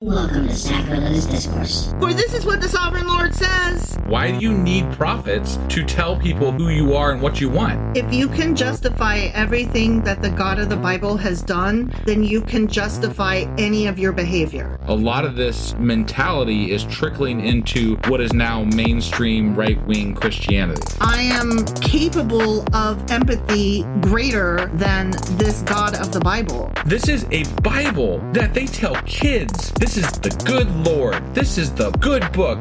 Welcome to Sacrilegious Discourse. For this is what the Sovereign Lord says. Why do you need prophets to tell people who you are and what you want? If you can justify everything that the God of the Bible has done, then you can justify any of your behavior. A lot of this mentality is trickling into what is now mainstream right-wing Christianity. I am capable of empathy greater than this God of the Bible. This is a Bible that they tell kids. This is the good Lord. This is the good book.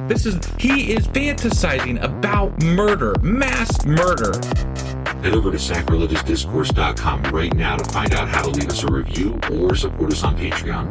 He is fantasizing about murder, mass murder. Head over to sacrilegiousdiscourse.com right now to find out how to leave us a review or support us on Patreon.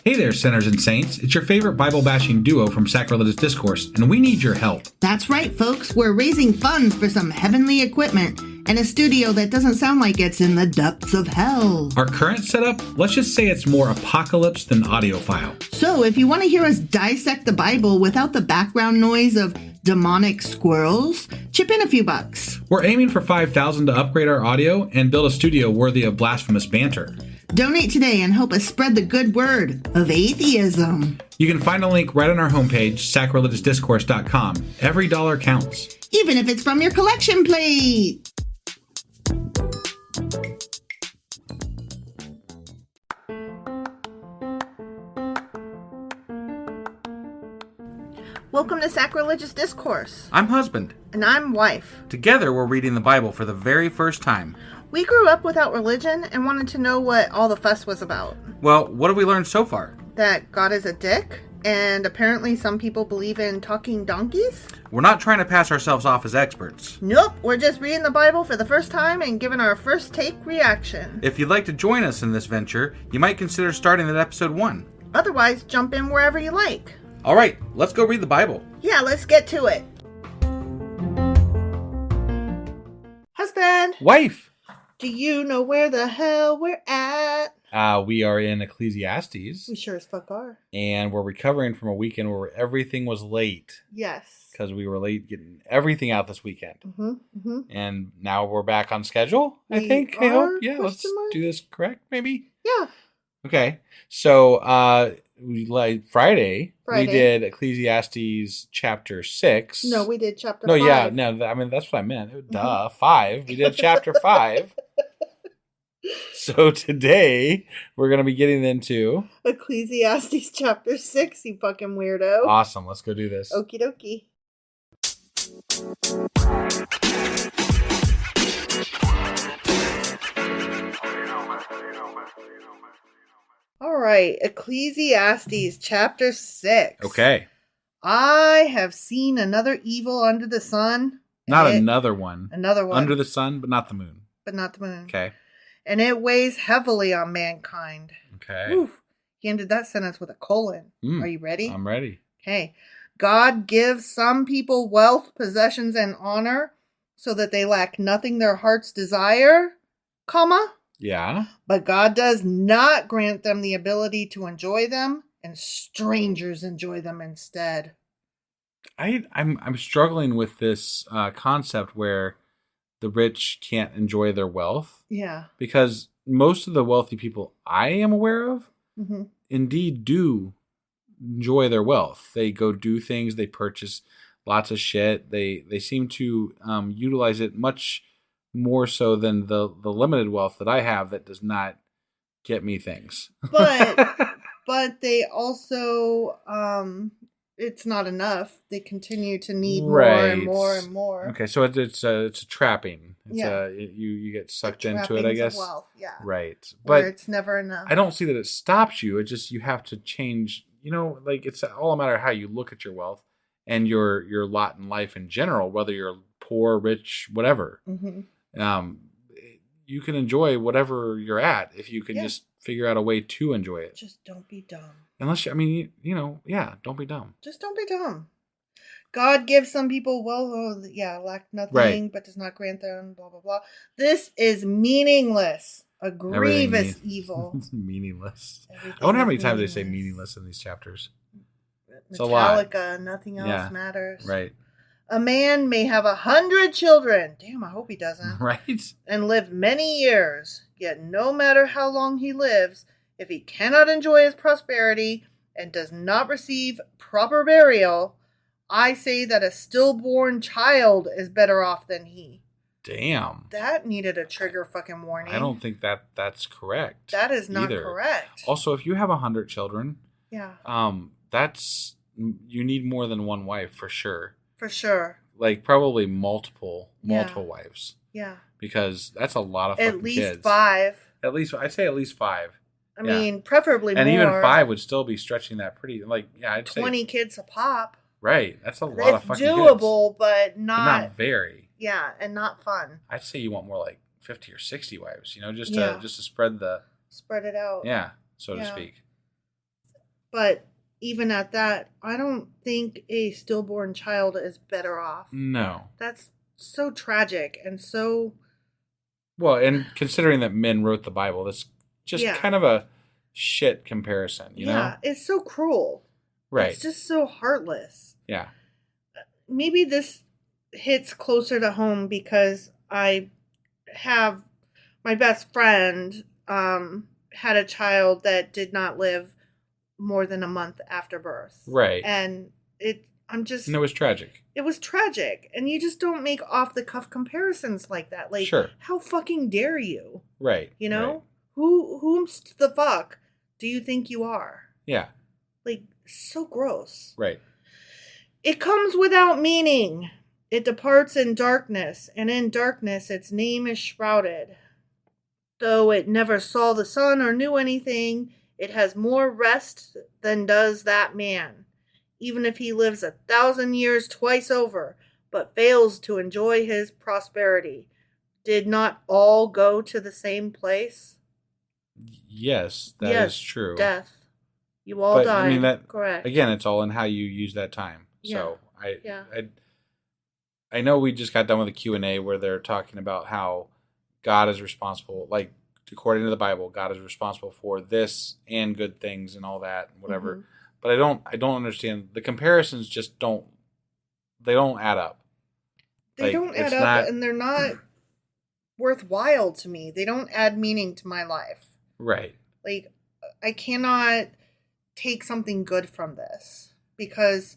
Hey there, sinners and saints. It's your favorite Bible-bashing duo from Sacrilegious Discourse, and we need your help. That's right, folks. We're raising funds for some heavenly equipment and a studio that doesn't sound like it's in the depths of hell. Our current setup, let's just say it's more apocalypse than audiophile. So if you want to hear us dissect the Bible without the background noise of demonic squirrels, chip in a few bucks. We're aiming for $5,000 to upgrade our audio and build a studio worthy of blasphemous banter. Donate today and help us spread the good word of atheism. You can find a link right on our homepage, sacrilegiousdiscourse.com. Every dollar counts. Even if it's from your collection plate. Welcome to Sacrilegious Discourse. I'm husband. And I'm wife. Together, we're reading the Bible for the very first time. We grew up without religion and wanted to know what all the fuss was about. Well, what have we learned so far? That God is a dick, and apparently some people believe in talking donkeys. We're not trying to pass ourselves off as experts. Nope, we're just reading the Bible for the first time and giving our first take reaction. If you'd like to join us in this venture, you might consider starting at episode 1. Otherwise, jump in wherever you like. All right, let's go read the Bible. Yeah, let's get to it. Husband! Wife! Do you know where the hell we're at? We are in Ecclesiastes. We sure as fuck are. And we're recovering from a weekend where everything was late. Yes. Because we were late getting everything out this weekend. Mm-hmm. And now we're back on schedule, I think. I hope. Yeah, let's do this correct, maybe? Yeah. Okay. So, Friday, we did Ecclesiastes chapter 6. No, we did chapter 5. No, yeah, no, I mean, that's what I meant. Duh, 5. We did chapter 5. So today, we're going to be getting into Ecclesiastes chapter 6, you fucking weirdo. Awesome, let's go do this. Okie dokie. All right, Ecclesiastes chapter 6. Okay. I have seen another evil under the sun. Not another one. Another one. Under the sun, but not the moon. But not the moon. Okay. And it weighs heavily on mankind. Okay. Oof. He ended that sentence with a colon. Are you ready? I'm ready. Okay. God gives some people wealth, possessions, and honor so that they lack nothing their hearts desire, comma. Yeah. But God does not grant them the ability to enjoy them, and strangers enjoy them instead. I'm struggling with this concept where the rich can't enjoy their wealth. Yeah. Because most of the wealthy people I am aware of indeed do enjoy their wealth. They go do things. They purchase lots of shit. They seem to utilize it much more so than the limited wealth that I have that does not get me things. But they also, it's not enough. They continue to need more and more and more. Okay, so it's a trapping. You get sucked into it, I guess. Of wealth, yeah. Right. Where But it's never enough. I don't see that it stops you. It just, you have to change, like it's all a matter of how you look at your wealth and your lot in life in general, whether you're poor, rich, whatever. You can enjoy whatever you're at if you can just figure out a way to enjoy it. Just don't be dumb. Unless, don't be dumb. Just don't be dumb. God gives some people lack nothing, but does not grant them, blah, blah, blah. This is meaningless. A grievous evil. It's meaningless. I wonder how many times they say meaningless in these chapters. Metallica, nothing else matters. Right. A man may have 100 children. Damn, I hope he doesn't. Right? And live many years. Yet no matter how long he lives, if he cannot enjoy his prosperity and does not receive proper burial, I say that a stillborn child is better off than he. Damn. That needed a trigger fucking warning. I don't think that's correct. That is not correct. Also, if you have 100 children, yeah, you need more than one wife for sure. For sure. Like probably multiple wives. Yeah. Because that's a lot of fucking at least kids. 5. I'd say at least 5. I mean, preferably and more. And even 5 would still be stretching that pretty. Like, yeah, I'd 20 say 20 kids a pop. Right. That's a lot of fucking doable, kids. but not very. Yeah, and not fun. I'd say you want more like 50 or 60 wives, just to spread it out. Yeah, so to speak. But even at that, I don't think a stillborn child is better off. No. That's so tragic and so... Well, and considering that men wrote the Bible, that's just kind of a shit comparison, you know? Yeah, it's so cruel. Right. It's just so heartless. Yeah. Maybe this hits closer to home because I have... My best friend had a child that did not live more than a month after birth. Right. And it was tragic. It was tragic. And you just don't make off the cuff comparisons like that. Like, how fucking dare you? Right. You know? Right. Whom's the fuck do you think you are? Yeah. Like, so gross. Right. It comes without meaning. It departs in darkness, and in darkness its name is shrouded. Though it never saw the sun or knew anything, it has more rest than does that man, even if he lives 1,000 years twice over, but fails to enjoy his prosperity. Did not all go to the same place? Yes, that is true. Death. You all died. I mean, that, correct. Again, it's all in how you use that time. Yeah. So I know we just got done with a Q&A where they're talking about how God is responsible, like according to the Bible, God is responsible for this and good things and all that, whatever. Mm-hmm. But I don't understand. The comparisons just don't add up. They don't add up, and they're not worthwhile to me. They don't add meaning to my life. Right. Like, I cannot take something good from this because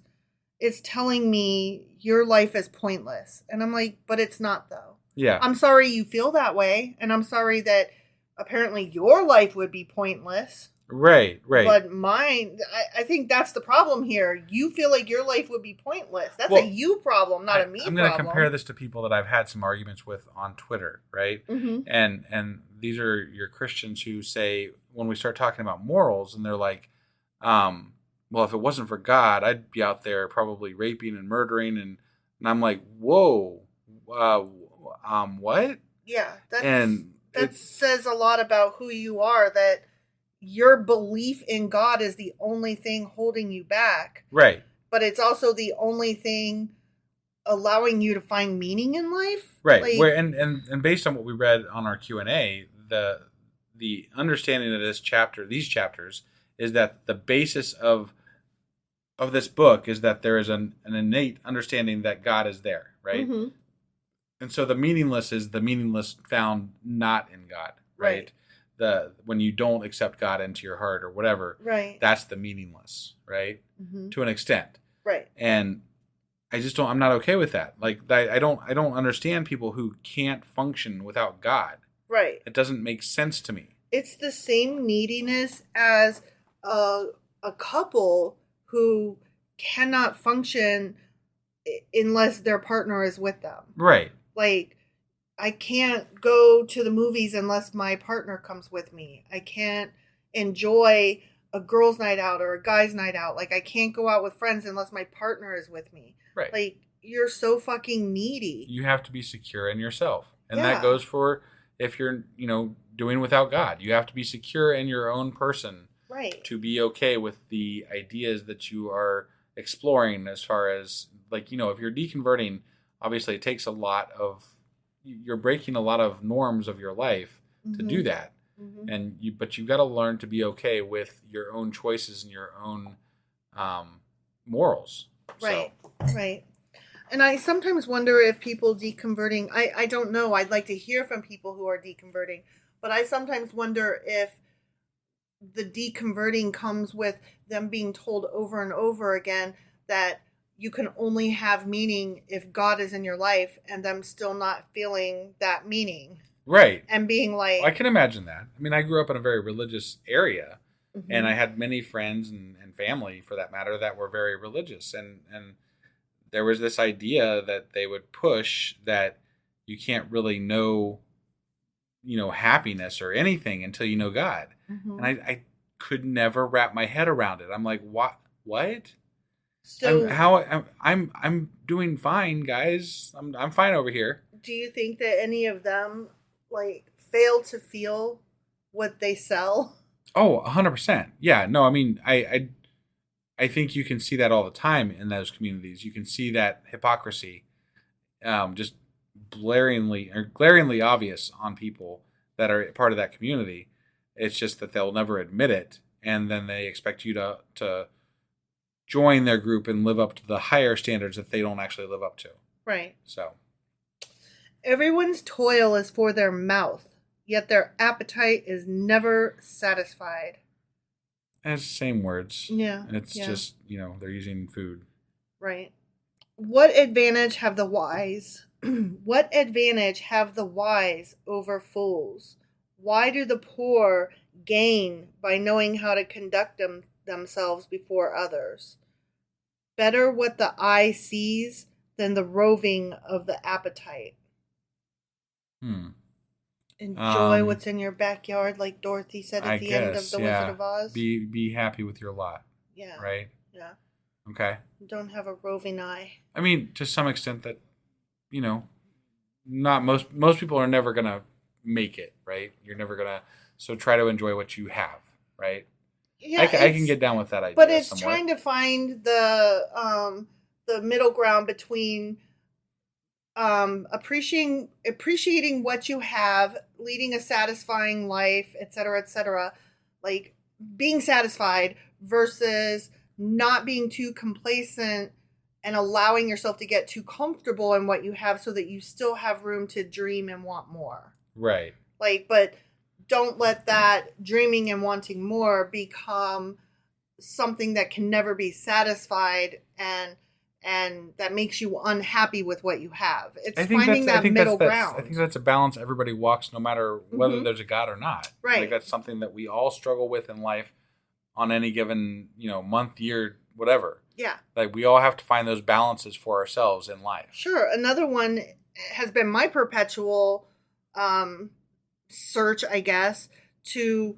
it's telling me your life is pointless. And I'm like, but it's not, though. Yeah. I'm sorry you feel that way, and I'm sorry that apparently your life would be pointless. Right. But mine, I think that's the problem here. You feel like your life would be pointless. That's a you problem, not a me problem. I'm going to compare this to people that I've had some arguments with on Twitter, right? Mm-hmm. And these are your Christians who say, when we start talking about morals, and they're like, well, if it wasn't for God, I'd be out there probably raping and murdering. And I'm like, whoa, what? Yeah. That says a lot about who you are, that your belief in God is the only thing holding you back. Right. But it's also the only thing allowing you to find meaning in life. Right. Like, and based on what we read on our Q&A, the understanding of these chapters, is that the basis of this book is that there is an innate understanding that God is there, right? Mm-hmm. And so the meaningless is the meaningless found not in God, right? When you don't accept God into your heart or whatever, right? That's the meaningless, right? Mm-hmm. To an extent, right? And I'm not okay with that. Like I don't understand people who can't function without God. Right. It doesn't make sense to me. It's the same neediness as a couple who cannot function unless their partner is with them. Right. Like, I can't go to the movies unless my partner comes with me. I can't enjoy a girl's night out or a guy's night out. Like, I can't go out with friends unless my partner is with me. Right. Like, you're so fucking needy. You have to be secure in yourself. And that goes for if you're, doing without God. You have to be secure in your own person. Right. To be okay with the ideas that you are exploring as far as, like, if you're deconverting, obviously it takes you're breaking a lot of norms of your life to do that. Mm-hmm. But you've got to learn to be okay with your own choices and your own morals. Right. So. Right. And I sometimes wonder if people deconverting, I don't know. I'd like to hear from people who are deconverting, but I sometimes wonder if the deconverting comes with them being told over and over again that you can only have meaning if God is in your life, and them still not feeling that meaning. Right. And being like... Well, I can imagine that. I mean, I grew up in a very religious area, Mm-hmm. and I had many friends and family, for that matter, that were very religious. And there was this idea that they would push that you can't really know, happiness or anything until you know God. Mm-hmm. And I could never wrap my head around it. I'm like, what? So I'm doing fine, guys. I'm fine over here. do you think that any of them like fail to feel what they sell? Oh, 100%. Yeah. No, I mean, I think you can see that all the time in those communities. You can see that hypocrisy, just glaringly obvious on people that are part of that community. It's just that they'll never admit it, and then they expect you to join their group and live up to the higher standards that they don't actually live up to. Right. So, everyone's toil is for their mouth, yet their appetite is never satisfied. it's the same words. Yeah. It's just, they're using food. Right. What advantage have the wise? What advantage have the wise over fools? Why do the poor gain by knowing how to conduct themselves before others? Better what the eye sees than the roving of the appetite. Enjoy what's in your backyard, like Dorothy said at the end of The Wizard of Oz. Be happy with your lot. Yeah. Right? Yeah. Okay. Don't have a roving eye. I mean, to some extent that, not most people are never going to make it, right? You're never going to, so try to enjoy what you have, right? Yeah, I can get down with that idea. But it's somewhat. trying to find the middle ground between appreciating what you have, leading a satisfying life, etc., like being satisfied versus not being too complacent and allowing yourself to get too comfortable in what you have so that you still have room to dream and want more. Right. Like, but don't let that dreaming and wanting more become something that can never be satisfied and that makes you unhappy with what you have. It's finding that middle ground. I think that's a balance everybody walks, no matter whether there's a God or not. Right. Like that's something that we all struggle with in life on any given, month, year, whatever. Yeah. Like we all have to find those balances for ourselves in life. Sure. Another one has been my perpetual search, I guess, to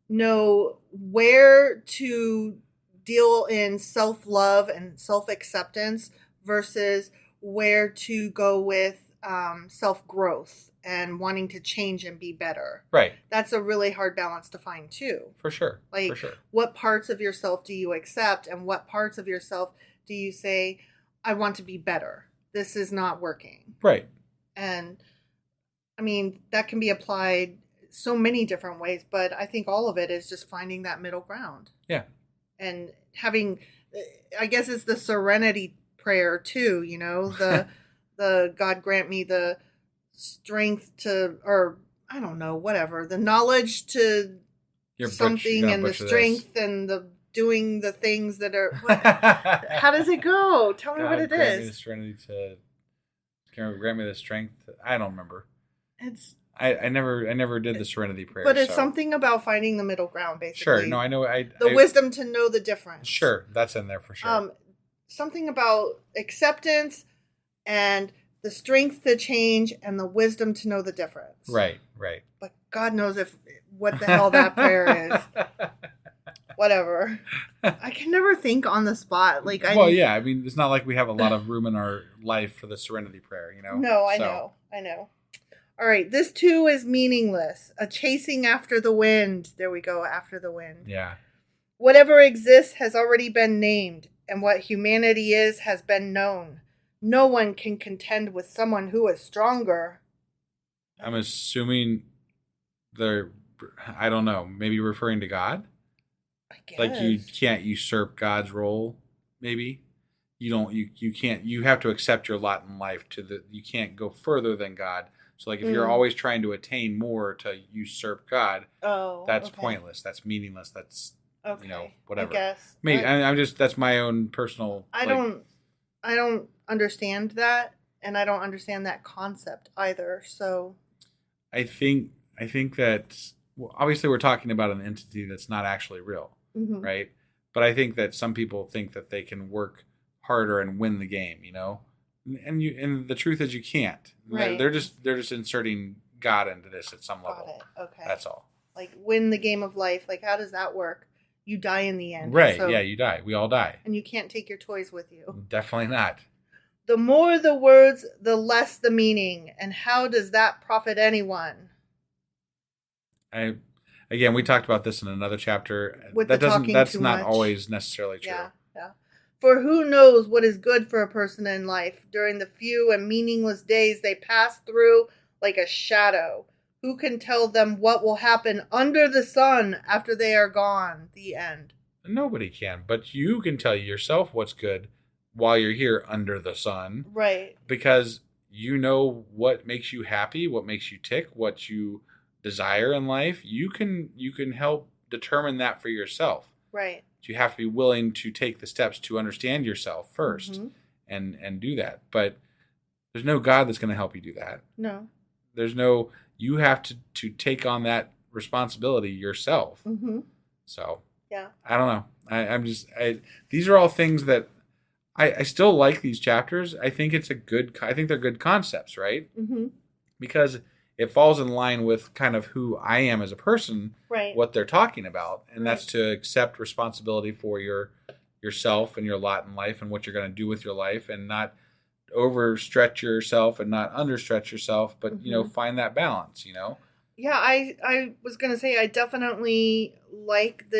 know where to deal in self-love and self-acceptance versus where to go with self-growth and wanting to change and be better. Right. That's a really hard balance to find too. For sure. Like, For sure. What parts of yourself do you accept and what parts of yourself do you say, I want to be better? This is not working. Right. And I mean, that can be applied so many different ways, but I think all of it is just finding that middle ground. Yeah. And having, I guess it's the serenity prayer too, the God grant me the strength to, or I don't know, whatever, the knowledge to something and the strength and the doing the things that are, how does it go? Tell me what it grant is. Me the serenity to, grant me the strength. I don't remember. It's, I never did the serenity prayer. But it's something about finding the middle ground, basically. Sure. No, I know. The wisdom to know the difference. Sure. That's in there for sure. Something about acceptance and the strength to change and the wisdom to know the difference. Right. Right. But God knows what the hell that prayer is. Whatever. I can never think on the spot. Well, yeah. I mean, it's not like we have a lot of room in our life for the serenity prayer, No, I know. All right, this too is meaningless. A chasing after the wind. There we go, after the wind. Yeah. Whatever exists has already been named, and what humanity is has been known. No one can contend with someone who is stronger. I'm assuming they're, I don't know, maybe referring to God? I guess. Like you can't usurp God's role, maybe? you can't, you have to accept your lot in life you can't go further than God. So like if you're always trying to attain more to usurp God, that's pointless. That's meaninless. That's whatever. I guess. I'm just, that's my own personal. I don't understand that, and I don't understand that concept either. So I think that, well, obviously we're talking about an entity that's not actually real, right? But I think that some people think that they can work harder and win the game, and the truth is you can't. Right. They're just inserting God into this at some level. Got it. Okay. That's all. Like win the game of life. Like how does that work? You die in the end. Right. So, yeah, you die. We all die. And you can't take your toys with you. Definitely not. The more the words, the less the meaning. And how does that profit anyone? Again, we talked about this in another chapter. That's not always necessarily true. Yeah. For who knows what is good for a person in life during the few and meaningless days they pass through like a shadow? Who can tell them what will happen under the sun after they are gone? The end. Nobody can, but you can tell yourself what's good while you're here under the sun. Right. Because you know what makes you happy, what makes you tick, what you desire in life. You can help determine that for yourself. Right. You have to be willing to take the steps to understand yourself first and do that. But there's no God that's going to help you do that. No. You have to take on that responsibility yourself. So yeah, I don't know. These are all things that I still like these chapters. I think they're good concepts, right? Because it falls in line with kind of who I am as a person, right? What they're talking about, and that's to accept responsibility for yourself and your lot in life and what you're going to do with your life, and not overstretch yourself and not understretch yourself, but find that balance. Yeah, I was going to say I definitely like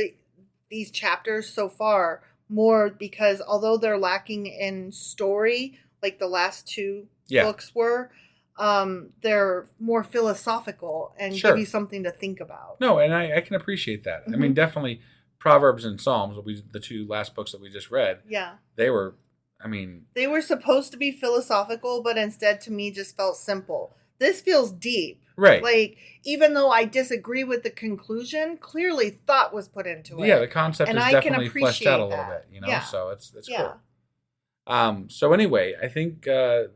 these chapters so far more because although they're lacking in story, like the last two books were. They're more philosophical and give you something to think about. No, and I can appreciate that. I mean, definitely Proverbs and Psalms, the two last books that we just read. Yeah. They were supposed to be philosophical, but instead to me just felt simple. This feels deep. Right. Like, even though I disagree with the conclusion, clearly thought was put into it. Yeah, the concept is definitely fleshed out a little bit, so it's cool. So anyway, I think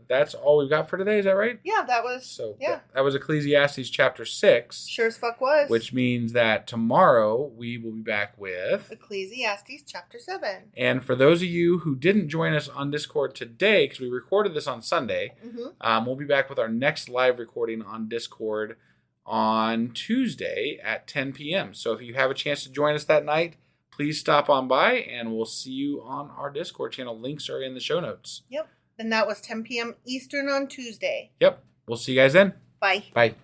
that's all we've got for today. Is that right? Yeah, that was. That was Ecclesiastes chapter 6. Sure as fuck was. Which means that tomorrow we will be back with Ecclesiastes chapter 7. And for those of you who didn't join us on Discord today, because we recorded this on Sunday, we'll be back with our next live recording on Discord on Tuesday at 10 p.m. So if you have a chance to join us that night, please stop on by, and we'll see you on our Discord channel. Links are in the show notes. Yep. And that was 10 p.m. Eastern on Tuesday. Yep. We'll see you guys then. Bye. Bye.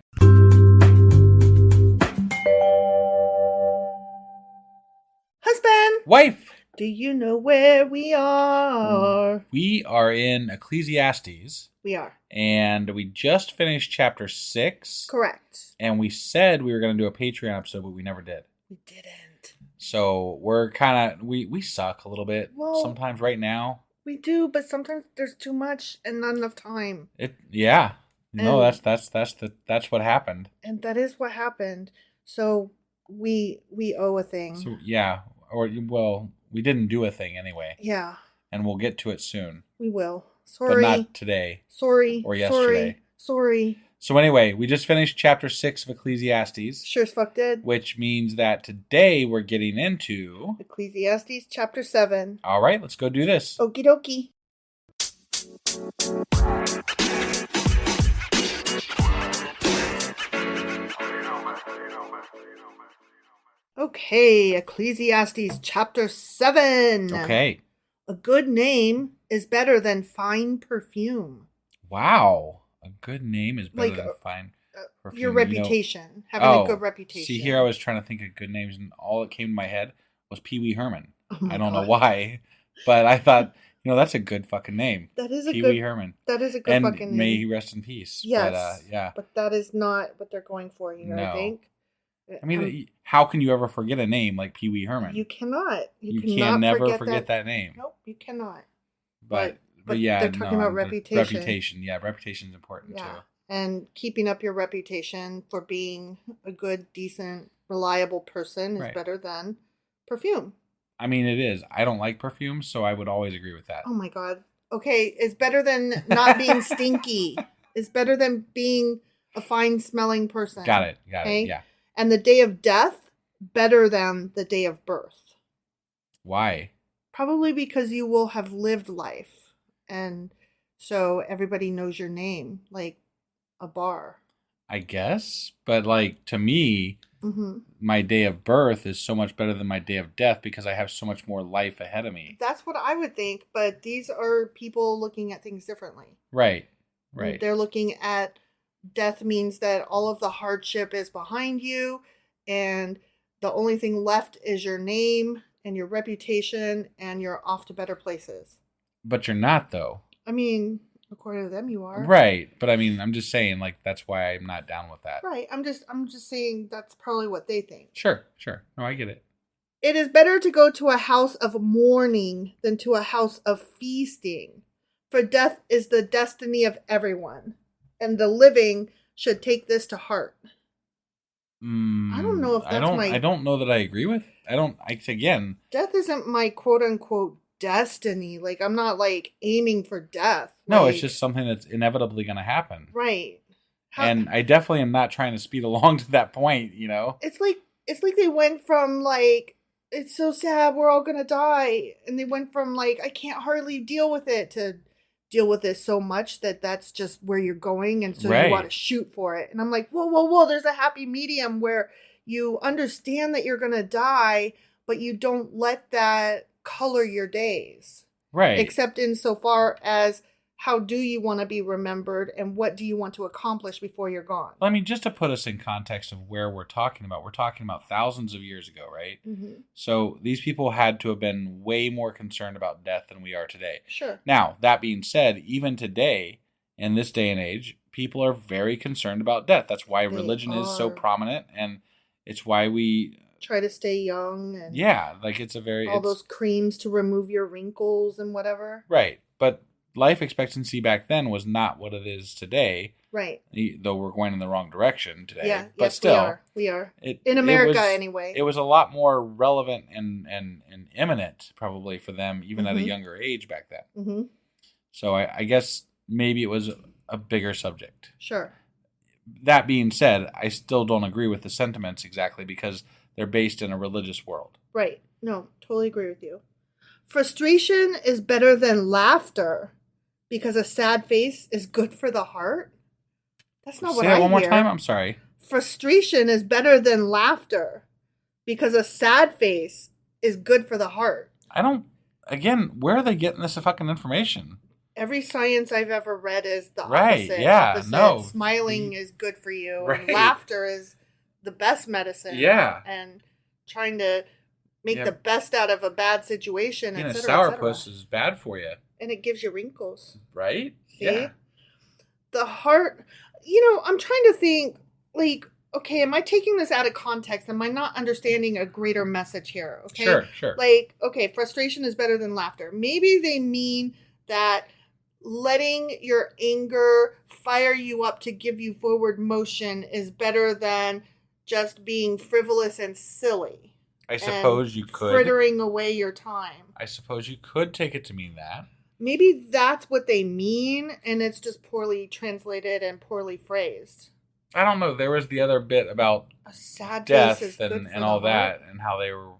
Husband. Wife. Do you know where we are? We are in Ecclesiastes. We are. And we just finished chapter 6. Correct. And we said we were going to do a Patreon episode, but we never did. We didn't. So we're kind of, we suck a little bit sometimes right now. We do, but sometimes there's too much and not enough time. That's what happened. And that is what happened. So we owe a thing. So we didn't do a thing anyway. Yeah. And we'll get to it soon. We will. Sorry. But not today. Sorry. Or yesterday. Sorry. So anyway, we just finished chapter 6 of Ecclesiastes. Sure as fuck did. Which means that today we're getting into Ecclesiastes chapter 7. All right, let's go do this. Okie dokie. Okay, Ecclesiastes chapter 7. Okay. A good name is better than fine perfume. Wow. A good name is better than fine perfume. Your reputation. Having a good reputation. See, here I was trying to think of good names, and all that came to my head was Pee Wee Herman. Oh I don't know why, but I thought, that's a good fucking name. That is a Pee Wee Herman. That is a good fucking name. May he rest in peace. Yes. But, but that is not what they're going for here, I think. I mean, how can you ever forget a name like Pee Wee Herman? You cannot. You can never forget that name. Nope, you cannot. But yeah, they're talking about reputation. Reputation, yeah, reputation is important too. And keeping up your reputation for being a good, decent, reliable person is better than perfume. I mean, it is. I don't like perfume, so I would always agree with that. Oh my God. Okay, it's better than not being stinky. It's better than being a fine-smelling person. Got it, yeah. And the day of death, better than the day of birth. Why? Probably because you will have lived life. And so everybody knows your name, like a bar. I guess. But like, to me, my day of birth is so much better than my day of death because I have so much more life ahead of me. That's what I would think. But these are people looking at things differently. Right. They're looking at death means that all of the hardship is behind you and the only thing left is your name and your reputation and you're off to better places. But you're not, though. I mean, according to them, you are. Right. But I mean, I'm just saying, like, that's why I'm not down with that. Right. I'm just saying that's probably what they think. Sure. No, I get it. It is better to go to a house of mourning than to a house of feasting. For death is the destiny of everyone, and the living should take this to heart. I don't know if that's I don't know that I agree with. Again. Death isn't my quote unquote destiny. Like, I'm not like aiming for death. No, it's just something that's inevitably going to happen. Right. And I definitely am not trying to speed along to that point, you know? It's like they went from like, it's so sad, we're all going to die. And they went from like, I can't hardly deal with it to deal with it so much that that's just where you're going. And so you want to shoot for it. And I'm like, whoa. There's a happy medium where you understand that you're going to die, but you don't let that color your days. Right. Except insofar as how do you want to be remembered and what do you want to accomplish before you're gone? Well, I mean, just to put us in context of where we're talking about thousands of years ago, right? Mm-hmm. So these people had to have been way more concerned about death than we are today. Sure. Now, that being said, even today, in this day and age, people are very concerned about death. That's why religion is so prominent, and it's why we try to stay young. And like it's a very... all those creams to remove your wrinkles and whatever. Right, but life expectancy back then was not what it is today. Right. Though we're going in the wrong direction today. Yeah, but yes, still, we are. In America, anyway. It was a lot more relevant and imminent, probably, for them, even at a younger age back then. Mm-hmm. So I guess maybe it was a bigger subject. Sure. That being said, I still don't agree with the sentiments exactly because they're based in a religious world. Right. No, totally agree with you. Frustration is better than laughter because a sad face is good for the heart. That's not what I hear. Say that one more time. I'm sorry. Frustration is better than laughter because a sad face is good for the heart. Again, where are they getting this fucking information? Every science I've ever read is the opposite. Right, yeah, opposite. No. Smiling is good for you. Right. And laughter is the best medicine. Yeah. And trying to make the best out of a bad situation, and etc. Sourpuss is bad for you. And it gives you wrinkles. Right? See? Yeah. The heart, I'm trying to think, like, okay, am I taking this out of context? Am I not understanding a greater message here? Okay. Sure. Like, okay, frustration is better than laughter. Maybe they mean that letting your anger fire you up to give you forward motion is better than just being frivolous and silly. I suppose you could. Frittering away your time. I suppose you could take it to mean that. Maybe that's what they mean, and it's just poorly translated and poorly phrased. I don't know. There was the other bit about a sad death face is and all that, and how they were,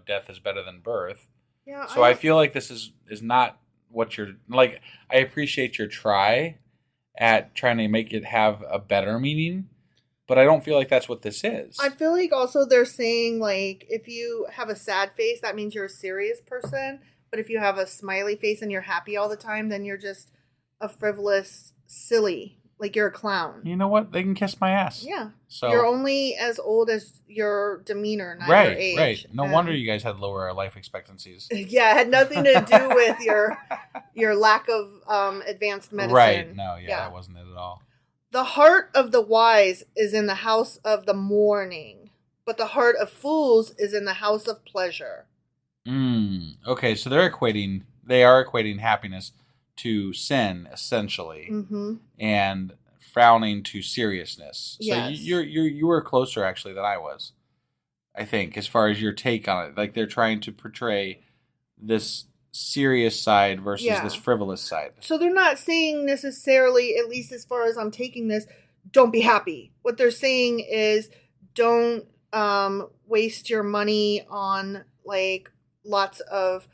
death is better than birth. Yeah. So I feel like this is not what you're like. I appreciate your try at trying to make it have a better meaning. But I don't feel like that's what this is. I feel like also they're saying, like, if you have a sad face, that means you're a serious person. But if you have a smiley face and you're happy all the time, then you're just a frivolous, silly. Like, you're a clown. You know what? They can kiss my ass. Yeah. So you're only as old as your demeanor, not your age. Right. No wonder you guys had lower life expectancies. Yeah, it had nothing to do with your lack of advanced medicine. Right. No, that wasn't it at all. The heart of the wise is in the house of the mourning, but the heart of fools is in the house of pleasure. Okay, so they are equating happiness to sin, essentially, Mm-hmm. and frowning to seriousness. Yes. So you were closer actually than I was, I think, as far as your take on it. Like they're trying to portray this serious side versus this frivolous side. So they're not saying necessarily, at least as far as I'm taking this, don't be happy. What they're saying is don't waste your money on like lots of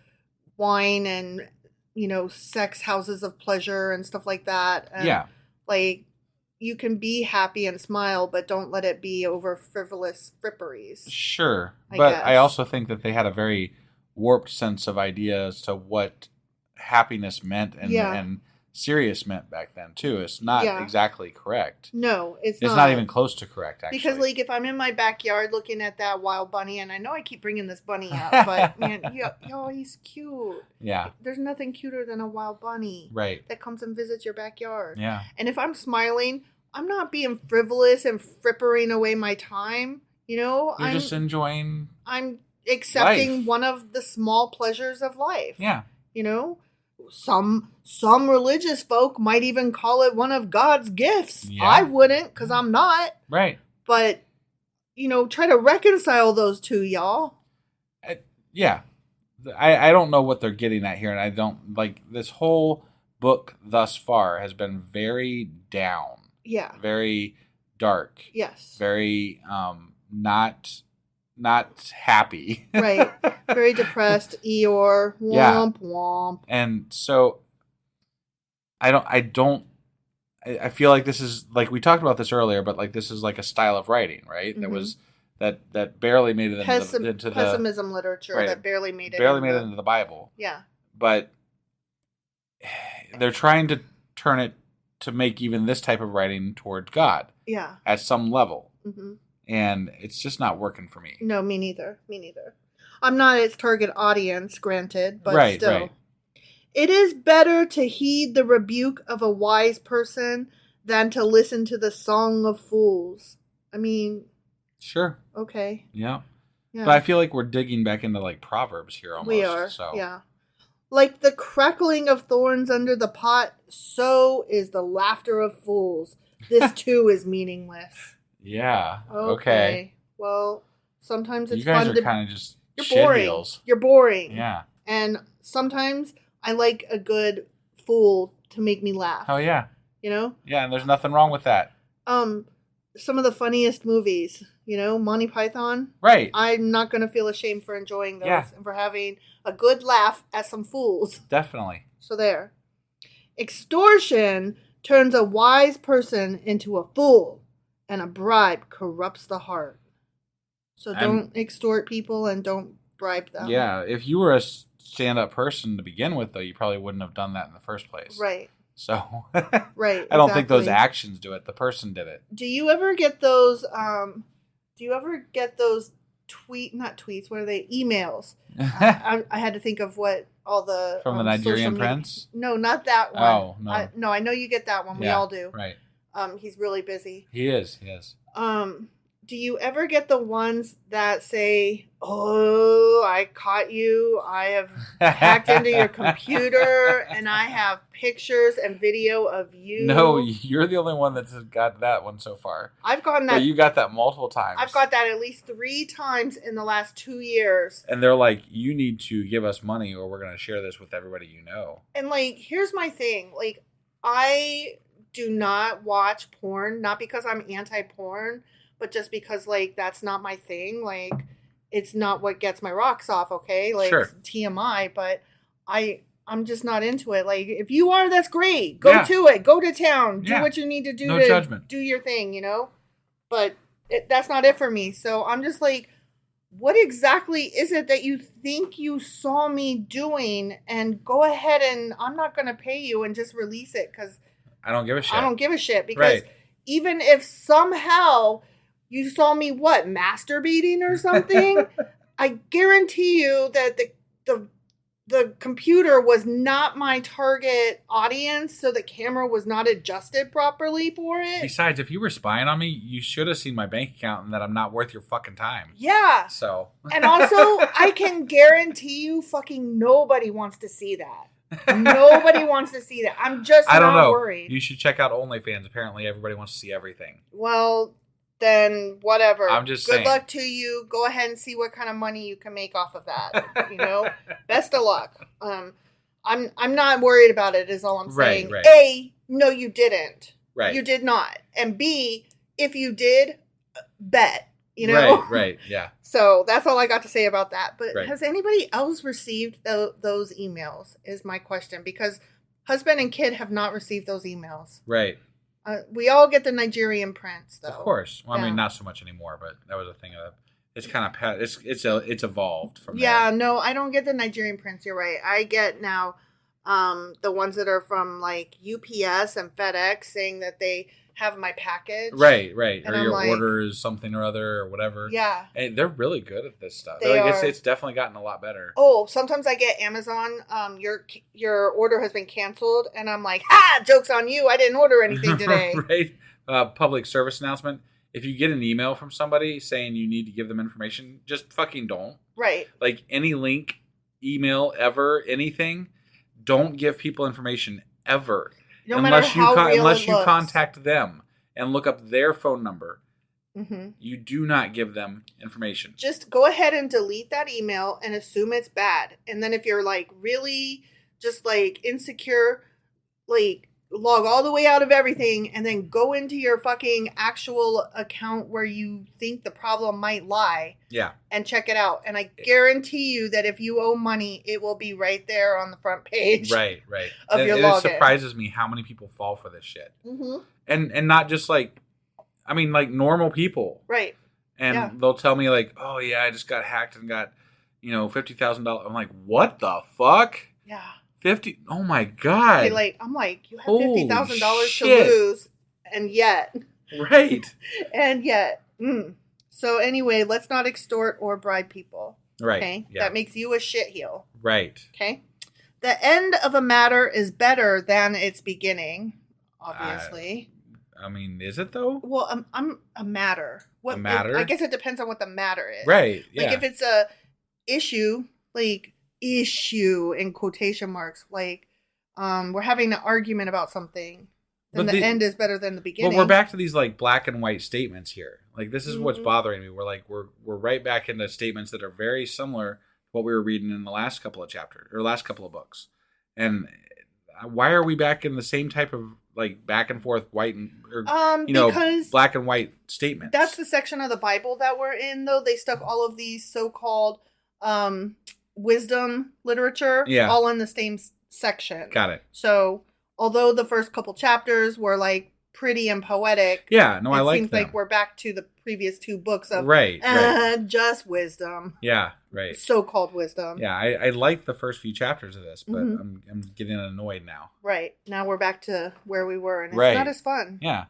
wine and, you know, sex houses of pleasure and stuff like that. And, yeah. Like, you can be happy and smile, but don't let it be over frivolous fripperies. Sure. I But guess. I also think that they had a very warped sense of idea as to what happiness meant and serious meant back then, too. It's not exactly correct. No, it's not. It's not even close to correct, actually. Because, like, if I'm in my backyard looking at that wild bunny, and I know I keep bringing this bunny up, but, man, yo, he's cute. Yeah. There's nothing cuter than a wild bunny. Right. That comes and visits your backyard. Yeah. And if I'm smiling, I'm not being frivolous and frippering away my time. You know? You're just enjoying I'm accepting life. one of the small pleasures of life. Yeah. You know? Some religious folk might even call it one of God's gifts. Yeah. I wouldn't, because I'm not. Right. But, you know, try to reconcile those two, y'all. Yeah. I don't know what they're getting at here, and I don't, like, this whole book thus far has been very down. Yeah. Very dark. Yes. Very, not happy. Right. Very depressed. Eeyore. Womp womp. And so I feel like this is, like, we talked about this earlier, but like this is like a style of writing, right? Mm-hmm. That was that barely made it into pessimism literature right, that barely made it into the Bible. Yeah. But they're trying to turn it to make even this type of writing toward God. Yeah. At some level. Mm-hmm. And it's just not working for me. No, me neither. I'm not its target audience, granted, but still. Right. It is better to heed the rebuke of a wise person than to listen to the song of fools. I mean... Sure. Okay. Yeah. But I feel like we're digging back into, like, Proverbs here almost. We are, so. yeah. Like the crackling of thorns under the pot, so is the laughter of fools. This, too, is meaningless. Yeah. Okay. Well, sometimes it's you guys fun are kind of just You're boring. heels. You're boring. Yeah. And sometimes I like a good fool to make me laugh. Oh, yeah. You know? Yeah, and there's nothing wrong with that. Some of the funniest movies, you know, Monty Python. Right. I'm not going to feel ashamed for enjoying those and for having a good laugh at some fools. Definitely. So there. Extortion turns a wise person into a fool, and a bribe corrupts the heart. So don't extort people and don't bribe them. Yeah, if you were a stand-up person to begin with, though, you probably wouldn't have done that in the first place. Right. So, right. I don't think those actions do it. The person did it. Do you ever get those? Not tweets? What are they? Emails. I had to think of what all the from the Nigerian prince. No, not that one. Oh no, I know you get that one. We all do. Right. He's really busy. He is. Do you ever get the ones that say, "Oh, I caught you. I have hacked into your computer and I have pictures and video of you"? No, you're the only one that's got that one so far. I've gotten that. But you got that multiple times. I've got that at least 3 times in the last 2 years. And they're like, "You need to give us money or we're going to share this with everybody you know." And like, here's my thing. Like, I do not watch porn, not because I'm anti-porn, but just because, like, that's not my thing. Like, it's not what gets my rocks off, okay? Like, sure. TMI, but I'm just not into it. Like, if you are, that's great. Go to it. Go to town. Do what you need to do to judgment. Do your thing, you know? But that's not it for me. So I'm just like, what exactly is it that you think you saw me doing? And go ahead and I'm not going to pay you and just release it because I don't give a shit. I don't give a shit because even if somehow you saw me, masturbating or something, I guarantee you that the computer was not my target audience, so the camera was not adjusted properly for it. Besides, if you were spying on me, you should have seen my bank account and that I'm not worth your fucking time. Yeah. So. And also, I can guarantee you fucking nobody wants to see that. Nobody wants to see that. I'm just I don't not know. worried. You should check out OnlyFans. Apparently, everybody wants to see everything. Well, then whatever. I'm just Good saying. luck to you. Go ahead and see what kind of money you can make off of that. Best of luck. I'm not worried about it. Is all I'm saying. Right. A, no, you didn't. Right. You did not. And B, if you did, bet. Right. Yeah. So that's all I got to say about that. But Right. has anybody else received those emails? Is my question, because husband and kid have not received those emails. Right. We all get the Nigerian prints, though. Of course. Well, I Yeah. mean, not so much anymore, but that was a thing of it's kind of it's evolved from Yeah, there. no, I don't get the Nigerian prints. You're right. I get now the ones that are from like UPS and FedEx saying that they have my package. Right. And Or I'm your like, order is something or other or whatever. Yeah. And they're really good at this stuff. They are. It's definitely gotten a lot better. Oh, sometimes I get Amazon. Your order has been canceled, and I'm like, ha! Joke's on you. I didn't order anything today. Right. Public service announcement. If you get an email from somebody saying you need to give them information, just fucking don't. Right. Like any link, email, ever, anything, don't give people information ever. No matter how real unless it you looks. contact them and look up their phone number. Mm-hmm. You do not give them information. Just go ahead and delete that email and assume it's bad. And then if you're like really just like insecure, like log all the way out of everything and then go into your fucking actual account where you think the problem might lie. Yeah. And check it out. And I guarantee you that if you owe money, it will be right there on the front page. Right. Of your It login. surprises me how many people fall for this shit. Mm-hmm. And not just like, I mean, like normal people. Right. And Yeah. they'll tell me like, oh yeah, I just got hacked and got, $50,000. I'm like, what the fuck? Yeah. 50? Oh my God. I'm like, you have Holy $50,000 to shit. lose, and yet. Right. So anyway, let's not extort or bribe people. Right. Okay? Yeah. That makes you a shitheel. Right. Okay? The end of a matter is better than its beginning, obviously. I mean, is it though? Well, I'm a matter. What A matter? I guess it depends on what the matter is. Right. Yeah. Like if it's a issue, like issue in quotation marks, like we're having an argument about something, then the end is better than the beginning. But we're back to these like black and white statements here. Like this is what's Mm-hmm. bothering me. We're right back into statements that are very similar to what we were reading in the last couple of chapters or last couple of books. And why are we back in the same type of like back and forth white and because black and white statements? that's the section of the Bible that we're in, though. They stuck all of these so-called wisdom literature all in the same section. Got it. So although the first couple chapters were like pretty and poetic, Yeah, no, I like seems them. like we're back to the previous two books of Right. just wisdom. Yeah, right. So-called wisdom. Yeah, I like the first few chapters of this, but Mm-hmm. I'm getting annoyed now. Right. Now we're back to where we were, and it's Right. not as fun. Yeah.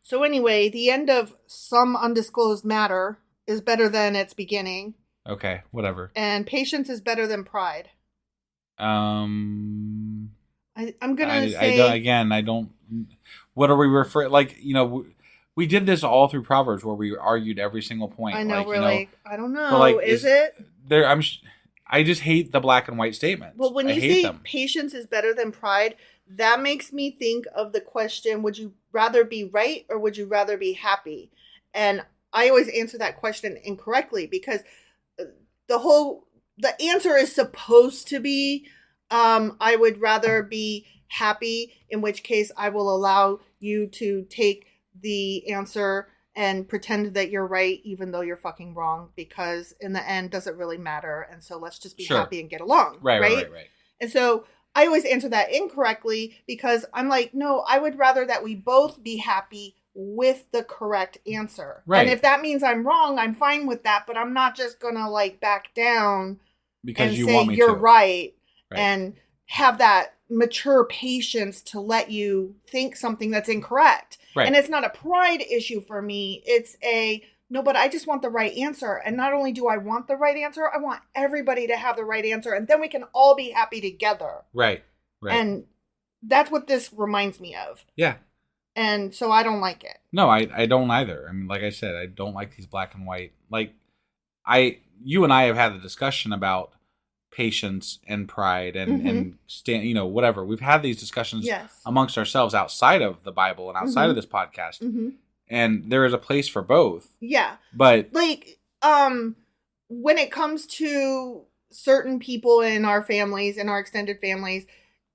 So anyway, the end of some undisclosed matter is better than its beginning, Okay, whatever. and patience is better than pride. I'm gonna say I don't. What are we referring? Like, we did this all through Proverbs where we argued every single point. I know like, we're like, I don't know. but, like, is it? There, I just hate the black and white statements. Well, when I you hate say them. patience is better than pride, that makes me think of the question, would you rather be right or would you rather be happy? And I always answer that question incorrectly because the answer is supposed to be, I would rather be happy, in which case I will allow you to take the answer and pretend that you're right, even though you're fucking wrong, because in the end, does it really matter? And so let's just be Sure. happy and get along. Right. And so I always answer that incorrectly because I'm like, no, I would rather that we both be happy with the correct answer. Right. And if that means I'm wrong, I'm fine with that, but I'm not just gonna like back down Because and you say want me you're to. right Right. and have that mature patience to let you think something that's incorrect. Right. And it's not a pride issue for me. It's no, but I just want the right answer. And not only do I want the right answer, I want everybody to have the right answer. And then we can all be happy together. Right. And that's what this reminds me of. Yeah. And so I don't like it. No, I don't either. I mean, like I said, I don't like these black and white. Like, you and I have had a discussion about patience and pride and stand, whatever. We've had these discussions amongst ourselves outside of the Bible and outside of this podcast. And there is a place for both. Yeah. But like, when it comes to certain people in our families, in our extended families,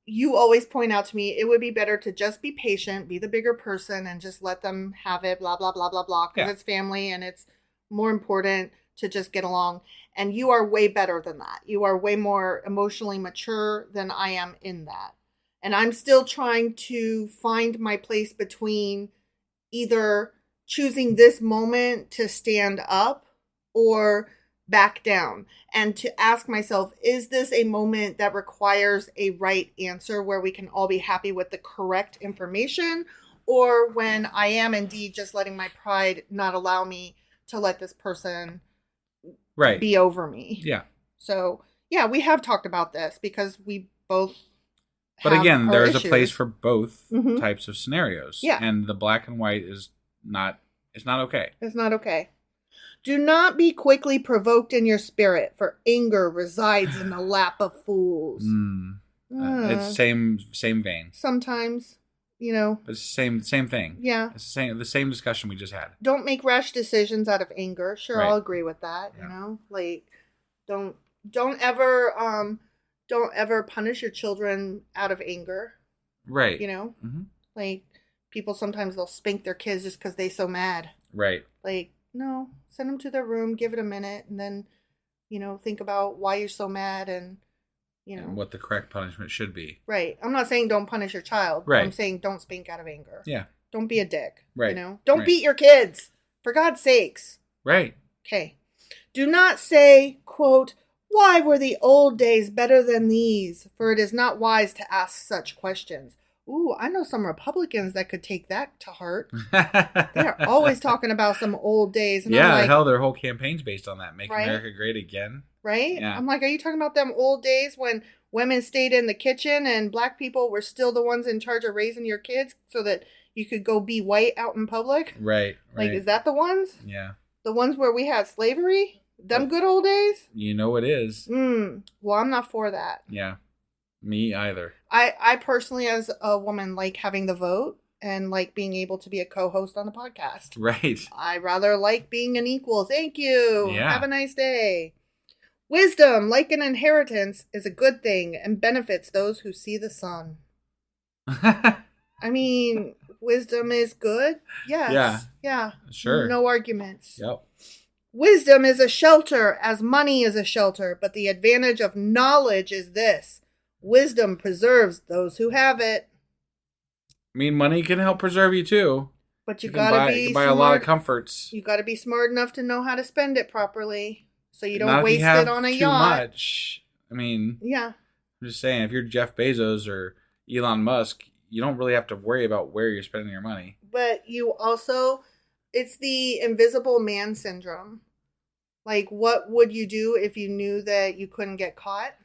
you always point out to me, it would be better to just be patient, be the bigger person, and just let them have it, blah, blah, blah, blah, blah, because it's family and it's more important to just get along. And you are way better than that. You are way more emotionally mature than I am in that. And I'm still trying to find my place between either choosing this moment to stand up or back down, and to ask myself, is this a moment that requires a right answer where we can all be happy with the correct information, or when I am indeed just letting my pride not allow me to let this person be over me? Yeah. So, yeah, we have talked about this because we both But again, there is issues. a place for both types of scenarios. Yeah. And the black and white is not, it's not okay. It's not okay. Do not be quickly provoked in your spirit, for anger resides in the lap of fools. It's same vein. Sometimes, But it's the same thing. Yeah. It's the same discussion we just had. Don't make rash decisions out of anger. Sure, Right. I'll agree with that. Like, don't ever punish your children out of anger. Right. Like, people sometimes they'll spank their kids just because they're so mad. Right. Like, no, send them to their room, give it a minute, and then, think about why you're so mad and what the correct punishment should be. Right. I'm not saying don't punish your child. Right. I'm saying don't spank out of anger. Yeah. Don't be a dick. Right. Don't beat your kids. For God's sakes. Right. Okay. Do not say, quote, why were the old days better than these? For it is not wise to ask such questions. Ooh, I know some Republicans that could take that to heart. They're always talking about some old days. And I'm like, hell, their whole campaign's based on that. Make Right? America great again. Right? Yeah. I'm like, are you talking about them old days when women stayed in the kitchen and black people were still the ones in charge of raising your kids so that you could go be white out in public? Right. Like, is that the ones? Yeah. The ones where we had slavery? Them good old days? You know it is. Well, I'm not for that. Yeah. Me either. I personally, as a woman, like having the vote and like being able to be a co-host on a podcast. Right. I rather like being an equal. Thank you. Yeah. Have a nice day. Wisdom, like an inheritance, is a good thing and benefits those who see the sun. I mean, wisdom is good. Yes. Yeah. Sure. No arguments. Yep. Wisdom is a shelter as money is a shelter, but the advantage of knowledge is this. Wisdom preserves those who have it. I mean, money can help preserve you too. But you can gotta be buy smart. a lot of comforts. You gotta be smart enough to know how to spend it properly, so you Not don't if waste you have it on a too yacht. much. I mean, Yeah. I'm just saying, if you're Jeff Bezos or Elon Musk, you don't really have to worry about where you're spending your money. But you also, it's the invisible man syndrome. Like, what would you do if you knew that you couldn't get caught?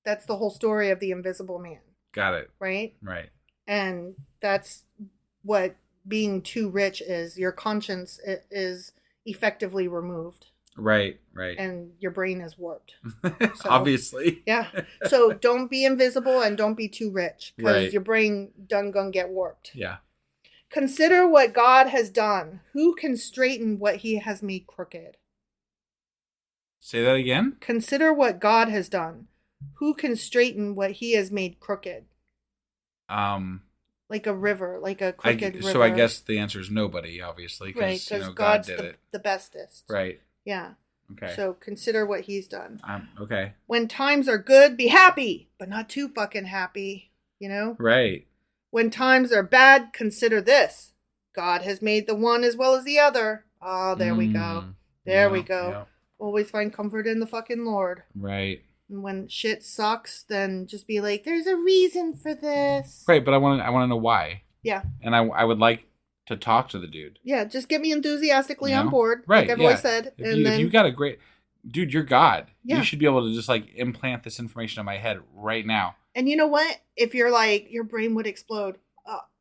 That's the whole story of the invisible man. Got it. Right? Right. And that's what being too rich is. Your conscience is effectively removed. Right. Right. And your brain is warped. So, obviously. Yeah. So don't be invisible and don't be too rich, because your brain done gonna get warped. Yeah. Consider what God has done. Who can straighten what he has made crooked? Say that again? Consider what God has done. Who can straighten what he has made crooked? Like a river, like a crooked river. So I guess the answer is nobody, obviously, because right, God God's did it. the bestest. Right. Yeah. Okay. So consider what he's done. Okay. When times are good, be happy, but not too fucking happy, Right. When times are bad, consider this. God has made the one as well as the other. Oh, there we go. There we go. Yeah. Always find comfort in the fucking Lord. Right. And when shit sucks, then just be like, there's a reason for this. Right, but I want to know why. Yeah. And I would like to talk to the dude. Yeah, just get me enthusiastically on board. Right. Like I've always said. If you got a great... Dude, you're God. Yeah. You should be able to just like implant this information in my head right now. And you know what? If you're like, your brain would explode.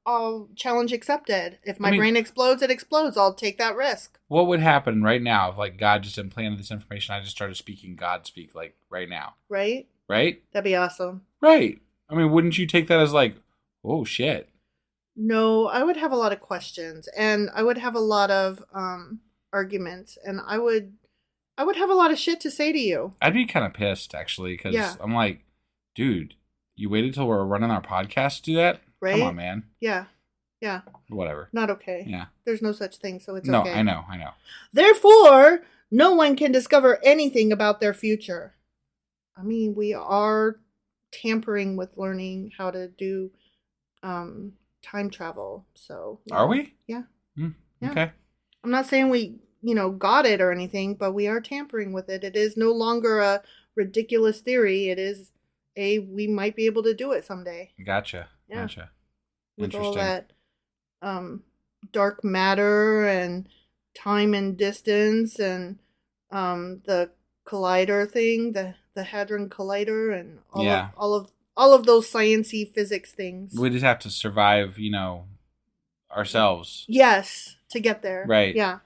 I'll challenge accepted. If my brain explodes, it explodes. I'll take that risk. What would happen right now if like God just implanted this information? I just started speaking God speak like right now. Right? Right? That'd be awesome. Right. I mean, wouldn't you take that as like, oh shit? No, I would have a lot of questions, and I would have a lot of arguments, and I would have a lot of shit to say to you. I'd be kind of pissed actually, because I'm like, dude, you waited till we're running our podcast to do that? Right? Come on, man. Yeah. Yeah. Whatever. Not okay. Yeah. There's no such thing, so it's no, okay. I know. Therefore, no one can discover anything about their future. I mean, we are tampering with learning how to do time travel. So are we? Yeah. Yeah. Okay. I'm not saying we, got it or anything, but we are tampering with it. It is no longer a ridiculous theory. It is we might be able to do it someday. Gotcha. Yeah. Gotcha. With Interesting. all that dark matter and time and distance and the collider thing, the Hadron Collider, and all of those sciencey physics things. We just have to survive, ourselves. Yes, to get there. Right. Yeah.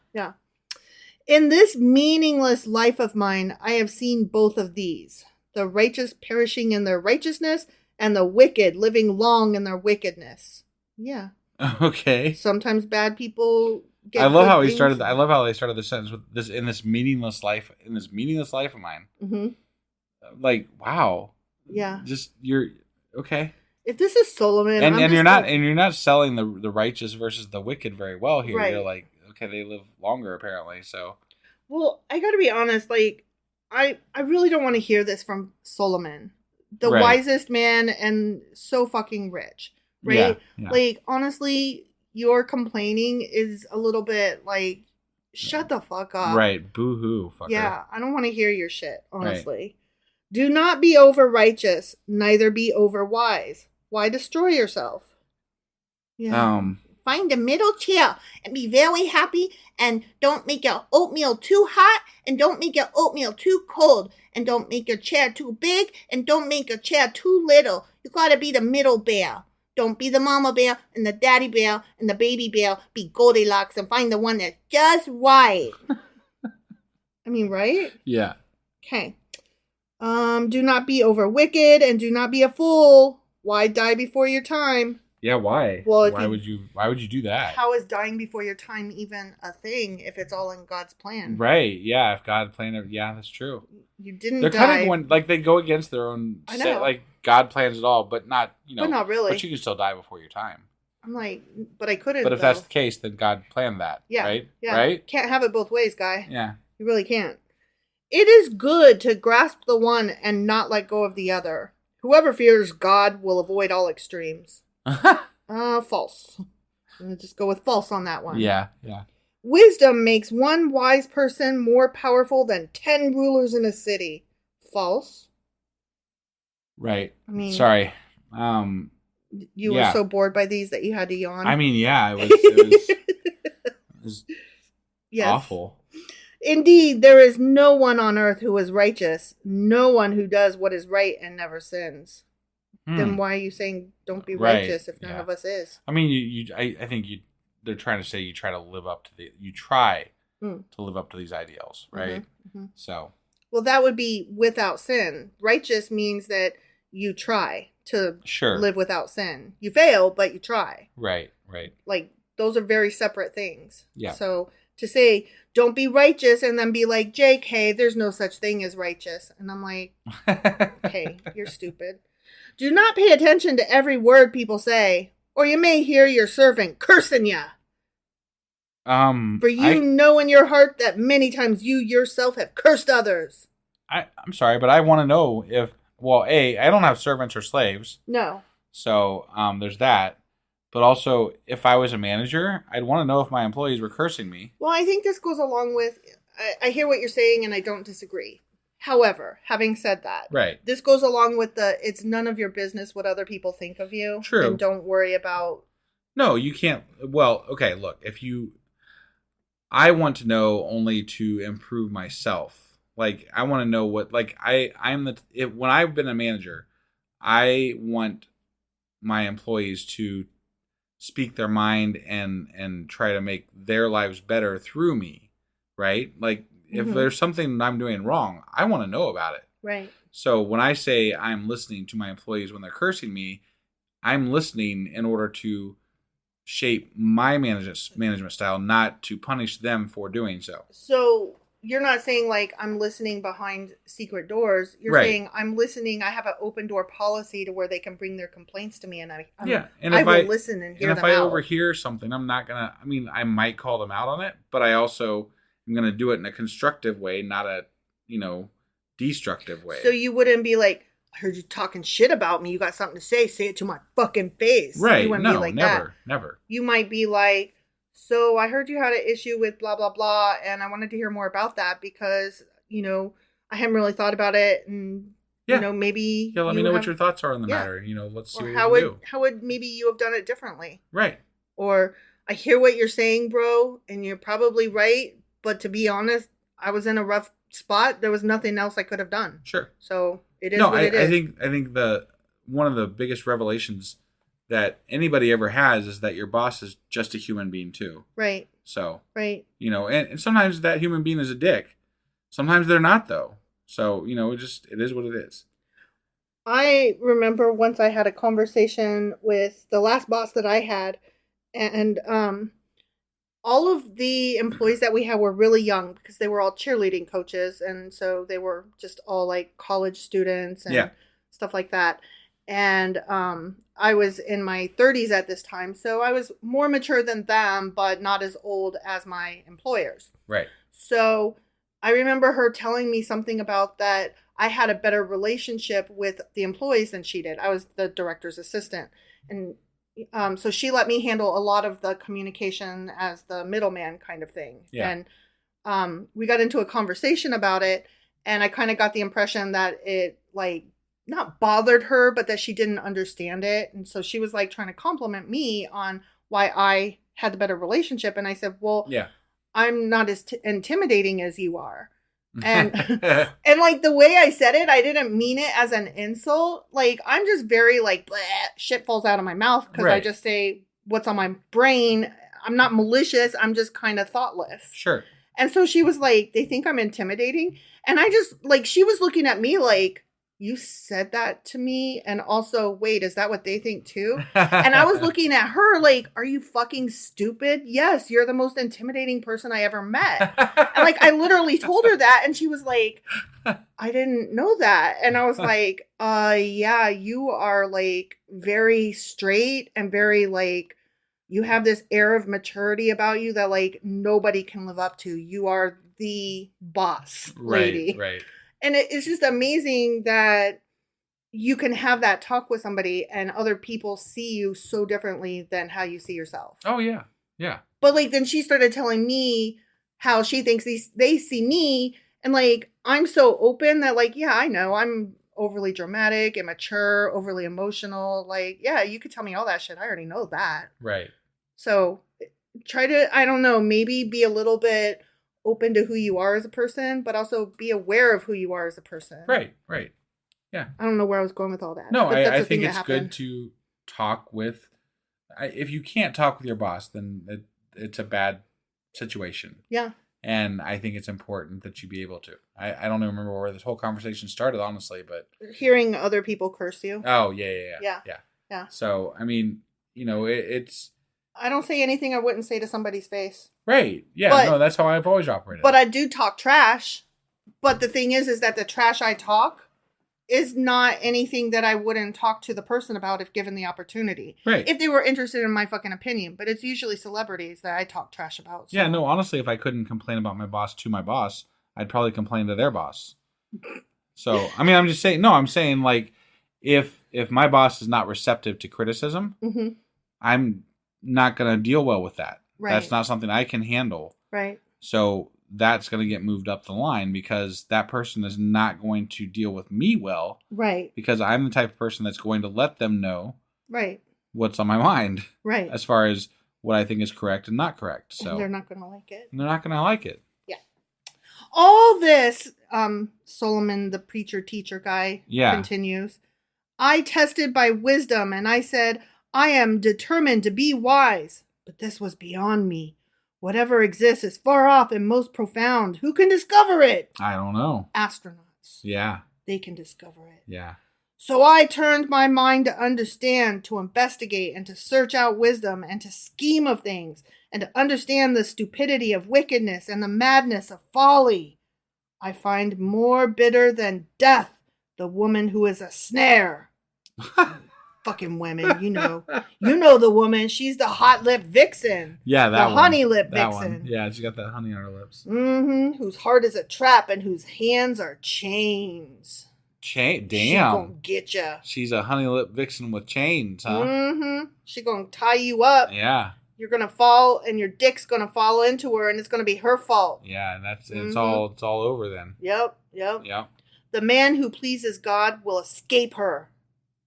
In this meaningless life of mine, I have seen both of these: the righteous perishing in their righteousness, and the wicked living long in their wickedness. Yeah. Okay. Sometimes bad people get. I love how they started the sentence with this: in this meaningless life of mine. Mm-hmm. Like, wow. Yeah. Just you're okay. If this is Solomon, and you're not selling the righteous versus the wicked very well here. Right. You're like, okay, they live longer apparently. So. Well, I got to be honest. Like, I really don't want to hear this from Solomon, the wisest man and so fucking rich. Right? Yeah. Like, honestly, your complaining is a little bit like, shut the fuck up. Right. Boo-hoo, fucker. Yeah, I don't want to hear your shit, honestly. Right. Do not be over righteous, neither be over wise. Why destroy yourself? Yeah. Find a middle chair and be very happy, and don't make your oatmeal too hot, and don't make your oatmeal too cold, and don't make your chair too big, and don't make your chair too little. You gotta be the middle bear. Don't be the mama bear and the daddy bear and the baby bear. Be Goldilocks and find the one that's just right. I mean, right? Yeah. Okay. Do not be over wicked, and do not be a fool. Why die before your time? Yeah, why? Well, why would you do that? How is dying before your time even a thing if it's all in God's plan? Right. Yeah. If God planned it, yeah, that's true. You didn't. They're kind of going like they go against their own. I know. Like God plans it all, but not But not really. But you can still die before your time. I'm like, but I couldn't. But if that's the case, then God planned that. Yeah. Right. Yeah. Right. Can't have it both ways, guy. Yeah. You really can't. It is good to grasp the one and not let go of the other. Whoever fears God will avoid all extremes. False. I'm going to just go with false on that one. Yeah. Wisdom makes one wise person more powerful than 10 rulers in a city. False. Right. I mean, sorry. You were so bored by these that you had to yawn. I mean, yeah, it was yes. Awful. Indeed, there is no one on earth who is righteous, no one who does what is right and never sins. Then why are you saying don't be righteous if none of us is? I mean, I think they're trying to say you try to live up to to live up to these ideals, right? Mm-hmm. So, well, that would be without sin. Righteous means that you try to live without sin. You fail, but you try. Right. Like, those are very separate things. Yeah. So to say don't be righteous and then be like, JK, there's no such thing as righteous. And I'm like, okay, you're stupid. Do not pay attention to every word people say, or you may hear your servant cursing ya. For you know in your heart that many times you yourself have cursed others. I'm sorry, but I want to know if, well, I don't have servants or slaves. No. So there's that. But also, if I was a manager, I'd want to know if my employees were cursing me. Well, I think this goes along with, I hear what you're saying and I don't disagree. However, having said that, this goes along with it's none of your business what other people think of you. True. And don't worry about. No, you can't. Well, okay, look, I want to know only to improve myself. Like, I want to know what, like, when I've been a manager, I want my employees to speak their mind and try to make their lives better through me, right? Like if there's something that I'm doing wrong, I want to know about it. Right. So when I say I'm listening to my employees when they're cursing me, I'm listening in order to shape my management style, not to punish them for doing so. So you're not saying like I'm listening behind secret doors. You're saying I'm listening. I have an open door policy to where they can bring their complaints to me, and I will listen and hear them out. And if I overhear something, I'm not gonna. I mean, I might call them out on it, but I also am gonna do it in a constructive way, not a destructive way. So you wouldn't be like, I heard you talking shit about me. You got something to say? Say it to my fucking face. Right? You wouldn't be like never, that. never. You might be like, so I heard you had an issue with blah, blah, blah, and I wanted to hear more about that because, I hadn't really thought about it, and, maybe... Yeah, let me know what your thoughts are on the matter, and, let's see what we can do. How would maybe you have done it differently? Right. Or, I hear what you're saying, bro, and you're probably right, but to be honest, I was in a rough spot. There was nothing else I could have done. Sure. So, it is what it is. I think one of the biggest revelations that anybody ever has is that your boss is just a human being too. Right. So, right. And sometimes that human being is a dick. Sometimes they're not though. So, it is what it is. I remember once I had a conversation with the last boss that I had, and all of the employees that we had were really young because they were all cheerleading coaches, and so they were just all like college students and stuff like that. And I was in my 30s at this time, so I was more mature than them, but not as old as my employers. Right. So I remember her telling me something about that I had a better relationship with the employees than she did. I was the director's assistant. And so she let me handle a lot of the communication as the middleman kind of thing. Yeah. And we got into a conversation about it, and I kind of got the impression that it not bothered her, but that she didn't understand it. And so she was like trying to compliment me on why I had the better relationship. And I said, well, I'm not as intimidating as you are. And and like the way I said it, I didn't mean it as an insult. Like I'm just very like bleh, shit falls out of my mouth because I just say what's on my brain. I'm not malicious. I'm just kind of thoughtless. Sure. And so she was like, they think I'm intimidating. And I just she was looking at me like, you said that to me, and also, wait, is that what they think too? And I was looking at her like, are you fucking stupid? Yes, you're the most intimidating person I ever met. And I literally told her that, and she was like, I didn't know that. And I was like, yeah, you are very straight and very you have this air of maturity about you that nobody can live up to. You are the boss lady. Right. And it's just amazing that you can have that talk with somebody and other people see you so differently than how you see yourself. Oh, yeah. Yeah. But then she started telling me how she thinks they see me. And I'm so open that yeah, I know I'm overly dramatic, immature, overly emotional. Yeah, you could tell me all that shit. I already know that. Right. So try to, I don't know, maybe be a little bit open to who you are as a person, but also be aware of who you are as a person. Right. Yeah. I don't know where I was going with all that. No, I think it's good to talk with, if you can't talk with your boss, then it's a bad situation. Yeah. And I think it's important that you be able to. I don't even remember where this whole conversation started, honestly, but. Hearing other people curse you. Oh, yeah. So, I mean, it's. I don't say anything I wouldn't say to somebody's face. Right. Yeah, that's how I've always operated. But I do talk trash. But the thing is that the trash I talk is not anything that I wouldn't talk to the person about if given the opportunity. Right. If they were interested in my fucking opinion. But it's usually celebrities that I talk trash about. So. Yeah, no, honestly, if I couldn't complain about my boss to my boss, I'd probably complain to their boss. So, I mean, I'm just saying, if my boss is not receptive to criticism, I'm not going to deal well with that. Right. That's not something I can handle. Right. So that's going to get moved up the line because that person is not going to deal with me well. Right. Because I'm the type of person that's going to let them know. Right. What's on my mind. Right. As far as what I think is correct and not correct. So and they're not going to like it. They're not going to like it. Yeah. All this, Solomon, the preacher teacher guy, continues. I tested by wisdom, and I said, I am determined to be wise. But this was beyond me. Whatever exists is far off and most profound. Who can discover it? I don't know. Astronauts. Yeah. They can discover it. Yeah. So I turned my mind to understand, to investigate, and to search out wisdom, and to scheme of things, and to understand the stupidity of wickedness and the madness of folly. I find more bitter than death the woman who is a snare. Fucking women, you know. You know the woman. She's the hot lip vixen. Yeah, that the one. honey lip That vixen. one. Yeah, she got that honey on her lips. Whose heart is a trap and whose hands are chains. Damn. She gonna get ya. She's a honey lip vixen with chains, huh? She gonna tie you up. Yeah. You're gonna fall, and your dick's gonna fall into her, and it's gonna be her fault. Yeah, and it's all over then. Yep. Yep. The man who pleases God will escape her,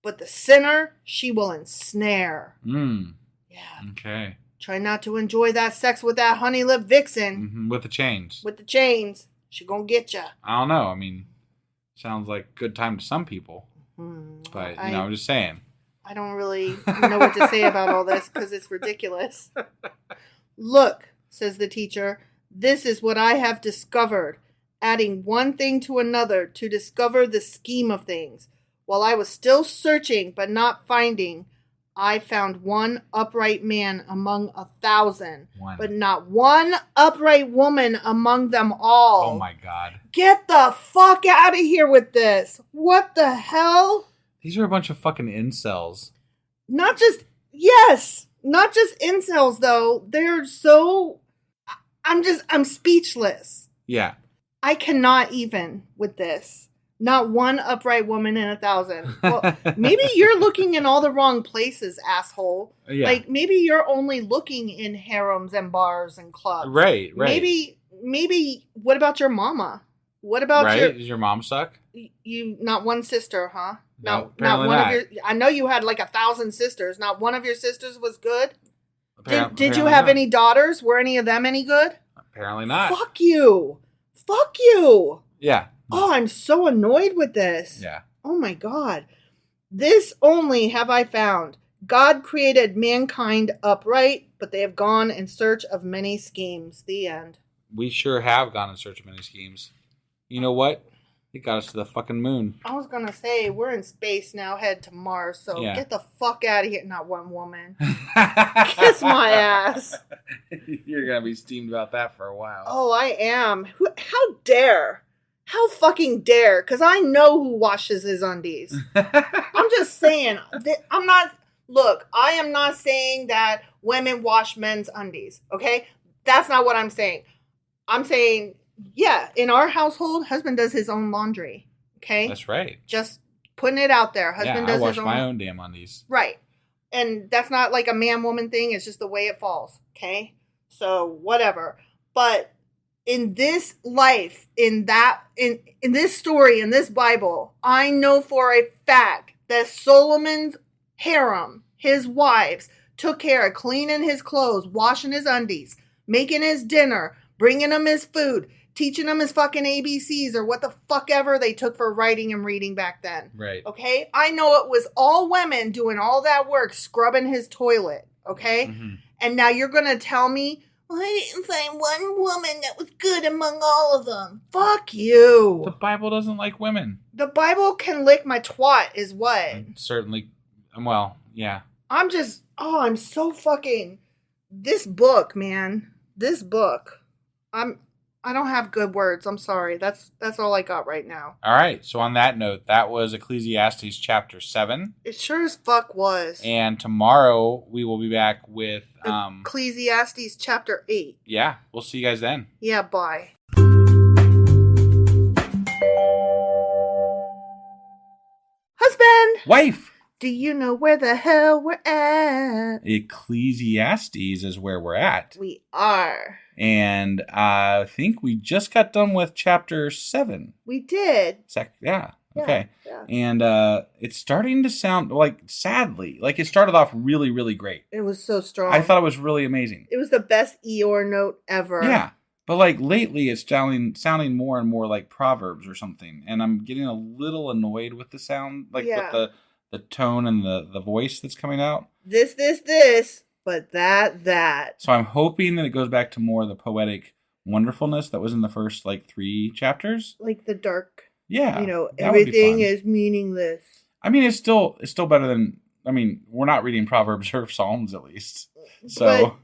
but the sinner she will ensnare. Yeah. Okay. Try not to enjoy that sex with that honey lip vixen. Mm-hmm. With the chains. With the chains, she gonna get ya. I don't know. I mean, sounds like a good time to some people, but I'm just saying. I don't really know what to say about all this because it's ridiculous. Look, says the teacher, this is what I have discovered, adding one thing to another to discover the scheme of things. While I was still searching but not finding, I found one upright man among 1,000, but not one upright woman among them all. Oh my God. Get the fuck out of here with this. What the hell? These are a bunch of fucking incels. Not just incels though. They're so, I'm speechless. Yeah. I cannot even with this. Not one upright woman in 1,000. Well, maybe you're looking in all the wrong places, asshole. Yeah. Like, maybe you're only looking in harems and bars and clubs. Right. Maybe, what about your mama? What about Does your mom suck? You, not one sister, huh? No, not one not. of your, I know you had like 1,000 sisters. Not one of your sisters was good? Did you Apparently have not. any daughters? Were any of them any good? Apparently not. Fuck you. Yeah. Oh, I'm so annoyed with this. Yeah. Oh my God. This only have I found. God created mankind upright, but they have gone in search of many schemes. The end. We sure have gone in search of many schemes. You know what? It got us to the fucking moon. I was going to say, we're in space now, head to Mars, so Yeah. get the fuck out of here. Not one woman. Kiss my ass. You're going to be steamed about that for a while. Oh, I am. How dare? How fucking dare? Because I know who washes his undies. I'm just saying. I am not saying that women wash men's undies. Okay? That's not what I'm saying. I'm saying, yeah, in our household, husband does his own laundry. Okay? That's right. Just putting it out there. Husband does I wash his own. my own damn undies. Right. And that's not like a man-woman thing. It's just the way it falls. Okay? So, whatever. But in this life, in this story, in this Bible, I know for a fact that Solomon's harem, his wives, took care of cleaning his clothes, washing his undies, making his dinner, bringing him his food, teaching him his fucking ABCs or what the fuck ever they took for writing and reading back then. Right. Okay? I know it was all women doing all that work, scrubbing his toilet. Okay? Mm-hmm. And now you're going to tell me, well, I didn't find one woman that was good among all of them. Fuck you. The Bible doesn't like women. The Bible can lick my twat is what? Certainly. Well, yeah. I'm so fucking, this book, man. This book. I don't have good words. I'm sorry. That's all I got right now. All right. So on that note, that was Ecclesiastes chapter 7. It sure as fuck was. And tomorrow we will be back with Ecclesiastes chapter 8. Yeah, we'll see you guys then. Yeah, bye. Husband! Wife! Do you know where the hell we're at? Ecclesiastes is where we're at. We are. And I think we just got done with chapter 7. We did. Yeah. Okay. Yeah. And it's starting to sound like, sadly, like it started off really, really great. It was so strong. I thought it was really amazing. It was the best Eeyore note ever. Yeah. But like lately it's sounding more and more like Proverbs or something. And I'm getting a little annoyed with the sound, like with tone and the voice that's coming out. This, but that. So I'm hoping that it goes back to more of the poetic wonderfulness that was in the first 3 chapters. Like the dark. Yeah. Everything is meaningless. I mean, it's still better than, we're not reading Proverbs or Psalms at least. So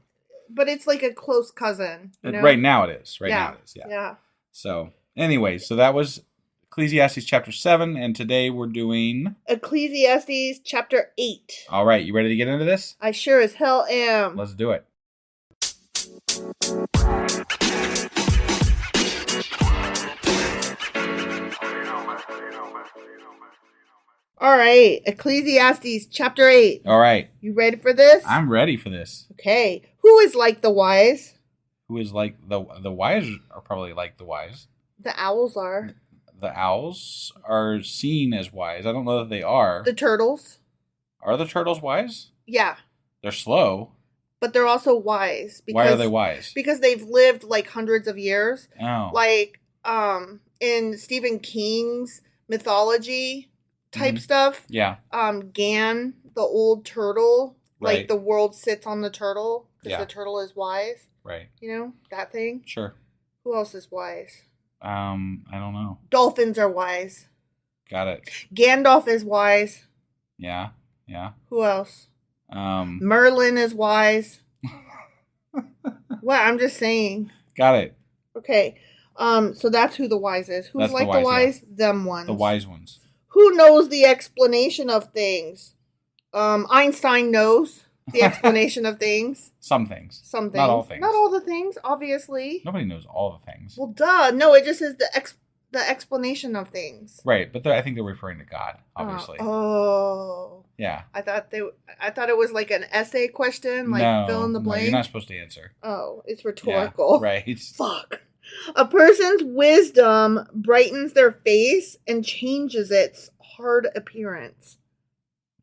but it's like a close cousin. Right now it is. Now it is. Yeah. So anyway, so that was Ecclesiastes chapter 7, and today we're doing Ecclesiastes chapter 8. All right, you ready to get into this? I sure as hell am. Let's do it. All right, Ecclesiastes chapter 8. All right. You ready for this? I'm ready for this. Okay. Who is like the wise? Who is like the wise are probably like the wise. The owls are. The owls are seen as wise. I don't know that they are. The turtles. Are the turtles wise? Yeah. They're slow. But they're also wise. Why are they wise? Because they've lived hundreds of years. Oh. In Stephen King's mythology type stuff. Yeah. Gan, the old turtle, right. The world sits on the turtle because the turtle is wise. Right. That thing. Sure. Who else is wise? I don't know. Dolphins are wise. Got it. Gandalf is wise. Yeah. Who else? Merlin is wise. What? I'm just saying. Got it. Okay. So that's who the wise is. Who's the wise? Yeah. Them ones. The wise ones. Who knows the explanation of things? Einstein knows the explanation of things. Some things. Some things. Not all things. Not all the things, obviously. Nobody knows all the things. Well, duh. No, it just says the explanation of things. Right, but I think they're referring to God, obviously. Oh. Yeah. I thought it was like an essay question, fill in the blank. No, you're not supposed to answer. Oh, it's rhetorical. Yeah, right. Fuck. A person's wisdom brightens their face and changes its hard appearance.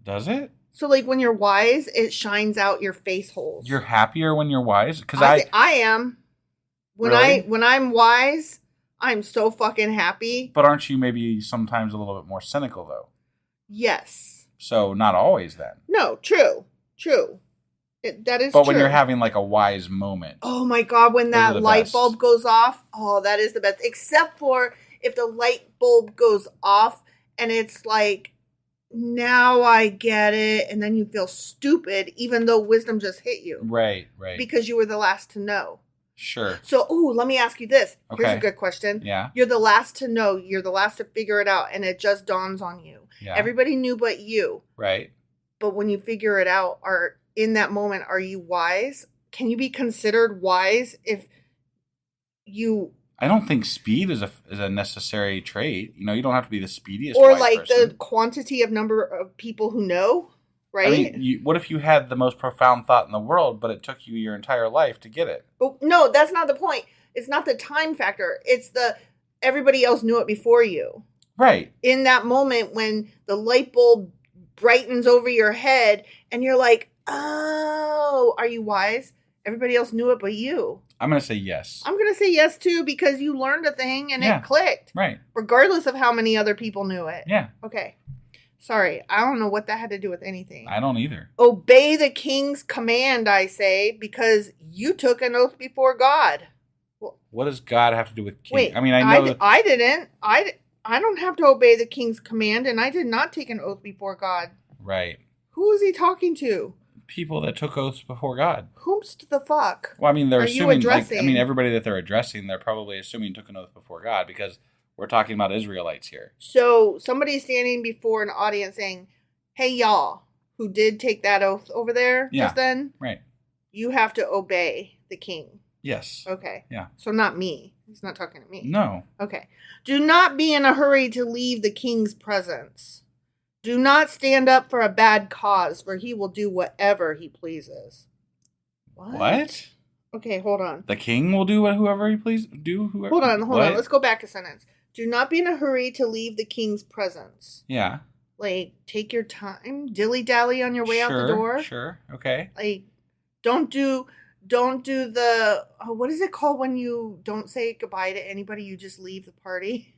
Does it? So, when you're wise, it shines out your face holes. You're happier when you're wise? Because I am. Really? When I'm wise, I'm so fucking happy. But aren't you maybe sometimes a little bit more cynical, though? Yes. So, not always then. No, true. That is but true. When you're having a wise moment. Oh my God, when that light bulb goes off. Oh, that is the best. Except for if the light bulb goes off and it's now I get it. And then you feel stupid even though wisdom just hit you. Right. Because you were the last to know. Sure. So, let me ask you this. Okay. Here's a good question. Yeah. You're the last to know. You're the last to figure it out. And it just dawns on you. Yeah. Everybody knew but you. Right. But when you figure it out, in that moment, are you wise? Can you be considered wise if you... I don't think speed is a necessary trait. You don't have to be the speediest or wise person. The quantity of number of people who know, right? What if you had the most profound thought in the world, but it took you your entire life to get it? But no, that's not the point. It's not the time factor. It's everybody else knew it before you. Right. In that moment when the light bulb brightens over your head and you're like, oh, are you wise? Everybody else knew it but you. I'm going to say yes. I'm going to say yes, too, because you learned a thing and it clicked. Right. Regardless of how many other people knew it. Yeah. Okay. Sorry. I don't know what that had to do with anything. I don't either. Obey the king's command, I say, because you took an oath before God. What does God have to do with king? Wait, I know I didn't. I don't have to obey the king's command, and I did not take an oath before God. Right. Who is he talking to? People that took oaths before God. Whomst the fuck? Well, they're assuming, addressing? Everybody that they're addressing, they're probably assuming took an oath before God because we're talking about Israelites here. So somebody's standing before an audience saying, hey, y'all, who did take that oath over there just then? Right. You have to obey the king. Yes. Okay. Yeah. So not me. He's not talking to me. No. Okay. Do not be in a hurry to leave the king's presence. Do not stand up for a bad cause, for he will do whatever he pleases. What? Okay, hold on. The king will do whoever he pleases? Hold on. Let's go back a sentence. Do not be in a hurry to leave the king's presence. Yeah. Take your time. Dilly-dally on your way out the door. Sure. Okay. Don't do the... what is it called when you don't say goodbye to anybody? You just leave the party?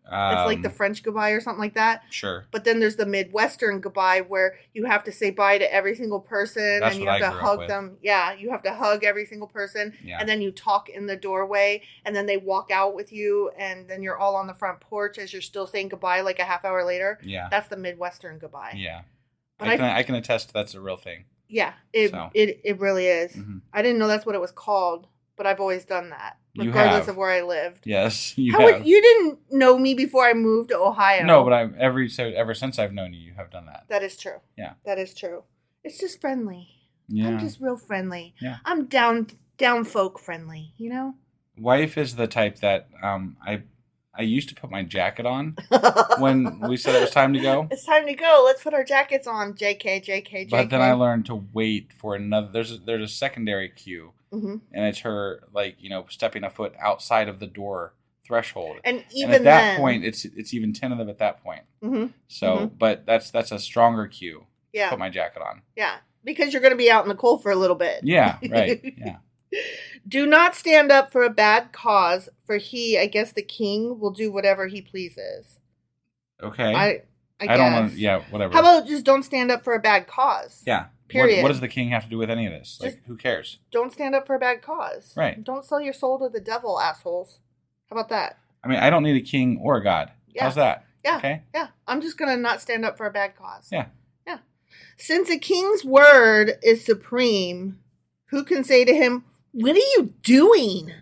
It's like the French goodbye or something like that. Sure. But then there's the Midwestern goodbye where you have to say bye to every single person That's and you what have I to grew up hug with. them. Yeah, you have to hug every single person. Yeah. And then you talk in the doorway and then they walk out with you and then you're all on the front porch as you're still saying goodbye like a half hour later. Yeah. That's the Midwestern goodbye. Yeah. But I can attest that's a real thing. Yeah, it really is. Mm-hmm. I didn't know that's what it was called, but I've always done that. You Regardless have. of where I lived. Yes, you How have. you didn't know me before I moved to Ohio. No, but ever since I've known you, you have done that. That is true. Yeah. That is true. It's just friendly. Yeah. I'm just real friendly. Yeah. I'm down folk friendly, you know? Wife is the type that I used to put my jacket on when we said it was time to go. It's time to go. Let's put our jackets on. JK. But then I learned to wait for another. There's a secondary cue. Mm-hmm. And it's her, like, stepping a foot outside of the door threshold. And even at that then, point, it's even tentative at that point. Mm-hmm. So, Mm-hmm. but that's a stronger cue. Yeah. Put my jacket on. Yeah. Because you're going to be out in the cold for a little bit. Yeah, right. Yeah. Do not stand up for a bad cause, for he, I guess the king, will do whatever he pleases. Okay. I guess. don't want. Yeah, whatever. How about just don't stand up for a bad cause? Yeah. Period. What does the king have to do with any of this? Like, who cares? Don't stand up for a bad cause. Right. Don't sell your soul to the devil, assholes. How about that? I mean, I don't need a king or a god. Yeah. How's that? Yeah. Okay. Yeah. I'm just going to not stand up for a bad cause. Yeah. Yeah. Since a king's word is supreme, who can say to him, "What are you doing?"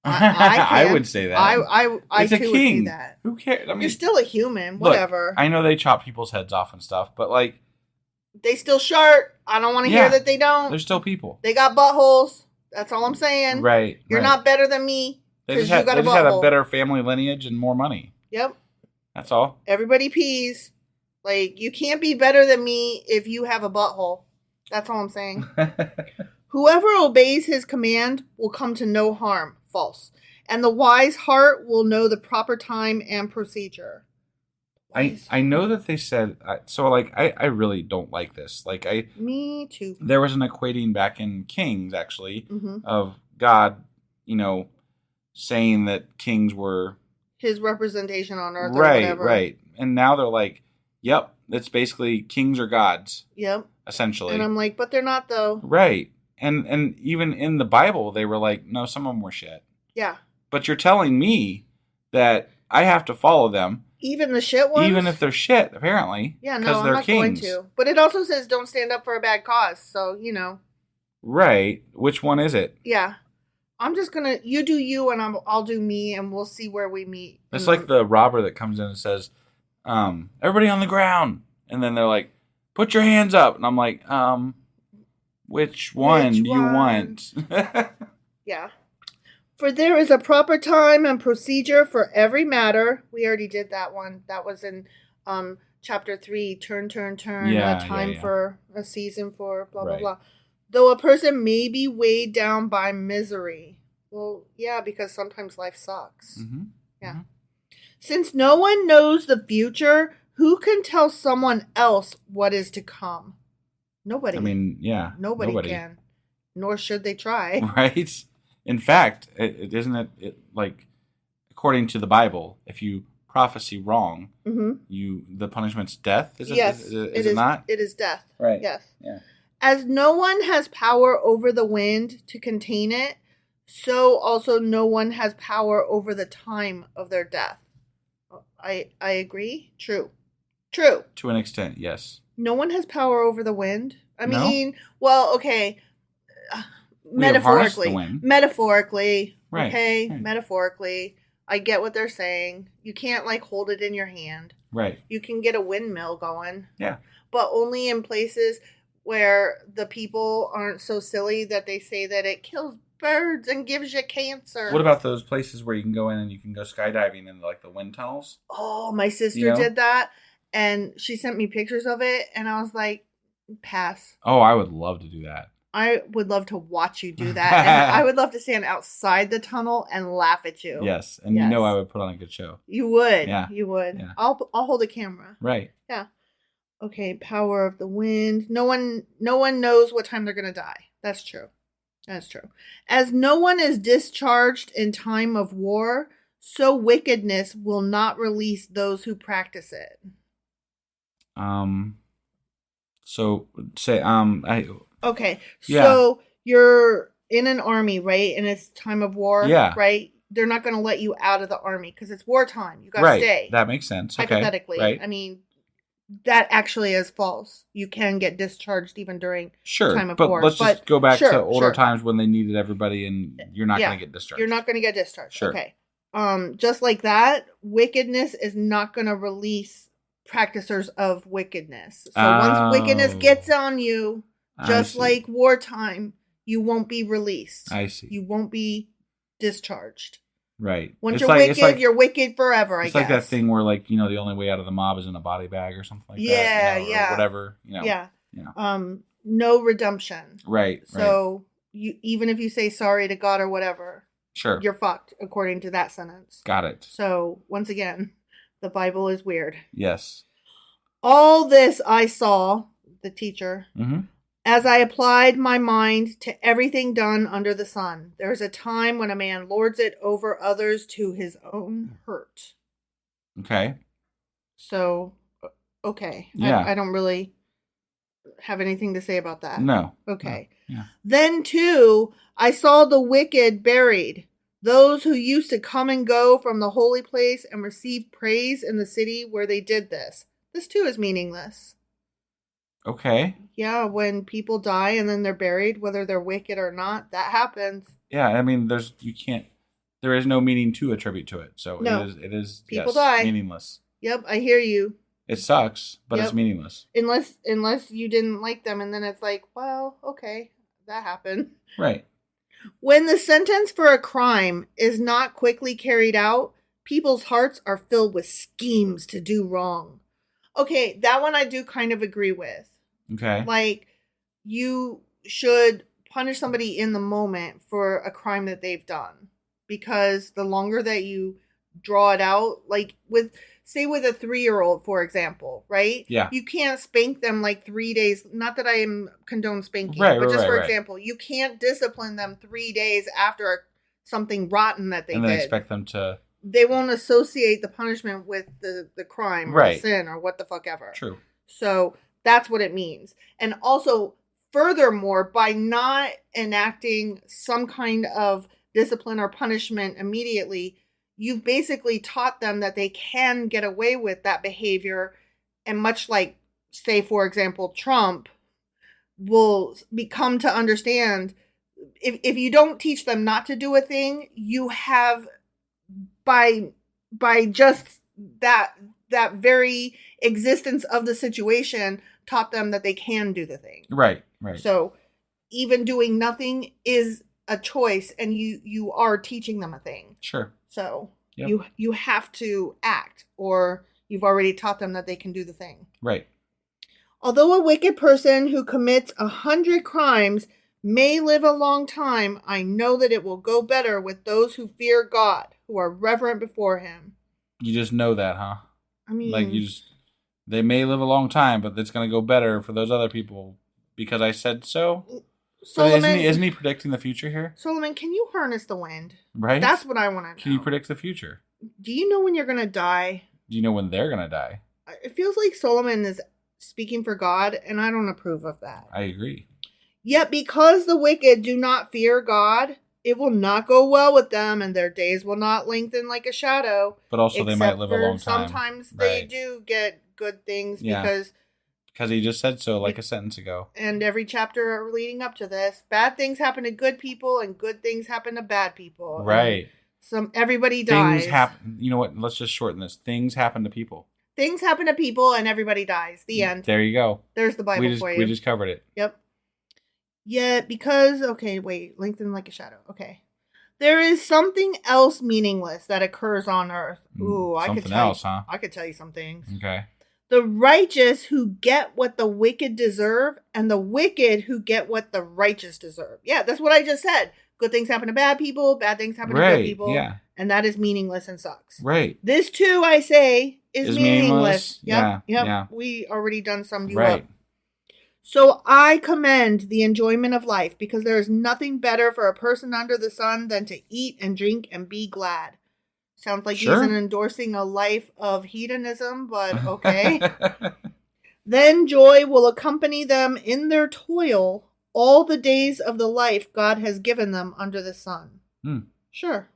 I would say that. I it's a too king. would say that. Who cares? I mean, You're still a human, look, whatever. I know they chop people's heads off and stuff, but like, They still shart. I don't want to hear that they don't. They're still people. They got buttholes. That's all I'm saying. Right. You're not better than me They because just, you got a just had a butthole. better family lineage and more money. Yep. That's all. Everybody pees. Like, you can't be better than me if you have a butthole. That's all I'm saying. Whoever obeys his command will come to no harm. False. And the wise heart will know the proper time and procedure. I know that they said so. Like, I really don't like this. Like, Me too. there was an equating back in Kings actually Mm-hmm. of God, saying that kings were His representation on earth or right, whatever. right, and now they're like, yep, that's basically kings are gods Yep. essentially. And I'm like, but they're not though. Right, and even in the Bible they were like, no, some of them were shit. Yeah. But you're telling me that I have to follow them. Even the shit ones? Even if they're shit, apparently. Yeah, no, because I'm they're not kings. going to. But it also says don't stand up for a bad cause. So, Right. Which one is it? Yeah. I'm just going to, you do you and I'll do me and we'll see where we meet. It's like the robber that comes in and says, everybody on the ground. And then they're like, put your hands up. And I'm like, which one do you want? Yeah. For there is a proper time and procedure for every matter. We already did that one. That was in chapter 3, turn, Yeah, a time yeah. for, a season for, blah, Right. blah, blah. Though a person may be weighed down by misery. Well, yeah, because sometimes life sucks. Mm-hmm. Yeah. Mm-hmm. Since no one knows the future, who can tell someone else what is to come? Nobody. I mean, yeah. Nobody can. Nor should they try. Right? In fact, isn't it like, according to the Bible, if you prophecy wrong, Mm-hmm. the punishment's death? Is it, Yes. is it not? It is death. Right. Yes. Yeah. As no one has power over the wind to contain it, so also no one has power over the time of their death. I agree. True. To an extent, yes. No one has power over the wind. I No? mean, well, okay. We have harnessed Metaphorically. the wind. Metaphorically. Right, Okay. right. Metaphorically. I get what they're saying. You can't like hold it in your hand. Right. You can get a windmill going. Yeah. But only in places where the people aren't so silly that they say that it kills birds and gives you cancer. What about those places where you can go in and you can go skydiving in like the wind tunnels? Oh, my sister You know? did that, and she sent me pictures of it, and I was like, pass. Oh, I would love to do that. I would love to watch you do that, and I would love to stand outside the tunnel and laugh at you. Yes, and Yes. you know I would put on a good show. You would. Yeah. You would. Yeah. I'll hold a camera. Right. Yeah. Okay, power of the wind. No one knows what time they're going to die. That's true. That's true. As no one is discharged in time of war, so wickedness will not release those who practice it. So say Okay. Yeah. So you're in an army, right? And it's time of war, Yeah. right? They're not going to let you out of the army because it's wartime. You got to right. stay. That makes sense. Okay. Hypothetically. Right. I mean, that actually is false. You can get discharged even during time of but war. let's just go back to older sure. times when they needed everybody, and you're not going to get discharged. You're not going to get discharged. Sure. Okay. Just like that, wickedness is not going to release practicers of wickedness. So once wickedness gets on you, just like wartime, you won't be released. I see. You won't be discharged. Right. Once you're wicked, you're wicked forever, I guess. It's like that thing where, like, you know, the only way out of the mob is in a body bag or something like that. You know, or whatever. You know. Yeah. You know. No redemption. Right. So you even if you say sorry to God or whatever, sure, you're fucked according to that sentence. Got it. So once again, the Bible is weird. Yes. All this I saw, the teacher, mm-hmm. as I applied my mind to everything done under the sun. There is a time when a man lords it over others to his own hurt. Okay. So, okay. Yeah. I don't really have anything to say about that. No. Okay. No. Yeah. Then, too, I saw the wicked buried, those who used to come and go from the holy place and receive praise in the city where they did this. This, too, is meaningless. Okay. Yeah, when people die and then they're buried, whether they're wicked or not, that happens. Yeah, I mean, there is no meaning to attribute to it. So no. it is people die. Meaningless. Yep, I hear you. It sucks, but it's meaningless. Unless you didn't like them, and then it's like, well, okay, that happened. Right. When the sentence for a crime is not quickly carried out, people's hearts are filled with schemes to do wrong. Okay, that one I do kind of agree with. Okay. Like, you should punish somebody in the moment for a crime that they've done. Because the longer that you draw it out, like with a 3-year-old, for example, right? Yeah. You can't spank them like 3 days. Not that I am condone spanking, but just for example, you can't discipline them 3 days after something rotten that they did. And then expect them to... They won't associate the punishment with the crime or the sin or what the fuck ever. True. So that's what it means. And also, furthermore, by not enacting some kind of discipline or punishment immediately, you've basically taught them that they can get away with that behavior. And much like, say, for example, Trump will come to understand, if you don't teach them not to do a thing, you have, by just that very existence of the situation, taught them that they can do the thing. Right. So even doing nothing is a choice, and you are teaching them a thing. Sure. So you have to act, or you've already taught them that they can do the thing. Right. Although a wicked person who commits 100 crimes may live a long time, I know that it will go better with those who fear God, who are reverent before him. You just know that, huh? I mean, like they may live a long time, but it's going to go better for those other people because I said so. Solomon, isn't he predicting the future here? Solomon, can you harness the wind? Right. That's what I want to know. Can you predict the future? Do you know when you're going to die? Do you know when they're going to die? It feels like Solomon is speaking for God, and I don't approve of that. I agree. Yet because the wicked do not fear God, it will not go well with them, and their days will not lengthen like a shadow. But also they might live a long time. Sometimes they do get good things because he just said so like a sentence ago. And every chapter leading up to this, bad things happen to good people and good things happen to bad people. Right. Everybody dies. Things happen. You know what? Let's just shorten this. Things happen to people. Things happen to people and everybody dies. The end. There you go. There's the Bible for you. We just covered it. Yep. Yet because, lengthen like a shadow. Okay. There is something else meaningless that occurs on earth. Ooh, I could tell you some things. Okay. The righteous who get what the wicked deserve, and the wicked who get what the righteous deserve. Yeah, that's what I just said. Good things happen to bad people, bad things happen to good people. Yeah. And that is meaningless and sucks. Right. This too, I say, is meaningless. Yep. Yeah. We already done summed you up. So I commend the enjoyment of life, because there is nothing better for a person under the sun than to eat and drink and be glad. Sounds like Sure. he's endorsing a life of hedonism, but okay. Then joy will accompany them in their toil all the days of the life God has given them under the sun. Sure.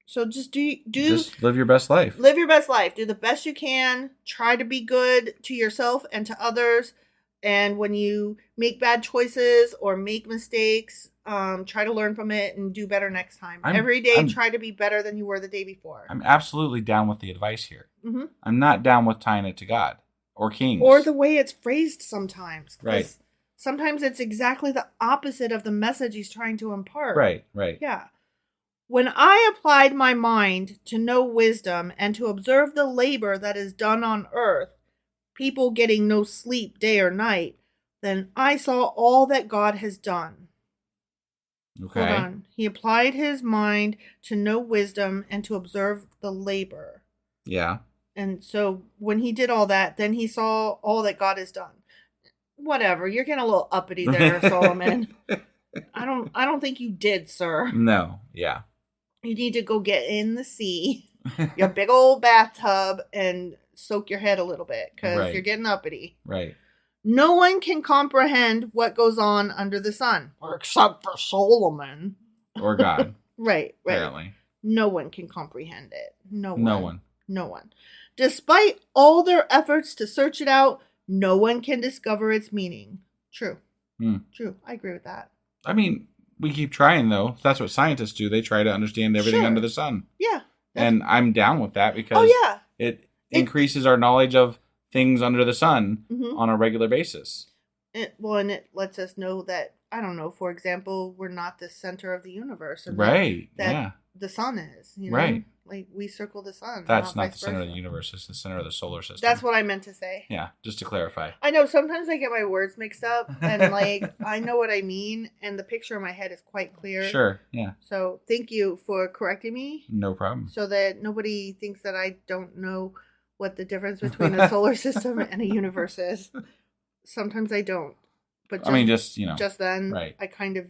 So just just live your best life. Live your best life. Do the best you can. Try to be good to yourself and to others. And when you make bad choices or make mistakes, try to learn from it and do better next time. Every day, try to be better than you were the day before. I'm absolutely down with the advice here. Mm-hmm. I'm not down with tying it to God or kings. Or the way it's phrased sometimes. Right. Sometimes it's exactly the opposite of the message he's trying to impart. Right. Yeah. When I applied my mind to know wisdom and to observe the labor that is done on earth, people getting no sleep day or night, then I saw all that God has done. Okay. Hold on. He applied his mind to know wisdom and to observe the labor. Yeah. And so when he did all that, then he saw all that God has done. Whatever. You're getting a little uppity there, Solomon. I don't think you did, sir. No. Yeah. You need to go get in the sea, your big old bathtub, and soak your head a little bit because you're getting uppity. Right. No one can comprehend what goes on under the sun, except for Solomon. Or God. Right. Apparently. No one can comprehend it. No one. Despite all their efforts to search it out, no one can discover its meaning. True. True. I agree with that. I mean, we keep trying, though. That's what scientists do. They try to understand everything under the sun. Yeah. And I'm down with that because it increases our knowledge of things under the sun on a regular basis. And it lets us know that, I don't know, for example, we're not the center of the universe. And that the sun is. You know? Right. Like, we circle the sun. That's not the center of the universe. It's the center of the solar system. That's what I meant to say. Yeah, just to clarify. I know, sometimes I get my words mixed up, and, like, I know what I mean, and the picture in my head is quite clear. Sure, yeah. So, thank you for correcting me. No problem. So that nobody thinks that I don't know what the difference between a solar system and a universe is. Sometimes I don't. But just then, I kind of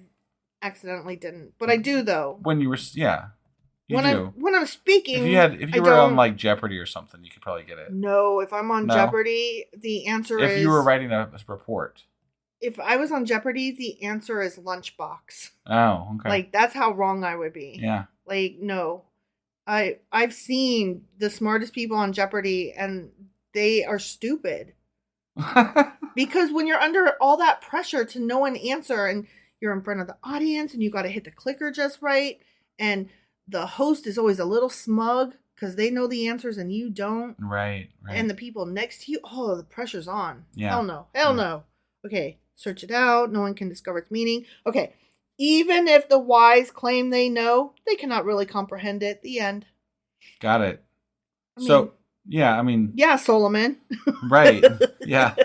accidentally didn't. But I do, though. When you were, When I'm speaking, if you were on like Jeopardy or something, you could probably get it. No, if I'm on Jeopardy, the answer is. If you were writing a report. If I was on Jeopardy, the answer is lunchbox. Oh, okay. Like, that's how wrong I would be. Yeah. Like, no, I've seen the smartest people on Jeopardy, and they are stupid. Because when you're under all that pressure to know an answer, and you're in front of the audience, and you got to hit the clicker just right, and the host is always a little smug because they know the answers and you don't. Right. And the people next to you, the pressure's on. Yeah. Hell no. Okay, search it out. No one can discover its meaning. Okay, even if the wise claim they know, they cannot really comprehend it. The end. Got it. Yeah, Solomon. Right. Yeah.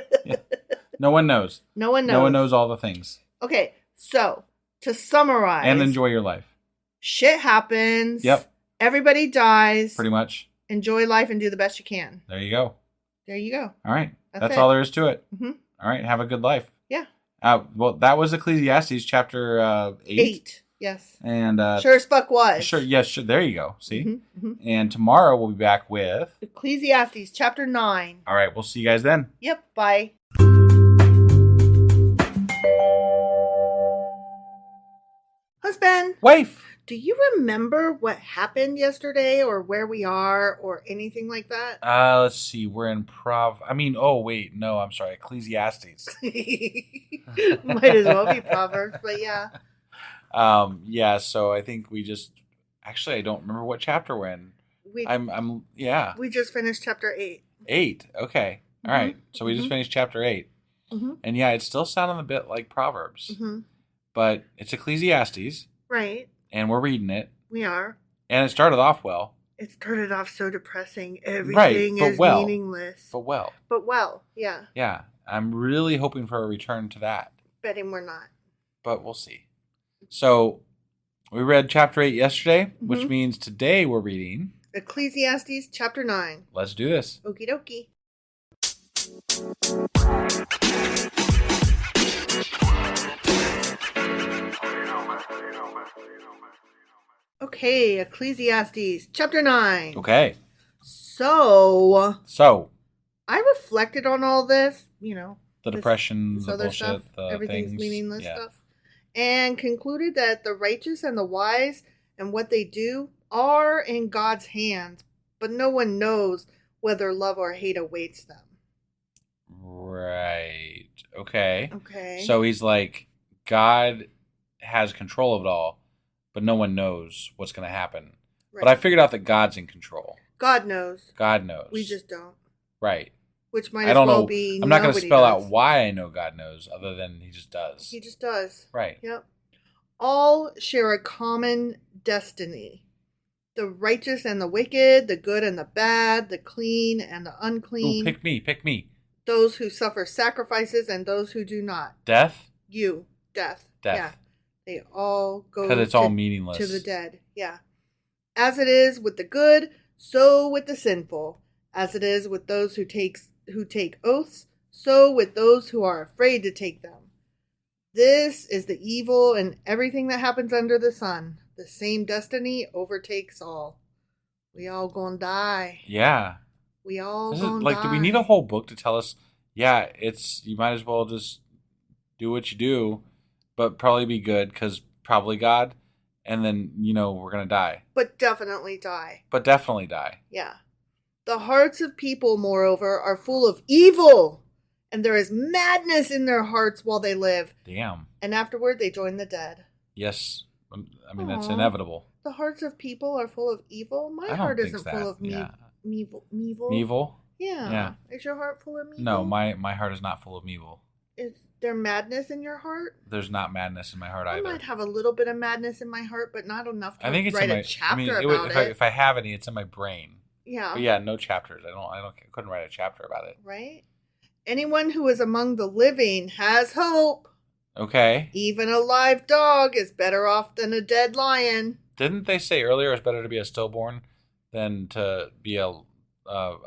No one knows. No one knows all the things. Okay, so to summarize. And enjoy your life. Shit happens. Yep. Everybody dies. Pretty much. Enjoy life and do the best you can. There you go. All right. That's all there is to it. Mm-hmm. All right. Have a good life. Yeah. Well, that was Ecclesiastes chapter 8. 8. Yes. And sure as fuck was. Sure. Yes. Sure. There you go. See. Mm-hmm. And tomorrow we'll be back with Ecclesiastes chapter 9. All right. We'll see you guys then. Yep. Bye. Husband. Wife. Do you remember what happened yesterday or where we are or anything like that? Let's see. We're in I'm sorry. Ecclesiastes. Might as well be Proverbs, but yeah. So I think we just I don't remember what chapter we're in. We just finished chapter 8. 8. Okay. All right. So we just finished chapter 8. Mm-hmm. And it's still sounding a bit like Proverbs. Mm-hmm. But it's Ecclesiastes. Right. And we're reading it. We are. And it started off well. It started off so depressing. Everything is meaningless. But well. Yeah. Yeah. I'm really hoping for a return to that. Betting we're not. But we'll see. So, we read chapter 8 yesterday, which means today we're reading Ecclesiastes chapter 9. Let's do this. Okie dokie. Okay, Ecclesiastes chapter 9. Okay. So, So, I reflected on all this, the this- depression, this the other bullshit, stuff, the everything's things. meaningless Yeah. stuff, and concluded that the righteous and the wise and what they do are in God's hands, but no one knows whether love or hate awaits them. Right. Okay. Okay. So he's like, God has control of it all, but no one knows what's going to happen. Right. But I figured out that God's in control. God knows. God knows. We just don't. Right. Which might I as don't well know. be. I'm not going to nobody spell does. out why I know God knows, other than he just does. He just does. Right. Yep. All share a common destiny. The righteous and the wicked, the good and the bad, the clean and the unclean. Ooh, pick me. Pick me. Those who suffer sacrifices and those who do not. Death? You. Death. Death. Yeah. They all go Because it's all meaningless. to the dead. Yeah. As it is with the good, so with the sinful. As it is with those who take oaths, so with those who are afraid to take them. This is the evil in everything that happens under the sun. The same destiny overtakes all. We all gonna die. Yeah. We all This is, gonna like, die. do we need a whole book to tell us, yeah, you might as well just do what you do, but probably be good, because probably God, and then, we're going to die. But definitely die. But definitely die. Yeah. The hearts of people, moreover, are full of evil, and there is madness in their hearts while they live. Damn. And afterward they join the dead. Yes. I mean, that's Aw. inevitable. The hearts of people are full of evil. My I don't heart think isn't that. full of Yeah. meevil. Evil? Yeah. Yeah. Is your heart full of meevil? No, my heart is not full of evil. Is there madness in your heart? There's not madness in my heart I either. might have a little bit of madness in my heart, but not enough to I think it's write in my. a chapter I mean, about it. if I have any, it's in my brain. Yeah. But yeah, no chapters. I couldn't write a chapter about it. Right? Anyone who is among the living has hope. Okay. Even a live dog is better off than a dead lion. Didn't they say earlier it's better to be a stillborn than to be an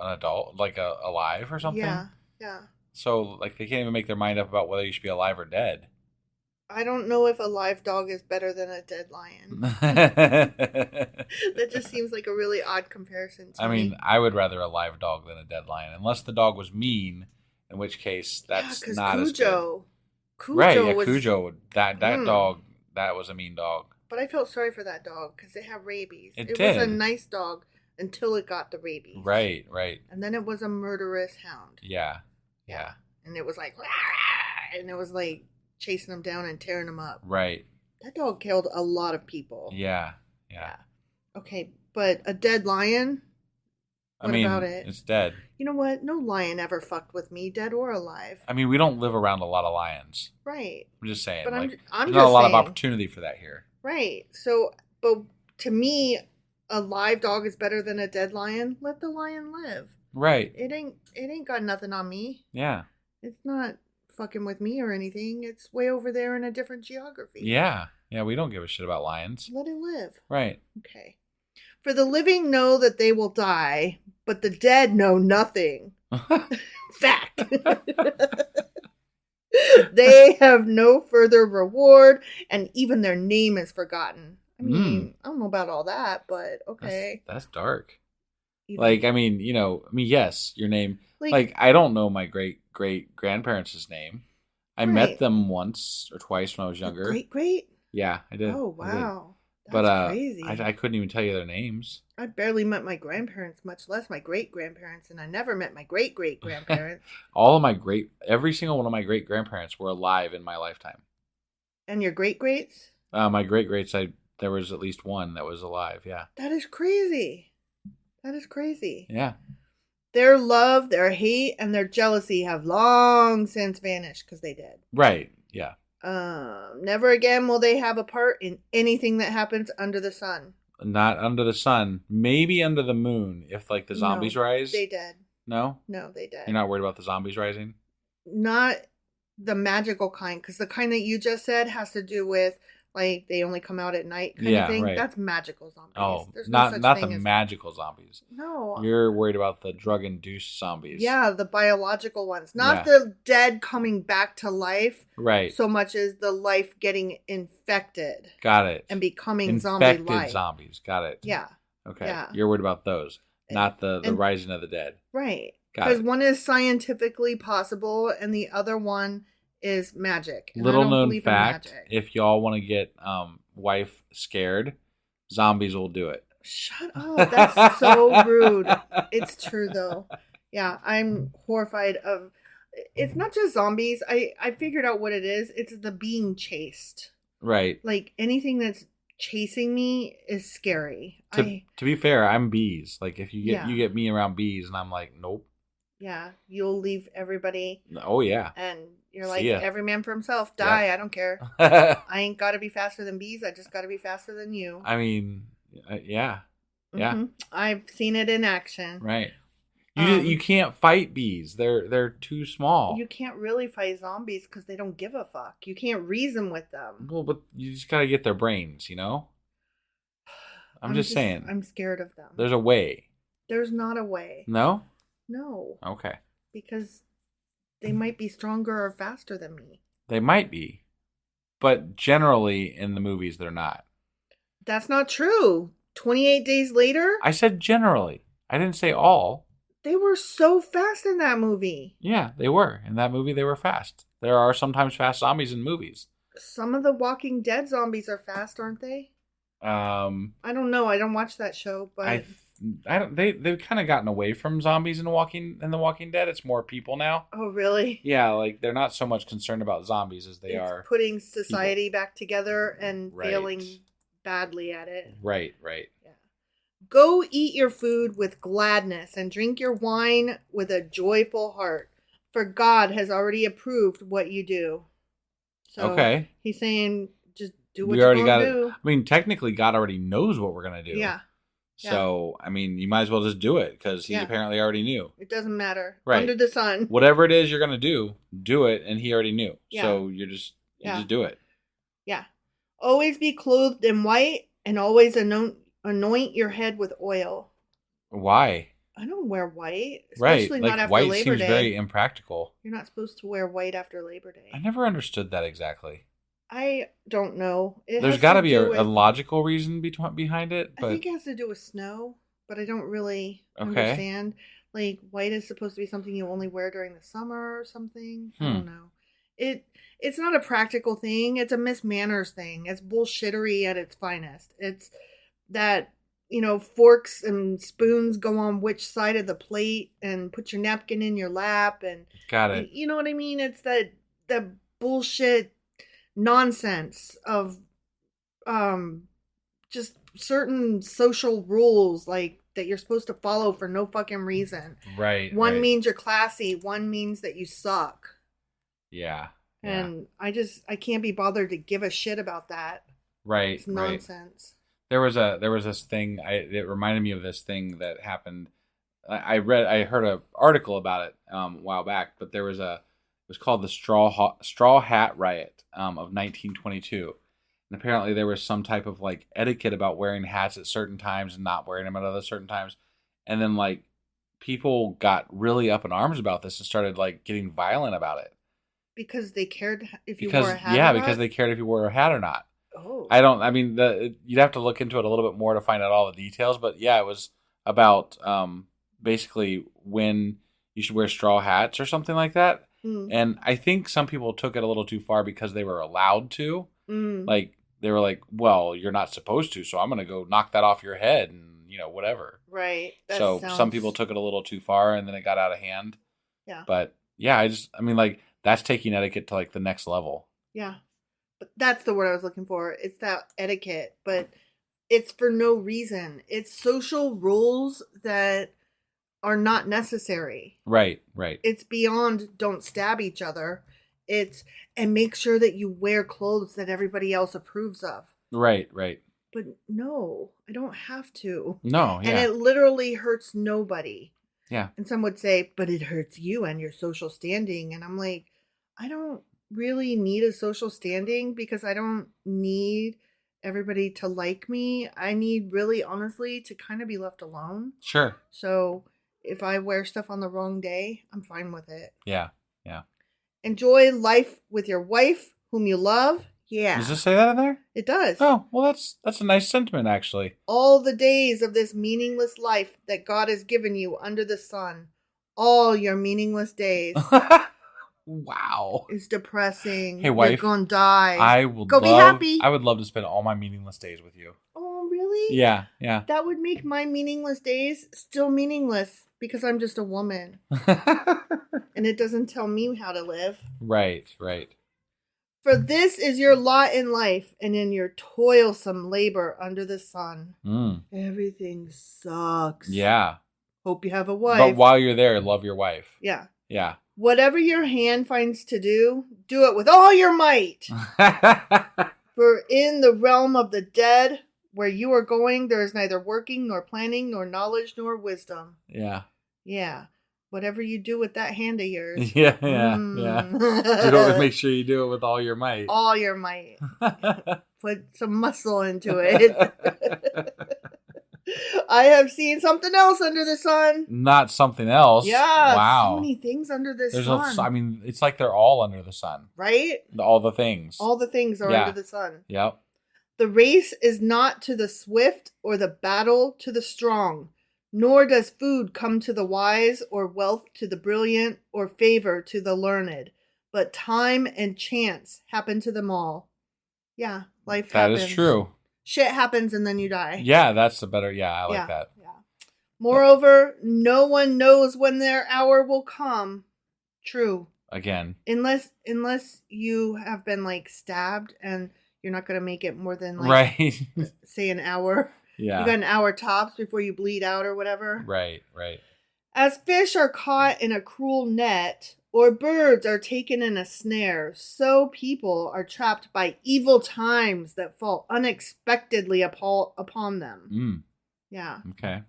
adult, like alive or something? Yeah, yeah. So, like, they can't even make their mind up about whether you should be alive or dead. I don't know if a live dog is better than a dead lion. That just seems like a really odd comparison to I me. mean, I would rather a live dog than a dead lion, unless the dog was mean, in which case that's not as good. Cujo Right, yeah, was, Cujo, that dog, that was a mean dog. But I felt sorry for that dog because it had rabies. It was a did. nice dog until it got the rabies. Right. And then it was a murderous hound. Yeah. And it was like, "Rah!" And it was like chasing them down and tearing them up. Right. That dog killed a lot of people. Yeah. Okay, but a dead lion? I mean, about it? it's dead. You know what? No lion ever fucked with me, dead or alive. I mean, we don't live around a lot of lions. Right. I'm just saying. But like, I'm there's not a just lot of saying. opportunity for that here. Right. So, but to me, a live dog is better than a dead lion. Let the lion live. Right. It ain't got nothing on me. Yeah. It's not fucking with me or anything. It's way over there in a different geography. Yeah. Yeah, we don't give a shit about lions. Let it live. Right. Okay. For the living know that they will die, but the dead know nothing. Fact. They have no further reward, and even their name is forgotten. I mean, I don't know about all that, but okay. That's dark. Even- Like, I mean, yes, your name. Like, I don't know my great-great-grandparents' name. I met Right. them once or twice when I was younger. Great? Yeah, I did. Oh, I did. wow. But That's crazy. I couldn't even tell you their names. I barely met my grandparents, much less my great-grandparents, and I never met my great-great-grandparents. Every single one of my great-grandparents were alive in my lifetime. And your great-greats? My great-greats, there was at least one that was alive, yeah. That is crazy. That is crazy. Yeah. Their love, their hate, and their jealousy have long since vanished because they did. Right, yeah. Never again will they have a part in anything that happens under the sun. Not under the sun. Maybe under the moon, if, like, the zombies No, rise. They did. No? No, they did. You're not worried about the zombies rising? Not the magical kind, because the kind that you just said has to do with Like they only come out at night kind of thing. Right. That's magical zombies. Oh, There's no not such the thing as magical zombies. no. You're worried about the drug-induced zombies. Yeah, the biological ones, not Yeah. the dead coming back to life. Right. So much as the life getting infected. Got it. And becoming infected zombie-like. zombies. Got it. Yeah. Okay. Yeah. You're worried about those, not the rising of the dead. Right. Got Because it. one is scientifically possible and the other one is magic. And Little I don't known believe in fact: magic. if y'all want to get wife scared, zombies will do it. Shut up. That's so rude. It's true though. Yeah, I'm horrified of it's not just zombies. I figured out what it is. It's the being chased. Right. Like anything that's chasing me is scary. To be fair, I'm bees. Like if you get Yeah. you get me around bees, and I'm like, nope. Yeah, you'll leave everybody Oh yeah. and you're See like, ya. every man for himself. Die. Yep. I don't care. I ain't got to be faster than bees. I just got to be faster than you. I mean, yeah. Mhm. I've seen it in action. Right. You can't fight bees. They're too small. You can't really fight zombies because they don't give a fuck. You can't reason with them. Well, but you just gotta get their brains, you know? I'm just saying. I'm scared of them. There's a way. There's not a way. No? No. Okay. Because they might be stronger or faster than me. They might be. But generally in the movies they're not. That's not true. 28 days later, I said generally. I didn't say all. they were so fast in that movie. Yeah, they were. In that movie they were fast. There are sometimes fast zombies in movies. Some of the Walking Dead zombies are fast, aren't they? I don't know. I don't watch that show, but I don't. They've kind of gotten away from zombies in the Walking Dead. It's more people now. oh really? Yeah, like they're not so much concerned about zombies as they It's are putting society back together and Right. failing badly at it. Right. Yeah. Go eat your food with gladness and drink your wine with a joyful heart, for God has already approved what you do. So Okay. he's saying just do what We you're already going got to it. do. I mean, technically, God already knows what we're gonna do. Yeah. So I mean, you might as well just do it because He Yeah. apparently already knew. It doesn't matter. Right. Under the sun. Whatever it is you're gonna do it, and He already knew. Yeah. So you just do it. Yeah. Always be clothed in white and always anoint your head with oil. Why? I don't wear white, Right. especially Like not after white Labor seems Day. very impractical. You're not supposed to wear white after Labor Day. I never understood that exactly. I don't know. There's got to be a logical reason behind it, I but think it has to do with snow, but I don't really Okay. understand. Like white is supposed to be something you only wear during the summer or something. I don't know. It's not a practical thing. It's a Miss Manners thing. It's bullshittery at its finest. It's that, forks and spoons go on which side of the plate and put your napkin in your lap and got it. you know what I mean? It's that bullshit nonsense of just certain social rules like that you're supposed to follow for no fucking reason. Right. One right. means you're classy, one means that you suck. Yeah. And I can't be bothered to give a shit about that. Right. It's nonsense. There was this thing. It reminded me of this thing that happened. I heard an article about it a while back, but it was called the Straw Hat Riot of 1922, and apparently there was some type of like etiquette about wearing hats at certain times and not wearing them at other certain times, and then like people got really up in arms about this and started like getting violent about it Because they cared if you wore a hat. Yeah, or because not? they cared if you wore a hat or not. Oh. You'd have to look into it a little bit more to find out all the details, but yeah, it was about basically when you should wear straw hats or something like that. And I think some people took it a little too far because they were allowed to. Like they were like, well, you're not supposed to, so I'm going to go knock that off your head and whatever. Right. Some people took it a little too far and then it got out of hand. Yeah. But yeah, like that's taking etiquette to like the next level. Yeah. But that's the word I was looking for. It's that etiquette, but it's for no reason. It's social rules that are not necessary. Right. It's beyond don't stab each other. And make sure that you wear clothes that everybody else approves of. Right. But no, I don't have to. No, yeah. And it literally hurts nobody. Yeah. And some would say, but it hurts you and your social standing. And I'm like, I don't really need a social standing because I don't need everybody to like me. I need really honestly to kind of be left alone. Sure. So if I wear stuff on the wrong day, I'm fine with it. Yeah. Yeah. Enjoy life with your wife, whom you love. Yeah. Does this say that in there? It does. Oh, well, that's a nice sentiment, actually. All the days of this meaningless life that God has given you under the sun, all your meaningless days. Wow. It's depressing. Hey, wife. You're gonna die. I will Go be happy. I would love to spend all my meaningless days with you. Oh, really? Yeah, yeah. That would make my meaningless days still meaningless because I'm just a woman. And it doesn't tell me how to live. Right, right. For this is your lot in life and in your toilsome labor under the sun. Everything sucks. Yeah. Hope you have a wife. But while you're there, love your wife. Yeah. Yeah. Whatever your hand finds to do, do it with all your might. For in the realm of the dead, where you are going, there is neither working, nor planning, nor knowledge, nor wisdom. Yeah. Yeah. Whatever you do with that hand of yours. Yeah. Make sure you do it with all your might. All your might. Put some muscle into it. I have seen something else under the sun. Not something else. Yeah. Wow. So many things under the sun. It's like they're all under the sun. Right? All the things. All the things are under the sun. Yep. The race is not to the swift or the battle to the strong, nor does food come to the wise or wealth to the brilliant or favor to the learned, but time and chance happen to them all. Yeah, life happens. That is true. Shit happens and then you die. Yeah, that's the better. Yeah, I like that. Yeah. Moreover, no one knows when their hour will come. True. Again. Unless you have been like stabbed and you're not going to make it more than right. say an hour. Yeah. You got an hour tops before you bleed out or whatever. Right. As fish are caught in a cruel net, or birds are taken in a snare, so people are trapped by evil times that fall unexpectedly upon them. Yeah. Okay.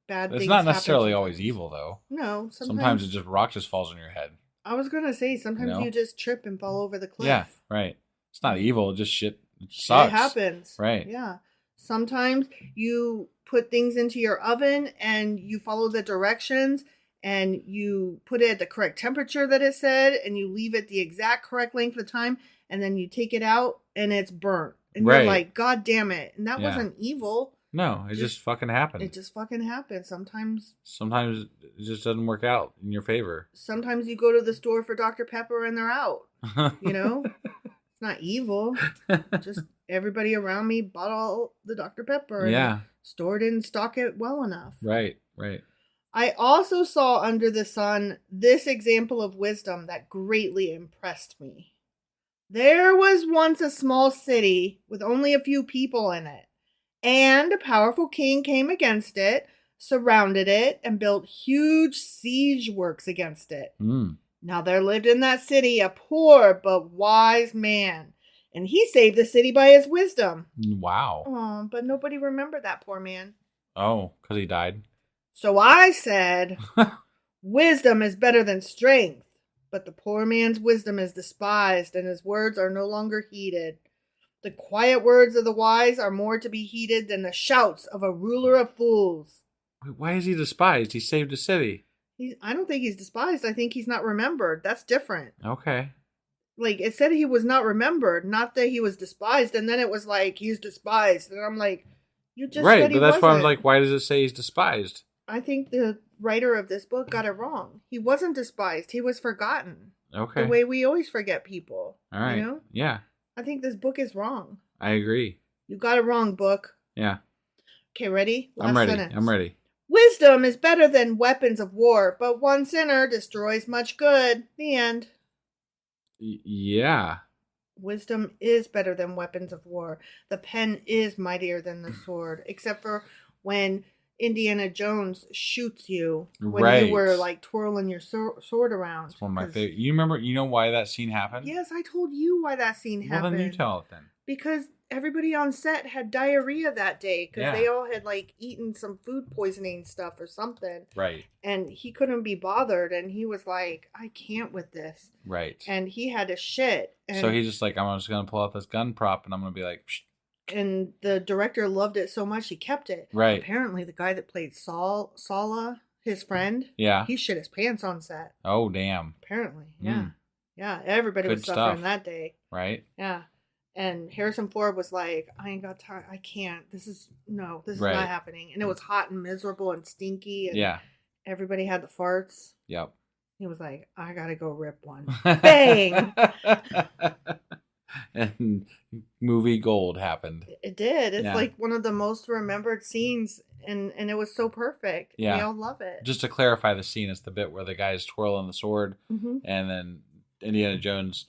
Bad things. It's not necessarily happen always evil, though. No. Sometimes rock just falls on your head. I was going to say, sometimes you just trip and fall over the cliff. Yeah, right. It's not evil, it just shit. It sucks. It happens. Right. Yeah. Sometimes you put things into your oven and you follow the directions and you put it at the correct temperature that it said and you leave it the exact correct length of time and then you take it out and it's burnt. And you're like, God damn it. And that wasn't evil. No, it just fucking happened. It just fucking happened. Sometimes it just doesn't work out in your favor. Sometimes you go to the store for Dr. Pepper and they're out. You know? It's not evil. Just everybody around me bought all the Dr. Pepper and the store didn't stock it well enough. Right. I also saw under the sun this example of wisdom that greatly impressed me. There was once a small city with only a few people in it, and a powerful king came against it, surrounded it, and built huge siege works against it. Now there lived in that city a poor but wise man, and he saved the city by his wisdom. Wow. Oh, but nobody remembered that poor man. Oh, because he died? So I said, wisdom is better than strength, but the poor man's wisdom is despised, and his words are no longer heeded. The quiet words of the wise are more to be heeded than the shouts of a ruler of fools. Wait, why is he despised? He saved a city. I don't think he's despised. I think he's not remembered. That's different. Okay. Like, it said he was not remembered, not that he was despised, and then it was like, he's despised. And I'm like, you just said he but that's wasn't. why I'm like, why does it say he's despised? I think the writer of this book got it wrong. He wasn't despised. He was forgotten. Okay. The way we always forget people. All right. You know? Yeah. I think this book is wrong. I agree. You got it wrong, book. Yeah. Okay, ready? I'm ready. Wisdom is better than weapons of war, but one sinner destroys much good. The end. Yeah. Wisdom is better than weapons of war. The pen is mightier than the sword, except for when Indiana Jones shoots you when you were like twirling your sword around. It's one of my favorite. You know why that scene happened? Yes, I told you why that scene happened. Well, then you tell it then. Because everybody on set had diarrhea that day because Yeah. they all had like eaten some food poisoning stuff or something. Right. And he couldn't be bothered, and he was like, I can't with this. Right. And he had to shit. And, so he's just like, I'm just going to pull out this gun prop and I'm going to be like, psh. And the director loved it so much he kept it. Right. Apparently, the guy that played Sala, his friend, Yeah. he shit his pants on set. Oh, damn. Apparently, yeah. Mm. Yeah, everybody Good was suffering stuff. that day. Right. Yeah. And Harrison Ford was like, I ain't got time. I can't. This is Right. not happening. And it was hot and miserable and stinky. And Yeah. everybody had the farts. Yep. He was like, I got to go rip one. Bang! And movie gold happened. It did. It's Yeah. like one of the most remembered scenes. And it was so perfect. Yeah. We all love it. Just to clarify the scene, it's the bit where the guy's twirling the sword Mm-hmm. and then Indiana Jones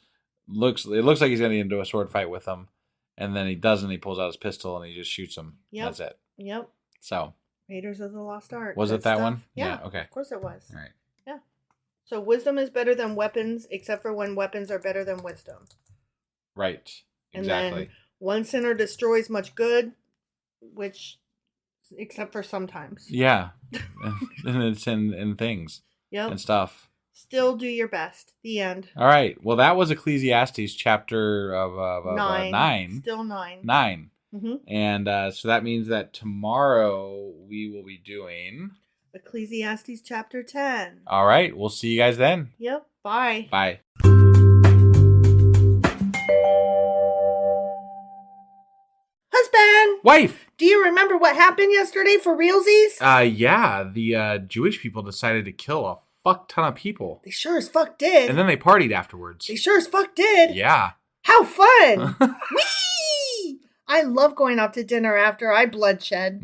looks like he's going to get into a sword fight with him. And then he doesn't. He pulls out his pistol and he just shoots him. Yep. That's it. Yep. So. Raiders of the Lost Ark. Was Good it that stuff. one? Yeah. Okay. Of course it was. All right. Yeah. So wisdom is better than weapons, except for when weapons are better than wisdom. Right. And Exactly. then one sinner destroys much good, which, except for sometimes. Yeah. And it's in things Yep. and stuff. Still do your best. The end. All right. Well, that was Ecclesiastes chapter of 9. Still 9. 9. Mm-hmm. And so that means that tomorrow we will be doing... Ecclesiastes chapter 10. All right. We'll see you guys then. Yep. Bye. Bye. Husband! Wife! Do you remember what happened yesterday for realsies? Yeah. The Jewish people decided to kill a fuck ton of people. They sure as fuck did. And then they partied afterwards. They sure as fuck did. Yeah. How fun! Whee! I love going out to dinner after I bloodshed.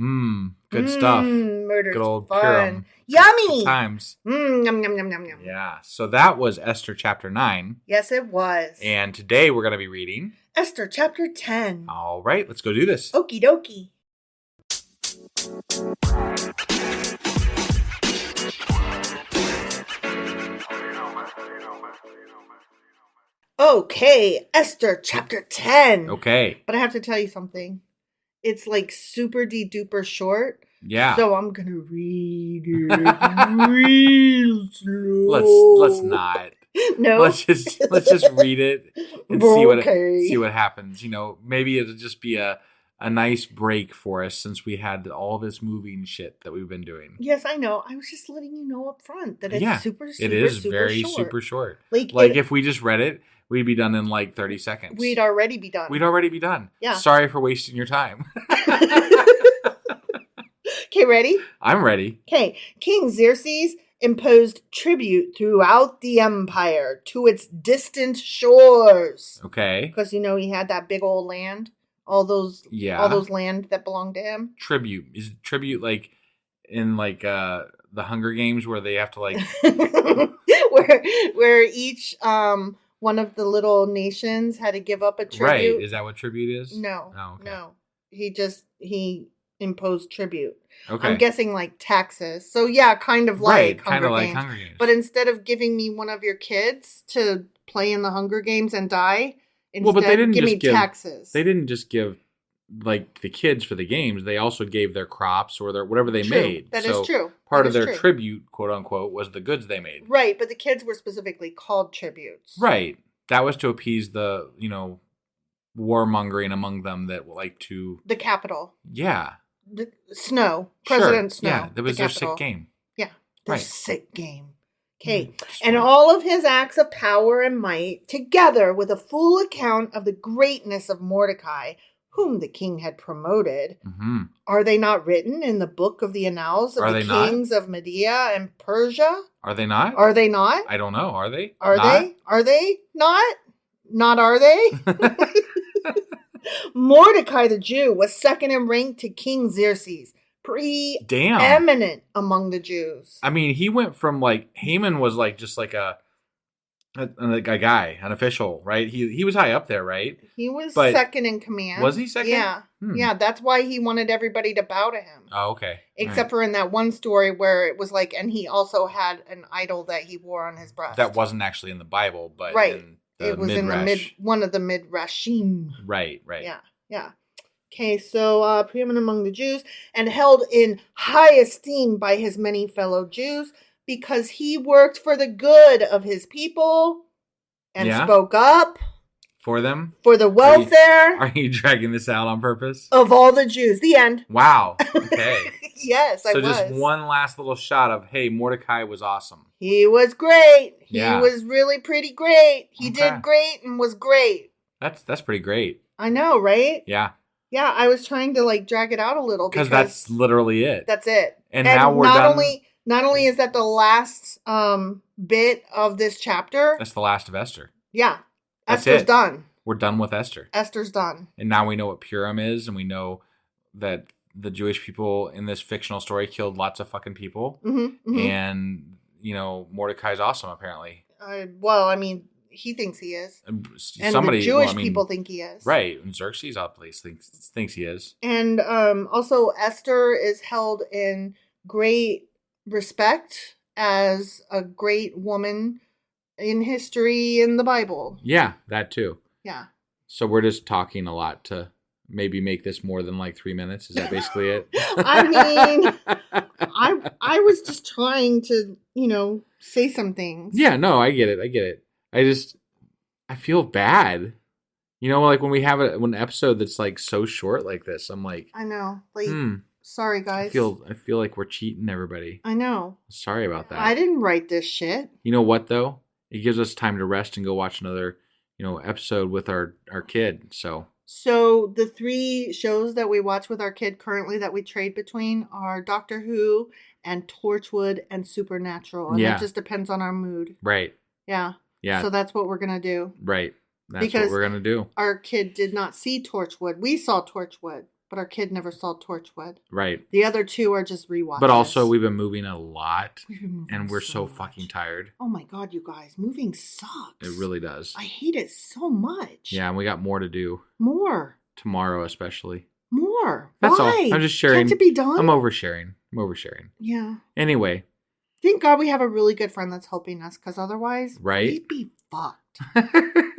Good stuff. Murder's Good old fun. Purim. Yummy! Good times. Yum, yum, yum, yum, yum. Yeah. So that was Esther chapter 9. Yes, it was. And today we're going to be reading... Esther chapter 10. All right. Let's go do this. Okie dokie. Okay, Esther chapter 10. Okay. But I have to tell you something. It's like super duper short. Yeah. So I'm going to read it real slow. Let's not. No. Let's just read it and Okay. see what happens. You know, maybe it'll just be a nice break for us since we had all this moving shit that we've been doing. Yes, I know. I was just letting you know up front that it's super it is super very short. super short. Like if we just read it, we'd be done in like 30 seconds. We'd already be done. We'd already be done. Yeah. Sorry for wasting your time. Okay, ready? I'm ready. Okay. King Xerxes imposed tribute throughout the empire to its distant shores. Okay. Because, you know, he had that big old land. All those land that belonged to him. Tribute. Is it tribute like in like the Hunger Games where they have to like where each one of the little nations had to give up a tribute. Right. Is that what tribute is? No. Oh, okay. No. He imposed tribute. Okay. I'm guessing like taxes. So yeah, kind of like kind of like Games. Hunger Games. But instead of giving me one of your kids to play in the Hunger Games and die, instead they didn't give me just give taxes. They didn't just give like the kids for the games. They also gave their crops or their whatever they made. That is true. Part That of is their true. tribute, quote unquote, was the goods they made. Right, but the kids were specifically called tributes. Right. That was to appease the, warmongering among them that like to... The capital. Yeah. Snow. President Sure. Snow. Yeah, that was the their capital. sick game. Yeah, their Right. sick game. Okay, Just and right. all of his acts of power and might, together with a full account of the greatness of Mordecai, whom the king had promoted, Mm-hmm. are they not written in the book of the annals of Are the they not? kings of Media and Persia? Are they not? Are they not? I don't know. Are they? Are Not? they? Are they not? Not are they? Mordecai the Jew was second in rank to King Xerxes, Damn. preeminent among the Jews. I mean, he went from like Haman was like just like a guy, an official, right? He was high up there, right? He was But- second in command. Was he second? Yeah. Hmm. Yeah, that's why he wanted everybody to bow to him. Oh, okay. Except for in that one story where it was like, and he also had an idol that he wore on his breast. That wasn't actually in the Bible, but Right. in the It was Midrash. in one of the Midrashim. Right. Yeah. Yeah. Okay, so preeminent among the Jews and held in high esteem by his many fellow Jews because he worked for the good of his people and spoke up for them, for the welfare. Are you dragging this out on purpose? Of all the Jews. The end. Wow. Okay. Yes, I was. So just one last little shot of, hey, Mordecai was awesome. He was great. Yeah. He was really pretty great. He did great and was great. That's pretty great. I know, right? Yeah. Yeah, I was trying to like drag it out a little because that's literally it. That's it. And now we're done. Not only is that the last bit of this chapter. That's the last of Esther. Yeah. That's Esther's done. We're done with Esther. Esther's done. And now we know what Purim is, and we know that the Jewish people in this fictional story killed lots of fucking people. Mm-hmm, mm-hmm. And, Mordecai's awesome, apparently. Well, I mean, he thinks he is. And the Jewish people think he is. Right. And Xerxes, obviously, thinks he is. And also, Esther is held in great respect as a great woman in history in the Bible. Yeah, that too. Yeah. So we're just talking a lot to maybe make this more than like 3 minutes. Is that basically it? I mean, I was just trying to, say some things. Yeah, no, I get it. I feel bad. Like when we have an episode that's like so short like this, I'm like, I know. Like, sorry guys. I feel like we're cheating everybody. I know. Sorry about that. I didn't write this shit. You know what though? It gives us time to rest and go watch another, episode with our kid. So the 3 shows that we watch with our kid currently that we trade between are Doctor Who and Torchwood and Supernatural. And it just depends on our mood. Right. Yeah. Yeah. So that's what we're going to do. Right. That's what we're going to do. Our kid did not see Torchwood. We saw Torchwood, but our kid never saw Torchwood. Right. The other 2 are just rewatches. But also, we've been moving a lot. And we're so fucking tired. Oh my God, you guys. Moving sucks. It really does. I hate it so much. Yeah, and we got more to do. More. Tomorrow, especially. More. That's Why? all. I'm just sharing. Can't it be done? I'm oversharing. Yeah. Anyway. Thank God we have a really good friend that's helping us, because otherwise, we'd be fucked.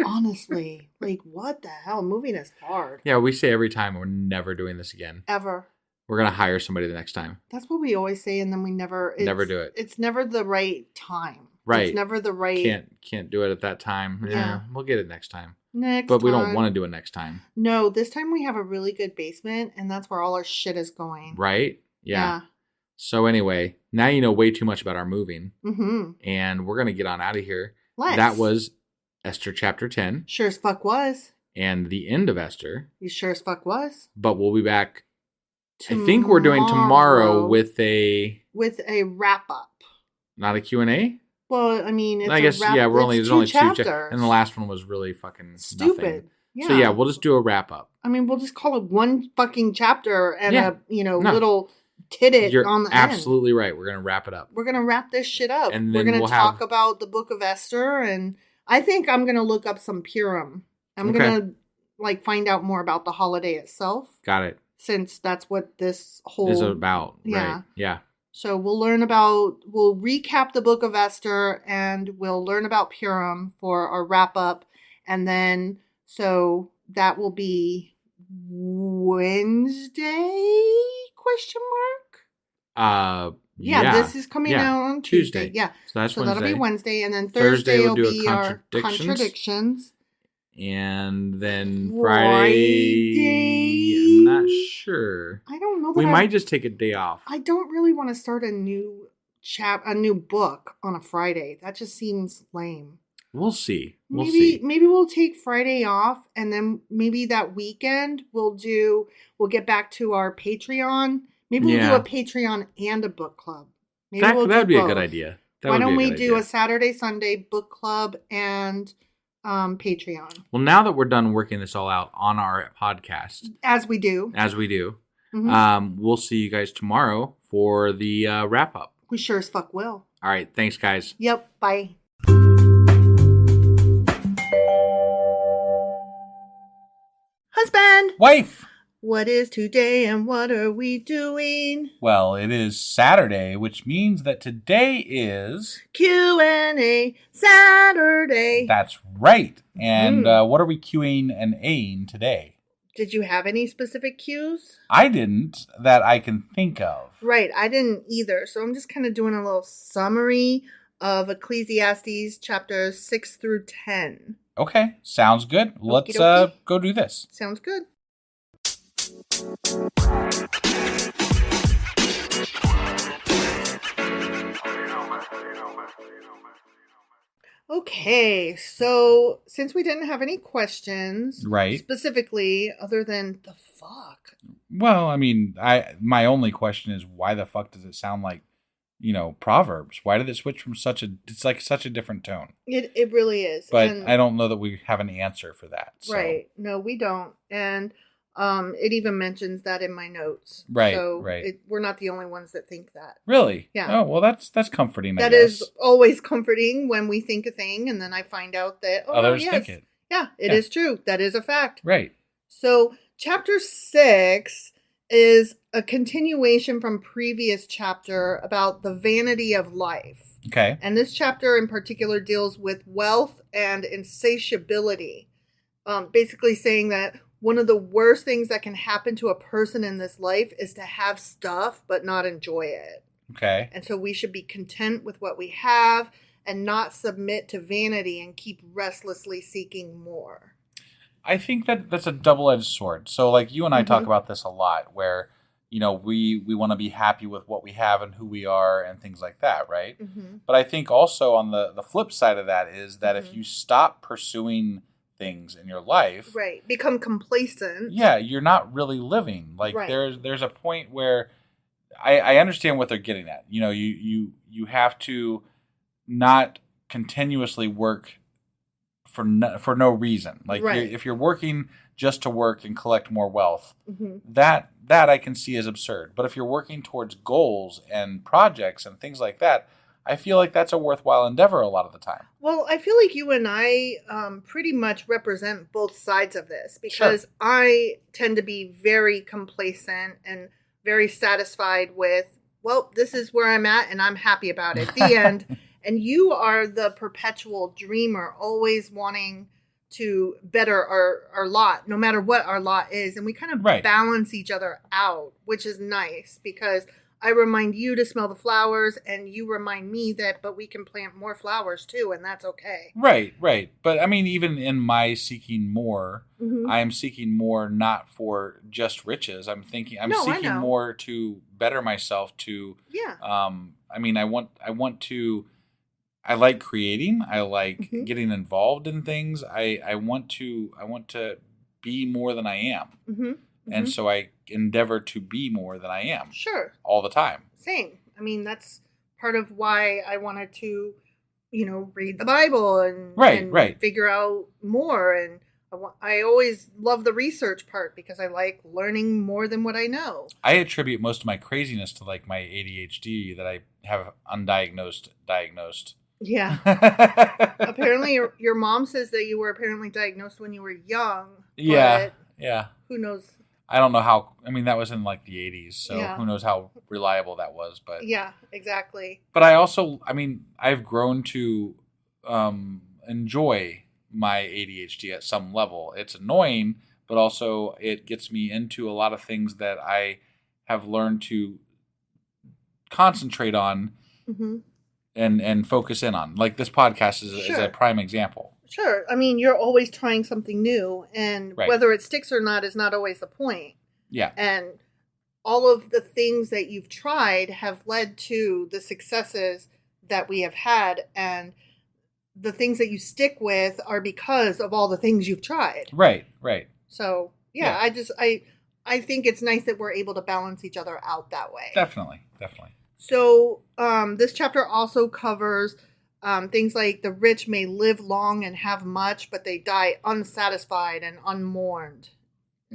Honestly. Like, what the hell? Moving is hard. Yeah, we say every time we're never doing this again. Ever. We're going to hire somebody the next time. That's what we always say, and then we never do it. It's never the right time. Right. It's never the right... Can't do it at that time. Yeah. We'll get it next time. But we don't want to do it next time. No, this time we have a really good basement, and that's where all our shit is going. Right? Yeah. So anyway, now you know way too much about our moving. Mm-hmm. And we're going to get on out of here. Let's. That was Esther chapter 10. Sure as fuck was. And the end of Esther. You sure as fuck was. But we'll be back. Tomorrow. I think we're doing tomorrow with a wrap up. Not a Q&A? Well, I mean, it's I guess, there's only 2 chapters. And the last one was really fucking stupid. Nothing. Yeah. So yeah, we'll just do a wrap up. I mean, we'll just call it one fucking chapter and little tidbit on the end. You're absolutely right. We're going to wrap it up. We're going to wrap this shit up. And then we're going to talk about the book of Esther, and I think I'm going to look up some Purim. I'm going to find out more about the holiday itself. Got it. Since that's what this whole is about. Yeah. Right. Yeah. So we'll recap the book of Esther, and we'll learn about Purim for our wrap up. And then, so that will be Wednesday? ? This is coming out on Tuesday. Yeah. So that's so Wednesday. That'll be Wednesday. And then Thursday will be our contradictions. And then Friday, I'm not sure. I don't know. We might just take a day off. I don't really want to start a new book on a Friday. That just seems lame. We'll see. Maybe we'll take Friday off, and then maybe that weekend we'll get back to our Patreon. Maybe we'll do a Patreon and a book club. That'd be a good idea. Why don't we do a Saturday, Sunday book club and Patreon? Well, now that we're done working this all out on our podcast, as we do, mm-hmm. We'll see you guys tomorrow for the wrap up. We sure as fuck will. All right, thanks, guys. Yep, bye. Husband, wife. What is today and what are we doing? Well, it is Saturday, which means that today is Q&A Saturday. That's right. And what are we Qing and Aing today? Did you have any specific cues? I didn't that I can think of. Right, I didn't either. So I'm just kind of doing a little summary of Ecclesiastes chapters 6 through 10. Okay, sounds good. Let's dokie. go do this. Sounds good. Okay, so since we didn't have any questions, Right. specifically other than the fuck. Well, I mean, my only question is why the fuck does it sound like, Proverbs? Why did it switch from it's like such a different tone? It really is. But and, I don't know that we have an answer for that. So. Right. No, we don't. And it even mentions that in my notes. Right, so right. We're not the only ones that think that. Really? Yeah. Oh, well, that's comforting, I That guess. is always comforting when we think a thing and then I find out that Others yes. think it. Yeah, it is true. That is a fact. Right. So chapter 6 is a continuation from previous chapter about the vanity of life. Okay. And this chapter in particular deals with wealth and insatiability. Basically saying that one of the worst things that can happen to a person in this life is to have stuff but not enjoy it. Okay. And so we should be content with what we have and not submit to vanity and keep restlessly seeking more. I think that's a double-edged sword. So like you and I talk about this a lot where, we want to be happy with what we have and who we are and things like that, right? Mm-hmm. But I think also on the flip side of that is that if you stop pursuing things in your life, right, become complacent, you're not really living. Like there's a point where I understand what they're getting at. You have to not continuously work for no reason. Like if you're working just to work and collect more wealth, that I can see as absurd. But if you're working towards goals and projects and things like that, I feel like that's a worthwhile endeavor a lot of the time. Well, I feel like you and I pretty much represent both sides of this because I tend to be very complacent and very satisfied with, well, this is where I'm at and I'm happy about it. The end. And you are the perpetual dreamer, always wanting to better our lot, no matter what our lot is. And we kind of balance each other out, which is nice because I remind you to smell the flowers and you remind me but we can plant more flowers too, and that's okay. Right. But I mean, even in my seeking more, I am seeking more not for just riches. I'm seeking more to better myself I like creating. I like getting involved in things. I want to be more than I am. And so I endeavor to be more than I am. Sure. All the time. Same. I mean, that's part of why I wanted to, read the Bible and figure out more. And I always love the research part because I like learning more than what I know. I attribute most of my craziness to like my ADHD that I have diagnosed. Yeah. Apparently your mom says that you were apparently diagnosed when you were young. Yeah. Who knows? I don't know how, that was in like the 80s, so who knows how reliable that was, but. Yeah, exactly. But I also, I've grown to enjoy my ADHD at some level. It's annoying, but also it gets me into a lot of things that I have learned to concentrate on and focus in on. Like this podcast is a prime example. Sure. I mean, you're always trying something new, and whether it sticks or not is not always the point. Yeah. And all of the things that you've tried have led to the successes that we have had, and the things that you stick with are because of all the things you've tried. Right. So, I think it's nice that we're able to balance each other out that way. Definitely. So, this chapter also covers things like the rich may live long and have much, but they die unsatisfied and unmourned,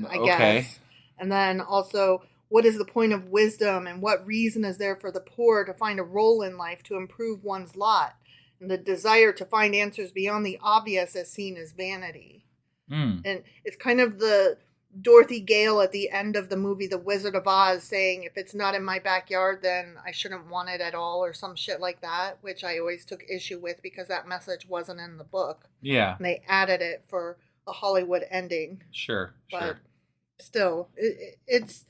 I guess. And then also, what is the point of wisdom and what reason is there for the poor to find a role in life to improve one's lot? And the desire to find answers beyond the obvious is seen as vanity. And it's kind of the Dorothy Gale at the end of the movie The Wizard of Oz saying, if it's not in my backyard, then I shouldn't want it at all, or some shit like that, which I always took issue with because that message wasn't in the book. Yeah. And they added it for a Hollywood ending. Sure. still, it's,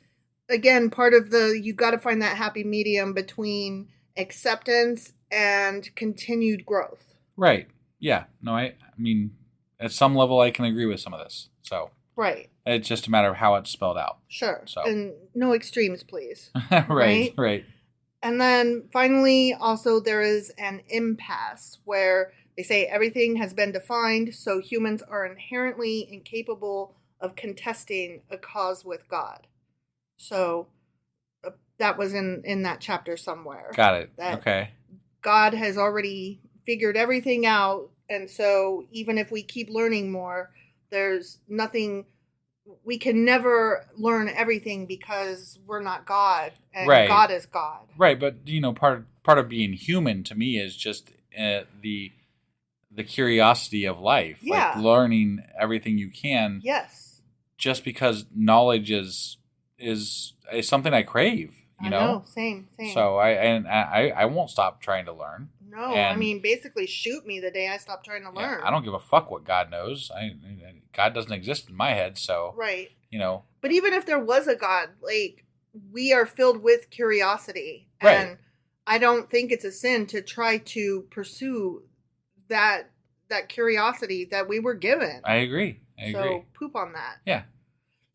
again, part of you got to find that happy medium between acceptance and continued growth. Right. Yeah. No, I mean, at some level, I can agree with some of this. So Right. it's just a matter of how it's spelled out. Sure. So. And no extremes, please. Right. And then finally, also, there is an impasse where they say everything has been defined, so humans are inherently incapable of contesting a cause with God. So that was in that chapter somewhere. Got it. Okay. God has already figured everything out, and so even if we keep learning more, there's nothing, we can never learn everything because we're not God, and right. God is God. Right, but part of being human to me is just the curiosity of life, like learning everything you can. Yes. Just because knowledge is something I crave, you know? Same. So I won't stop trying to learn. No, I mean, basically shoot me the day I stop trying to learn. I don't give a fuck what God knows. God doesn't exist in my head, so right. You know. But even if there was a God, like, we are filled with curiosity, right. And I don't think it's a sin to try to pursue that curiosity that we were given. I agree. So poop on that. Yeah.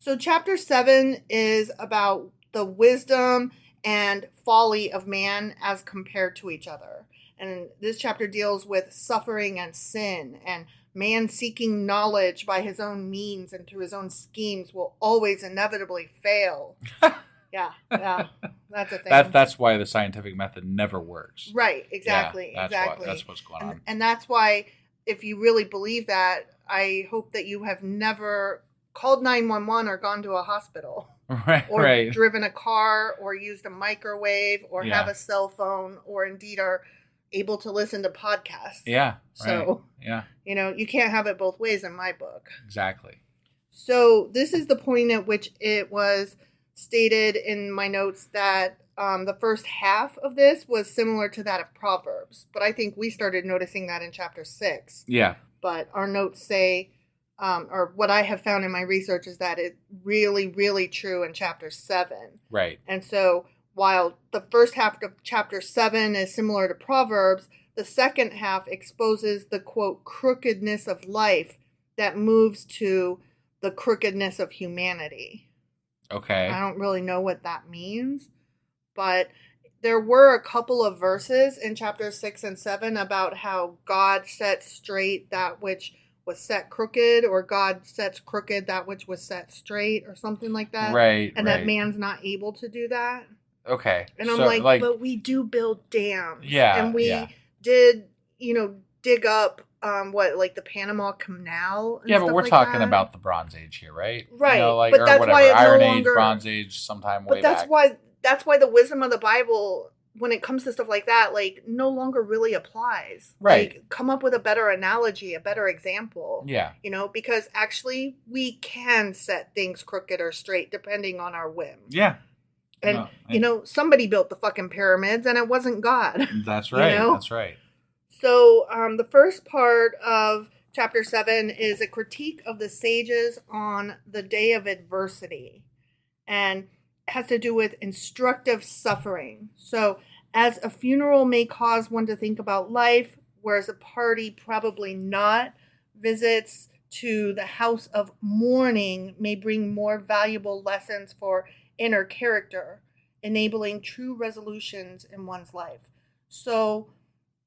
So chapter 7 is about the wisdom and folly of man as compared to each other. And this chapter deals with suffering and sin, and man seeking knowledge by his own means and through his own schemes will always inevitably fail. Yeah, that's a thing. That's why the scientific method never works. Right, exactly, exactly. That's what's going on. And that's why, if you really believe that, I hope that you have never called 911 or gone to a hospital. Right, or driven a car or used a microwave or have a cell phone or indeed are able to listen to podcasts. Yeah. So, yeah. You can't have it both ways in my book. Exactly. So this is the point at which it was stated in my notes that the first half of this was similar to that of Proverbs. But I think we started noticing that in chapter 6. Yeah. But our notes say, or what I have found in my research is that it's really, really true in chapter 7. Right. And so while the first half of chapter 7 is similar to Proverbs, the second half exposes the, quote, crookedness of life that moves to the crookedness of humanity. Okay. I don't really know what that means, but there were a couple of verses in chapters 6 and 7 about how God sets straight that which was set crooked, or God sets crooked that which was set straight, or something like that. Right. And that man's not able to do that. Okay. And I'm like, but we do build dams. Yeah. And we did, dig up the Panama Canal. And but we're talking about the Bronze Age here, right? Right. But that's why Iron Age, Bronze Age, sometime way back. That's why the wisdom of the Bible, when it comes to stuff like that, no longer really applies. Right. Come up with a better analogy, a better example. Yeah. Because actually we can set things crooked or straight depending on our whim. Yeah. And, somebody built the fucking pyramids and it wasn't God. That's right. That's right. So the first part of chapter 7 is a critique of the sages on the day of adversity. And it has to do with instructive suffering. So as a funeral may cause one to think about life, whereas a party probably not, visits to the house of mourning may bring more valuable lessons for inner character, enabling true resolutions in one's life. So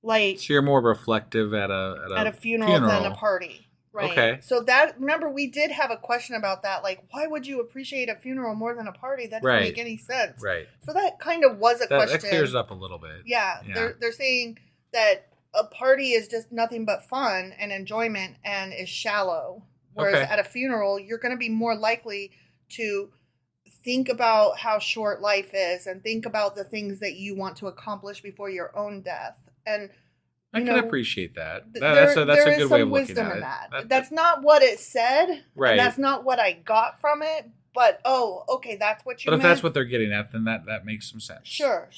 you're more reflective at a funeral than a party, right? Okay. So remember, we did have a question about that, why would you appreciate a funeral more than a party? That doesn't make any sense, right? So that kind of was a question. That clears it up a little bit. Yeah. They're saying that a party is just nothing but fun and enjoyment and is shallow, whereas at a funeral you're going to be more likely to think about how short life is and think about the things that you want to accomplish before your own death. And I can appreciate that. That's a good way of looking at it. That's not what it said, right? And that's not what I got from it. But that's what you. But if that's what they're getting at, then that makes some sense. Sure,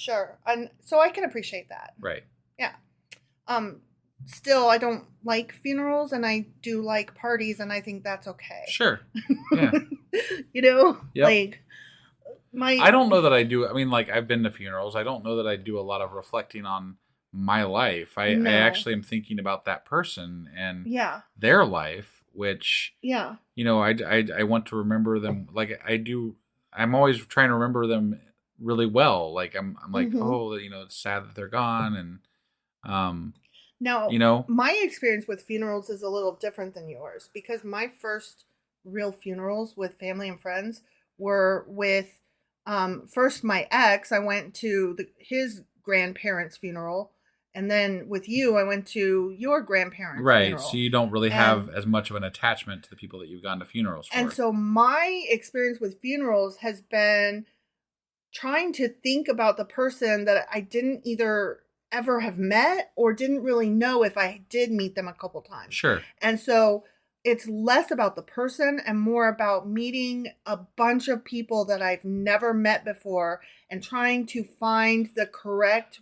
and so I can appreciate that. Right. Yeah. still, I don't like funerals, and I do like parties, and I think that's okay. Sure. Yeah. You know, Yep. like I don't know that I do. I mean, like, I've been to funerals. I don't know that I do a lot of reflecting on my life. I actually am thinking about that person and their life, which, I want to remember them. Like, I do. I'm always trying to remember them really well. Like, I'm like, oh, it's sad that they're gone. And, now, my experience with funerals is a little different than yours, because my first real funerals with family and friends were with, first my ex. I went to his grandparents' funeral, and then with you, I went to your grandparents' funeral. Right, so you don't really have as much of an attachment to the people that you've gone to funerals for. And so my experience with funerals has been trying to think about the person that I didn't either ever have met or didn't really know if I did meet them a couple times. Sure. And so it's less about the person and more about meeting a bunch of people that I've never met before and trying to find the correct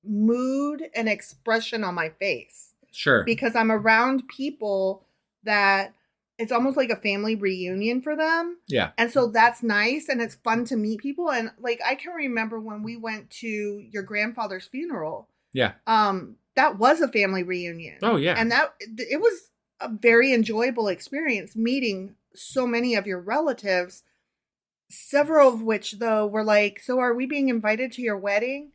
mood and expression on my face. Sure. Because I'm around people that it's almost like a family reunion for them. Yeah. And so that's nice, and it's fun to meet people. And like, I can remember when we went to your grandfather's funeral. Yeah. That was a family reunion. Oh, yeah. And it was a very enjoyable experience meeting so many of your relatives, several of which, though, were like, so are we being invited to your wedding?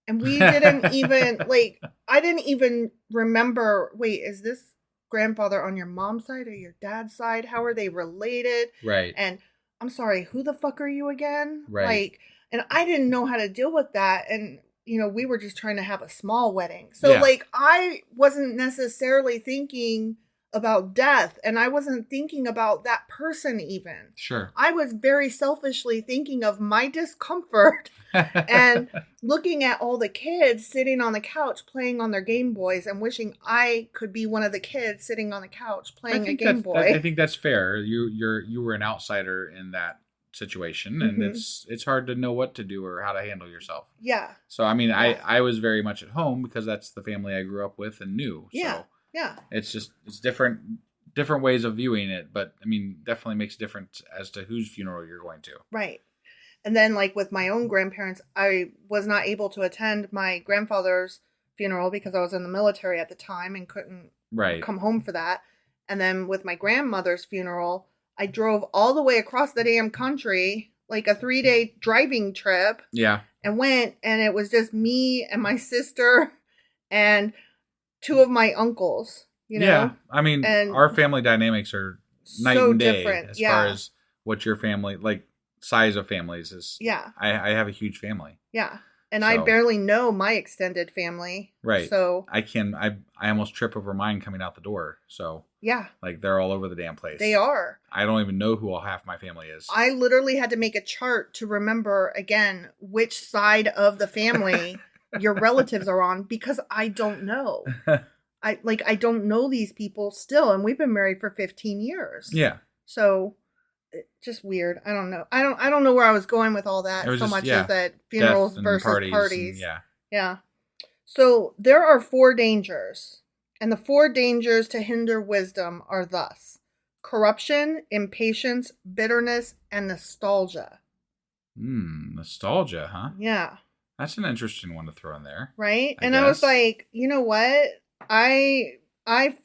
And we didn't even, like, I didn't even remember, wait, is this grandfather on your mom's side or your dad's side? How are they related? Right. And I'm sorry, who the fuck are you again? Right. Like, and I didn't know how to deal with that. And, we were just trying to have a small wedding. So, like, I wasn't necessarily thinking about death, and I wasn't thinking about that person even. Sure. I was very selfishly thinking of my discomfort and looking at all the kids sitting on the couch playing on their Game Boys and wishing I could be one of the kids sitting on the couch playing a Game Boy. I think that's fair. You were an outsider in that situation, and it's hard to know what to do or how to handle yourself. Yeah. So I mean, I was very much at home because that's the family I grew up with and knew. Yeah. So yeah. It's different ways of viewing it, but I mean, definitely makes a difference as to whose funeral you're going to. Right. And then, like, with my own grandparents, I was not able to attend my grandfather's funeral because I was in the military at the time and couldn't come home for that. And then with my grandmother's funeral, I drove all the way across the damn country, like a 3-day driving trip. Yeah. And went, and it was just me and my sister and 2 of my uncles, Yeah. I mean, and our family dynamics are night and day different. As far as what your family, like, size of families is. Yeah. I have a huge family. Yeah. And I barely know my extended family. Right. So I almost trip over mine coming out the door. So yeah. Like, they're all over the damn place. They are. I don't even know who all half my family is. I literally had to make a chart to remember again which side of the family your relatives are on, because I don't know. I don't know these people still, and we've been married for 15 years. Yeah. So just weird. I don't know. I don't know where I was going with all that so much as that funerals versus parties. Yeah. Yeah. So there are 4 dangers, and the 4 dangers to hinder wisdom are thus: corruption, impatience, bitterness, and nostalgia. Nostalgia, huh? Yeah. That's an interesting one to throw in there. Right? I was like, you know what? I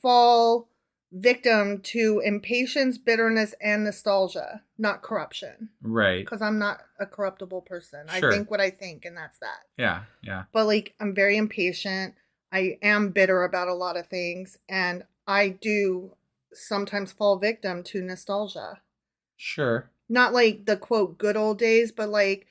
fall victim to impatience, bitterness, and nostalgia, not corruption. Right. Because I'm not a corruptible person. Sure. I think what I think, and that's that. Yeah, yeah. But, like, I'm very impatient. I am bitter about a lot of things, and I do sometimes fall victim to nostalgia. Sure. Not like the, quote, good old days, but like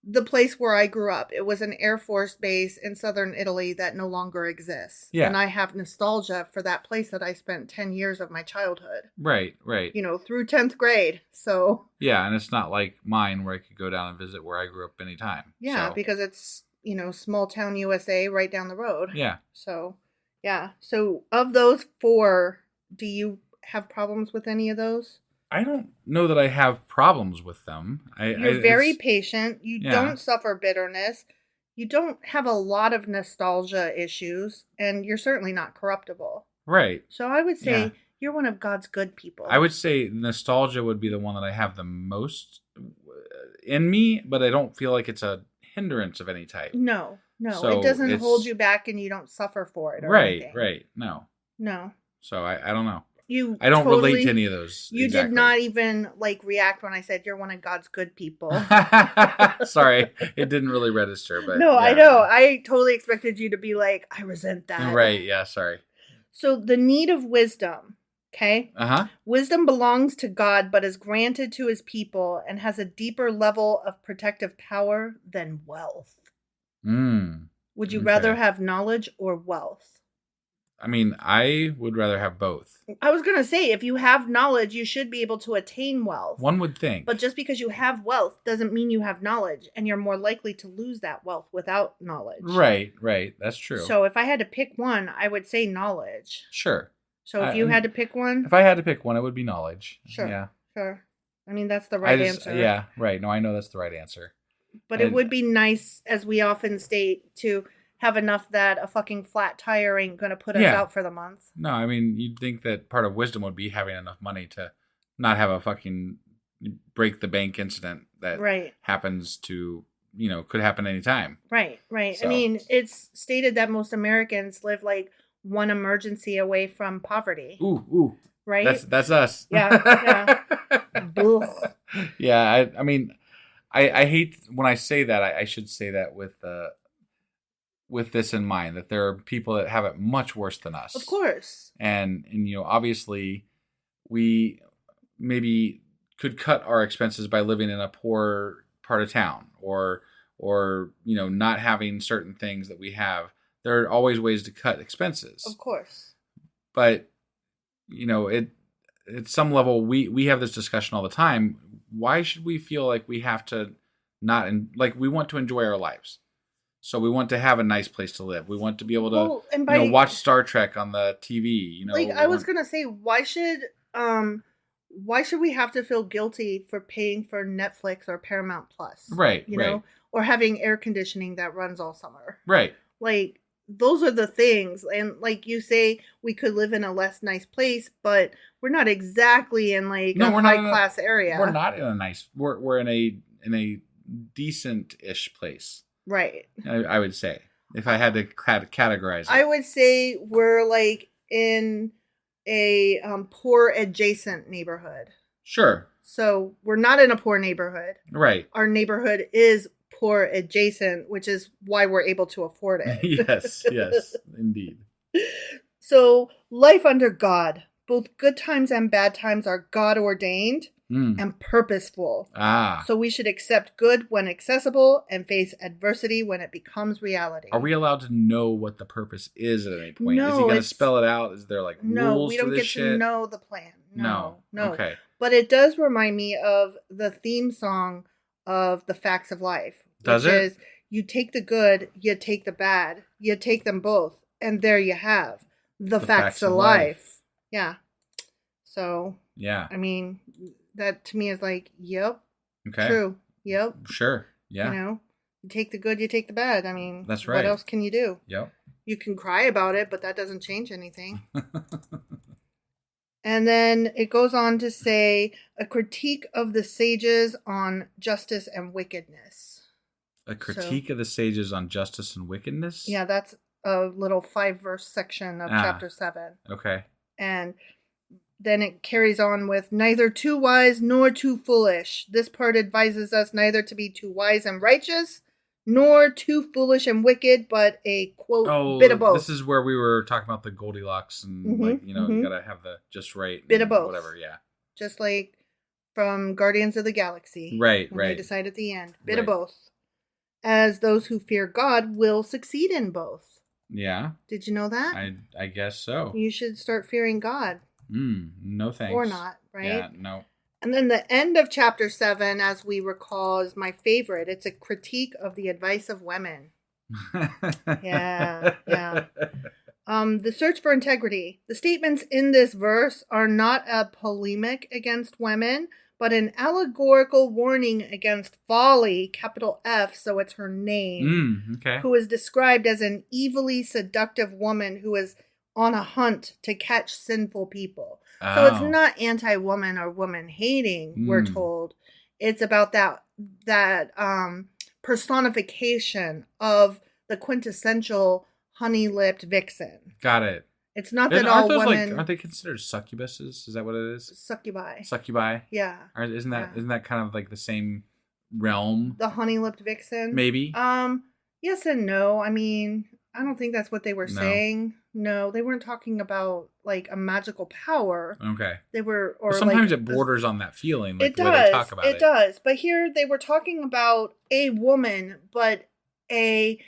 the place where I grew up. It was an Air Force base in southern Italy that no longer exists. Yeah. And I have nostalgia for that place that I spent 10 years of my childhood. Right, right. Through 10th grade. So. Yeah, and it's not like mine where I could go down and visit where I grew up anytime. Yeah, so. Because it's, small town USA right down the road. Yeah. So, yeah. So of those 4, do you have problems with any of those? I don't know that I have problems with them. You're very patient. You don't suffer bitterness. You don't have a lot of nostalgia issues, and you're certainly not corruptible. Right. So I would say Yeah. you're one of God's good people. I would say nostalgia would be the one that I have the most in me, but I don't feel like it's a hindrance of any type. No. So it doesn't it's- hold you back and you don't suffer for it or Right, anything. right. No. No. So I don't know. You I don't relate totally- to any of those. You exactly. did not even like react when I said you're one of God's good people. Sorry, it didn't really register. But No, yeah. I know. I totally expected you to be like, I resent that. Right, yeah, sorry. So the need of wisdom, okay? Uh-huh. Wisdom belongs to God, but is granted to his people and has a deeper level of protective power than wealth. Would you Okay. rather have knowledge or wealth? I mean, I would rather have both. I was going to say, if you have knowledge, you should be able to attain wealth. One would think. But just because you have wealth doesn't mean you have knowledge, and you're more likely to lose that wealth without knowledge. Right. That's true. So if I had to pick one, I would say knowledge. Sure. So if you had to pick one, If I had to pick one, it would be knowledge. sure. Yeah. Sure. I mean, that's the right answer. Yeah, right. No, I know that's the right answer. But it would be nice, as we often state, to have enough that a fucking flat tire ain't going to put us out for the month. No, I mean, you'd think that part of wisdom would be having enough money to not have a fucking break the bank incident that happens to, could happen anytime. Right. So. I mean, it's stated that most Americans live like one emergency away from poverty. Ooh. Right? That's us. Yeah. Yeah, I mean, I hate when I say that. I should say that with this in mind, that there are people that have it much worse than us. Of course. And obviously we maybe could cut our expenses by living in a poor part of town or not having certain things that we have. There are always ways to cut expenses. Of course. But at some level we have this discussion all the time. Why should we feel like we have to we want to enjoy our lives? So we want to have a nice place to live. We want to be able to watch Star Trek on the TV. I was gonna say, why should we have to feel guilty for paying for Netflix or Paramount Plus? Right. You know, or having air conditioning that runs all summer. Right. Like those are the things, and like you say, we could live in a less nice place, but we're not exactly in a high class area. We're not in a nice. We're in a decent-ish place. Right. I would say, if I had to categorize it. I would say we're in a poor adjacent neighborhood. Sure. So we're not in a poor neighborhood. Right. Our neighborhood is poor adjacent, which is why we're able to afford it. Yes, indeed. So life under God, both good times and bad times, are God ordained and purposeful. So we should accept good when accessible and face adversity when it becomes reality. Are we allowed to know what the purpose is at any point? No, is he going to spell it out? Is there rules for this shit? No, we don't get to know the plan. No. Okay. But it does remind me of the theme song of The Facts of Life. Does which it? Is, you take the good, you take the bad, you take them both, and there you have the facts of life. Yeah. So, yeah. I mean, that to me is yep. Okay. True. Yep. Sure. Yeah. You take the good, you take the bad. I mean, that's right. What else can you do? Yep. You can cry about it, but that doesn't change anything. And then it goes on to say a critique of the sages on justice and wickedness. A critique of the sages on justice and wickedness? Yeah, that's a little 5-verse section of chapter 7. Okay. And then it carries on with neither too wise nor too foolish. This part advises us neither to be too wise and righteous, nor too foolish and wicked, but a, quote, bit of both. This is where we were talking about the Goldilocks and, you gotta have the just right. Bit of both. Whatever, yeah. Just like from Guardians of the Galaxy. Right, when they decide at the end. Bit of both. As those who fear God will succeed in both. Yeah. Did you know that? I guess so. You should start fearing God. No thanks. Or not, right? Yeah, no. And then the end of chapter 7, as we recall, is my favorite. It's a critique of the advice of women. Yeah. The search for integrity. The statements in this verse are not a polemic against women, but an allegorical warning against folly, capital F, so it's her name, Okay. who is described as an evilly seductive woman who is on a hunt to catch sinful people. So it's not anti-woman or woman hating, we're told. It's about that personification of the quintessential honey-lipped vixen. Got it. It's not that all women... aren't they considered succubuses? Is that what it is? Succubi. Succubi? Yeah. Isn't that kind of like the same realm? The honey-lipped vixen? Maybe. Yes and no. I mean, I don't think that's what they were saying. No, they weren't talking about like a magical power. Okay. They were, or sometimes like, it borders on that feeling. Like it the does. way they talk about it. It does. But here they were talking about a woman, but a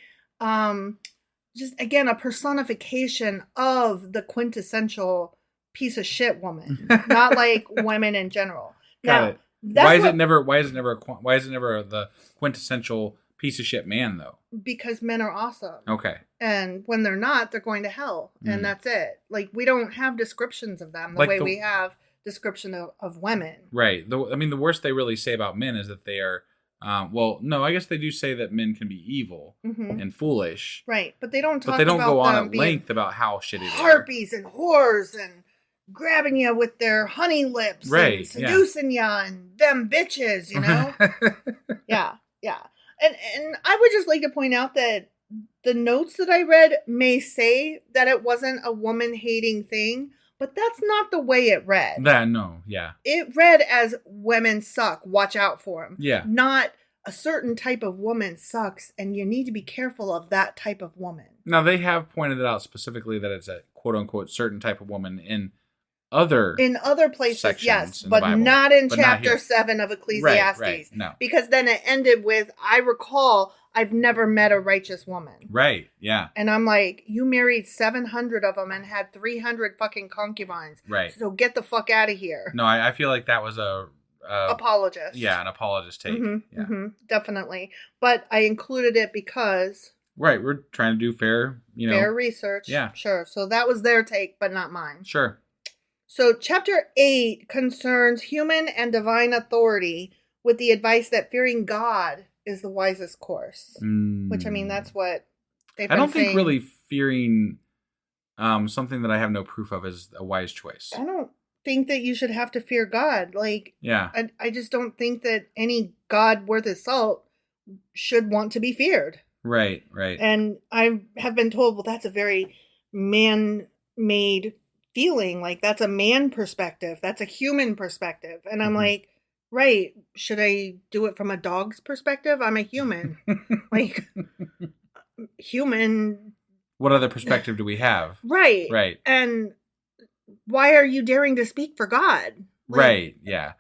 just again a personification of the quintessential piece of shit woman, not like women in general. Got it. Why is it never the quintessential piece of shit man though? Because men are awesome. Okay. And when they're not, they're going to hell, and that's it. Like we don't have descriptions of them the way we have description of women. Right. The worst they really say about men is that they are. I guess they do say that men can be evil and foolish. Right, but they don't talk. But they don't about go on them at length about how shitty they are. Harpies and whores and grabbing you with their honey lips, right? And seducing you and them bitches, you know. yeah. And I would just like to point out that the notes that I read may say that it wasn't a woman hating thing, but that's not the way it read. It read as women suck, watch out for them. Yeah. Not a certain type of woman sucks, and you need to be careful of that type of woman. Now, they have pointed it out specifically that it's a quote-unquote certain type of woman in other places, yes, but not in chapter 7 of Ecclesiastes. Right, no. Because then it ended with, I recall, I've never met a righteous woman. Right, yeah. And I'm like, you married 700 of them and had 300 fucking concubines. Right. So get the fuck out of here. No, I feel like that was a... apologist. Yeah, an apologist take. Definitely. But I included it because... Right, we're trying to do fair research. Yeah. Sure. So that was their take, but not mine. Sure. So chapter 8 concerns human and divine authority with the advice that fearing God is the wisest course. Which, I mean, that's what they've been saying. I don't think really fearing something that I have no proof of is a wise choice. I don't think that you should have to fear God. Like, yeah. I just don't think that any God worth his salt should want to be feared. Right. And I have been told, well, that's a very man-made feeling. Like, that's a man perspective. That's a human perspective. And I'm like, right, should I do it from a dog's perspective? I'm a human. Like, human. What other perspective do we have? Right. And why are you daring to speak for God? Like, right, yeah.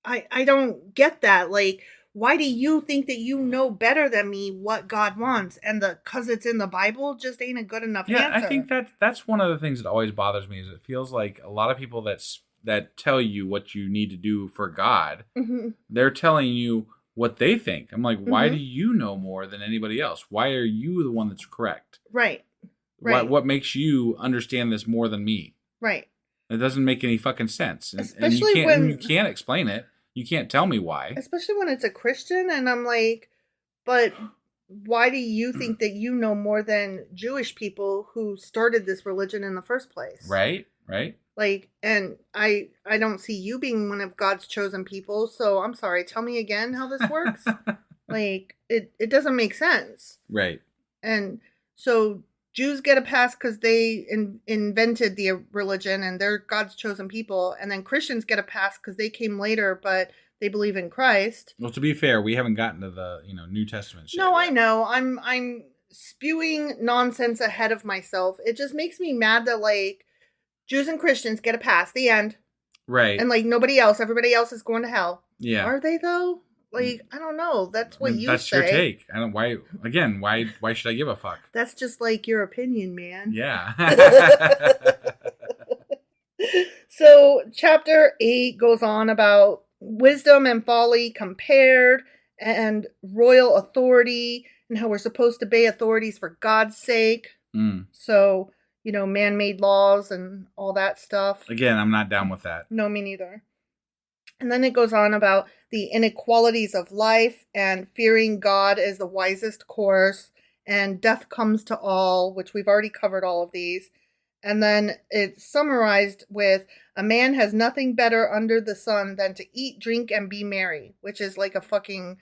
I don't get that. Like, why do you think that you know better than me what God wants? And because it's in the Bible just ain't a good enough answer. I think that's one of the things that always bothers me is it feels like a lot of people that tell you what you need to do for God, they're telling you what they think. I'm like, why do you know more than anybody else? Why are you the one that's correct? Right. What makes you understand this more than me? Right. It doesn't make any fucking sense. Especially you can't explain it. You can't tell me why. Especially when it's a Christian, and I'm like, but why do you think that you know more than Jewish people who started this religion in the first place? Right. Like, and I don't see you being one of God's chosen people, so I'm sorry, tell me again how this works? Like, it doesn't make sense. Right. And so Jews get a pass because they invented the religion and they're God's chosen people. And then Christians get a pass because they came later, but they believe in Christ. Well, to be fair, we haven't gotten to the New Testament shit. No, yet. I know. I'm spewing nonsense ahead of myself. It just makes me mad that like Jews and Christians get a pass. The end. Right. And like nobody else. Everybody else is going to hell. Yeah. Are they though? Like, I don't know. That's what you that's say. That's your take. I don't. Why should I give a fuck? That's just like your opinion, man. Yeah. So, chapter 8 goes on about wisdom and folly compared and royal authority and how we're supposed to obey authorities for God's sake. So, man-made laws and all that stuff. Again, I'm not down with that. No, me neither. And then it goes on about the inequalities of life and fearing God is the wisest course, and death comes to all, which we've already covered all of these. And then it's summarized with a man has nothing better under the sun than to eat, drink, and be merry, which is like a fucking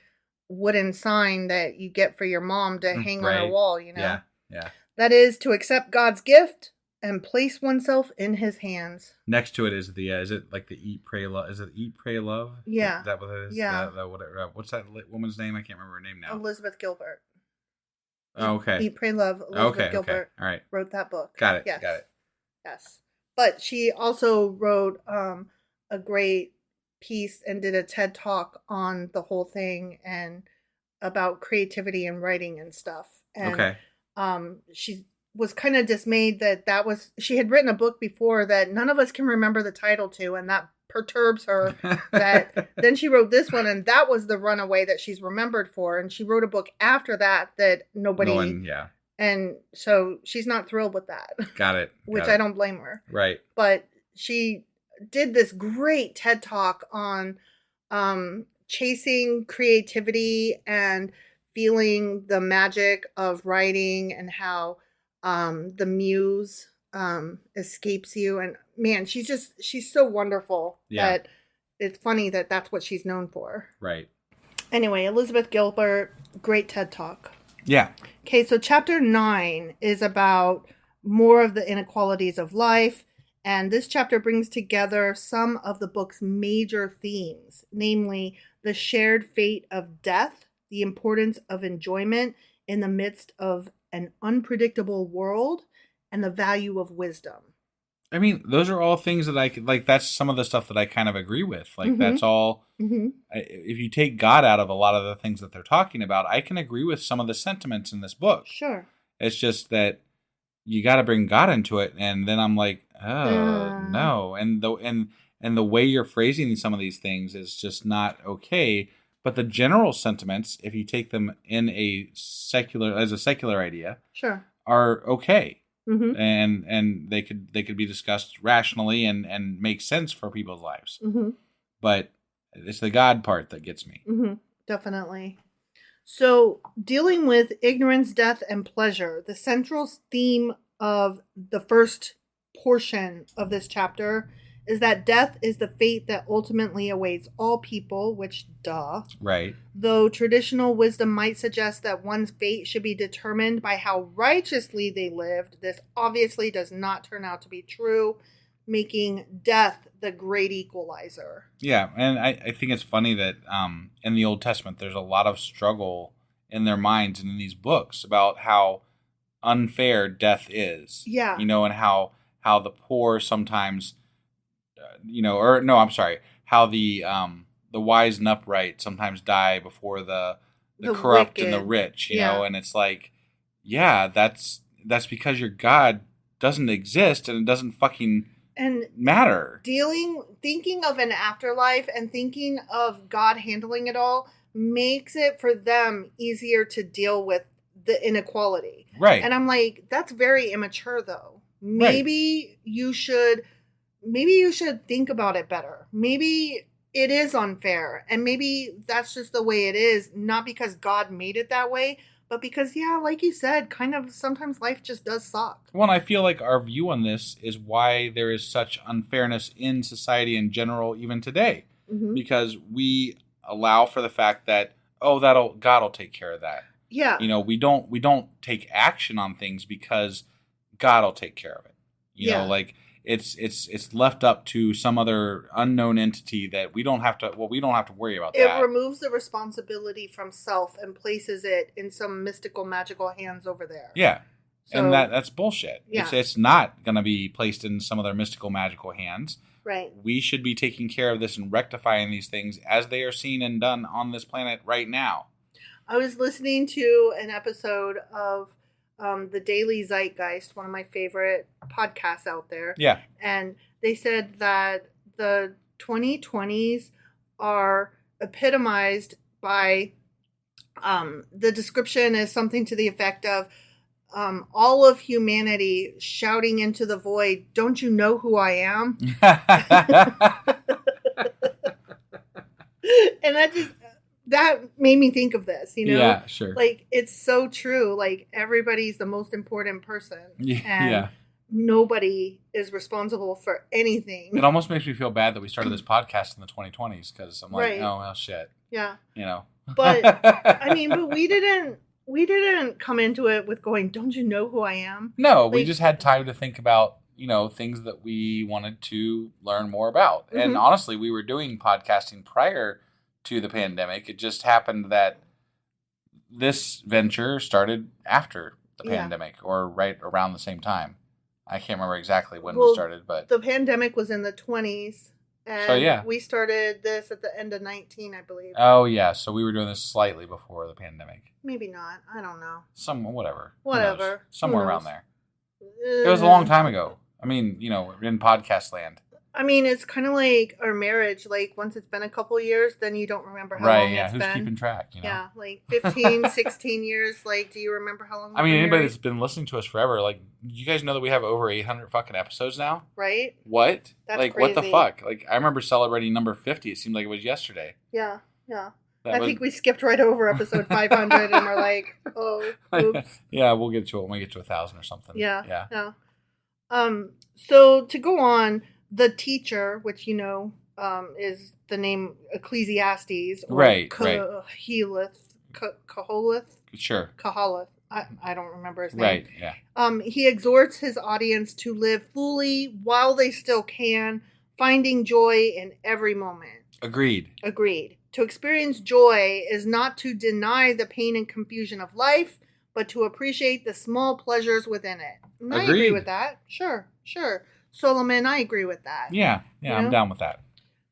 wooden sign that you get for your mom to hang on her wall, you know? Yeah. That is to accept God's gift and place oneself in his hands. Next to it is the is it like the eat, pray, love? Is it eat, pray, love? Yeah. Is that what it is? Yeah. What's that woman's name? I can't remember her name now. Elizabeth Gilbert. Oh, okay. Eat, Pray, Love. Elizabeth Gilbert. Okay. All right. Wrote that book. Got it. Yes. Got it. Yes. But she also wrote a great piece and did a TED Talk on the whole thing and about creativity and writing and stuff. And, okay. She was kind of dismayed that she had written a book before that none of us can remember the title to, and that perturbs her. That then she wrote this one, and that was the runaway that she's remembered for, and she wrote a book after that nobody. And so she's not thrilled with that. Got it. Which I don't blame her. Right. But she did this great TED Talk on chasing creativity and feeling the magic of writing and how the muse escapes you. And man, she's so wonderful that it's funny that that's what she's known for. Right. Anyway, Elizabeth Gilbert, great TED Talk. Yeah. Okay, so chapter 9 is about more of the inequalities of life. And this chapter brings together some of the book's major themes, namely the shared fate of death, the importance of enjoyment in the midst of an unpredictable world, and the value of wisdom. I mean, those are all things that I could, like, that's some of the stuff that I kind of agree with. Like, that's all, if you take God out of a lot of the things that they're talking about, I can agree with some of the sentiments in this book. Sure. It's just that you got to bring God into it. And then I'm like, no. And the way you're phrasing some of these things is just not okay. But the general sentiments, if you take them in as a secular idea, sure, are okay. Mm-hmm. And they could be discussed rationally and make sense for people's lives. Mm-hmm. But it's the God part that gets me. Mm-hmm. Definitely. So, dealing with ignorance, death, and pleasure, the central theme of the first portion of this chapter is that death is the fate that ultimately awaits all people, which, duh. Right. Though traditional wisdom might suggest that one's fate should be determined by how righteously they lived, this obviously does not turn out to be true, making death the great equalizer. Yeah, and I think it's funny that in the Old Testament, there's a lot of struggle in their minds and in these books about how unfair death is. Yeah. You know, and how the poor sometimes... how the wise and upright sometimes die before the corrupt wicked. And the rich, you know, and it's like, yeah, that's because your God doesn't exist and it doesn't fucking matter. Thinking of an afterlife and thinking of God handling it all makes it for them easier to deal with the inequality. Right. And I'm like, that's very immature though. Maybe you should think about it better. Maybe it is unfair. And maybe that's just the way it is. Not because God made it that way, but because, like you said, kind of sometimes life just does suck. Well, and I feel like our view on this is why there is such unfairness in society in general, even today. Mm-hmm. Because we allow for the fact that, God will take care of that. Yeah. You know, we don't take action on things because God will take care of it. You know, like it's left up to some other unknown entity that we don't have to worry about that. It removes the responsibility from self and places it in some mystical, magical hands over there. Yeah. So, and that's bullshit. Yeah. It's not going to be placed in some other mystical, magical hands. Right. We should be taking care of this and rectifying these things as they are seen and done on this planet right now. I was listening to an episode of the Daily Zeitgeist, one of my favorite podcasts out there. Yeah. And they said that the 2020s are epitomized by the description is something to the effect of all of humanity shouting into the void, "Don't you know who I am?" And that made me think of this, Yeah, sure. Like, it's so true. Like, everybody's the most important person. Yeah. Nobody is responsible for anything. It almost makes me feel bad that we started this podcast in the 2020s because I'm like, Right. oh, well, shit. Yeah. But, but we didn't come into it with going, don't you know who I am? No, we just had time to think about, things that we wanted to learn more about. Mm-hmm. And honestly, we were doing podcasting prior to the pandemic. It just happened that this venture started after the pandemic or right around the same time. I can't remember exactly when we started, but the pandemic was in the 20s. And we started this at the end of 19, I believe. Oh, yeah. So we were doing this slightly before the pandemic. Maybe not. I don't know. Whatever. Somewhere around there. It was a long time ago. I mean, in podcast land. I mean, it's kind of like our marriage. Like, once it's been a couple of years, then you don't remember how long it's been. Who's keeping track, Yeah, like 15, 16 years. Like, do you remember how long anybody that's been listening to us forever, like, you guys know that we have over 800 fucking episodes now? Right? What? That's like, crazy. What the fuck? Like, I remember celebrating number 50. It seemed like it was yesterday. Yeah. I think we skipped right over episode 500 and we're like, oh, oops. Yeah, we'll get to it when we get to 1,000 or something. Yeah. So to go on, the teacher, which is the name Ecclesiastes, or Koheleth. Sure. Koheleth. I don't remember his name. Right. Yeah. He exhorts his audience to live fully while they still can, finding joy in every moment. Agreed. To experience joy is not to deny the pain and confusion of life, but to appreciate the small pleasures within it. And I agree with that. Sure. Solomon, I agree with that. Yeah, I'm down with that.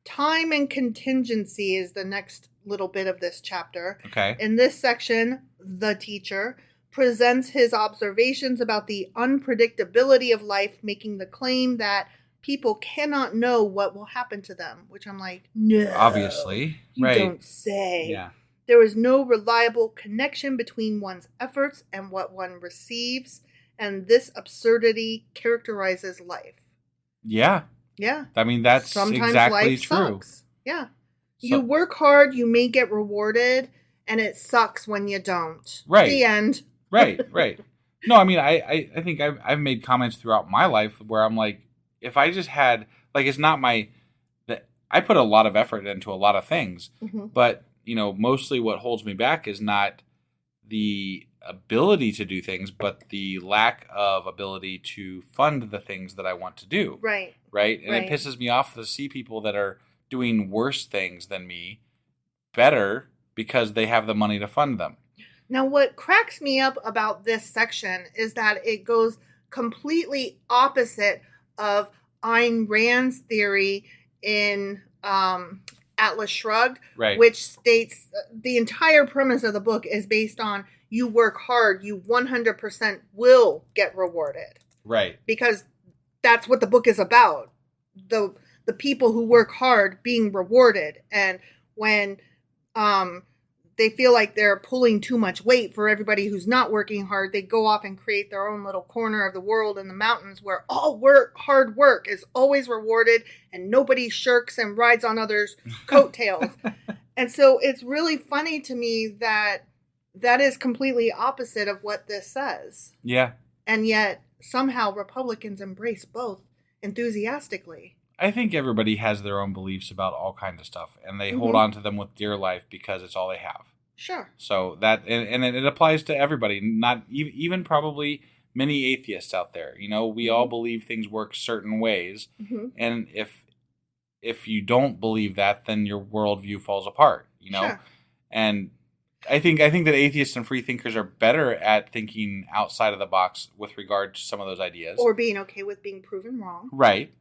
Time and contingency is the next little bit of this chapter. Okay. In this section, the teacher presents his observations about the unpredictability of life, making the claim that people cannot know what will happen to them, which I'm like, no. Obviously. You don't say. Yeah. There is no reliable connection between one's efforts and what one receives, and this absurdity characterizes life. Yeah. I mean, that's sometimes exactly life true. Sucks. Yeah. You work hard, you may get rewarded, and it sucks when you don't. Right. The end. Right. No, I mean, I think I've made comments throughout my life where I'm like, if I just had, like, it's not I put a lot of effort into a lot of things, but, mostly what holds me back is not the ability to do things, but the lack of ability to fund the things that I want to do. Right. And it pisses me off to see people that are doing worse things than me better because they have the money to fund them. Now, what cracks me up about this section is that it goes completely opposite of Ayn Rand's theory in Atlas Shrugged, which states the entire premise of the book is based on you work hard, you 100% will get rewarded. Right. Because that's what the book is about. The people who work hard being rewarded. And when they feel like they're pulling too much weight for everybody who's not working hard, they go off and create their own little corner of the world in the mountains where all hard work is always rewarded and nobody shirks and rides on others' coattails. And so it's really funny to me that is completely opposite of what this says. Yeah. And yet somehow Republicans embrace both enthusiastically. I think everybody has their own beliefs about all kinds of stuff, and they hold on to them with dear life because it's all they have. Sure. So that, and it applies to everybody, not even probably many atheists out there. We all believe things work certain ways, and if you don't believe that, then your worldview falls apart. Sure. And I think that atheists and free thinkers are better at thinking outside of the box with regard to some of those ideas, or being okay with being proven wrong. Right.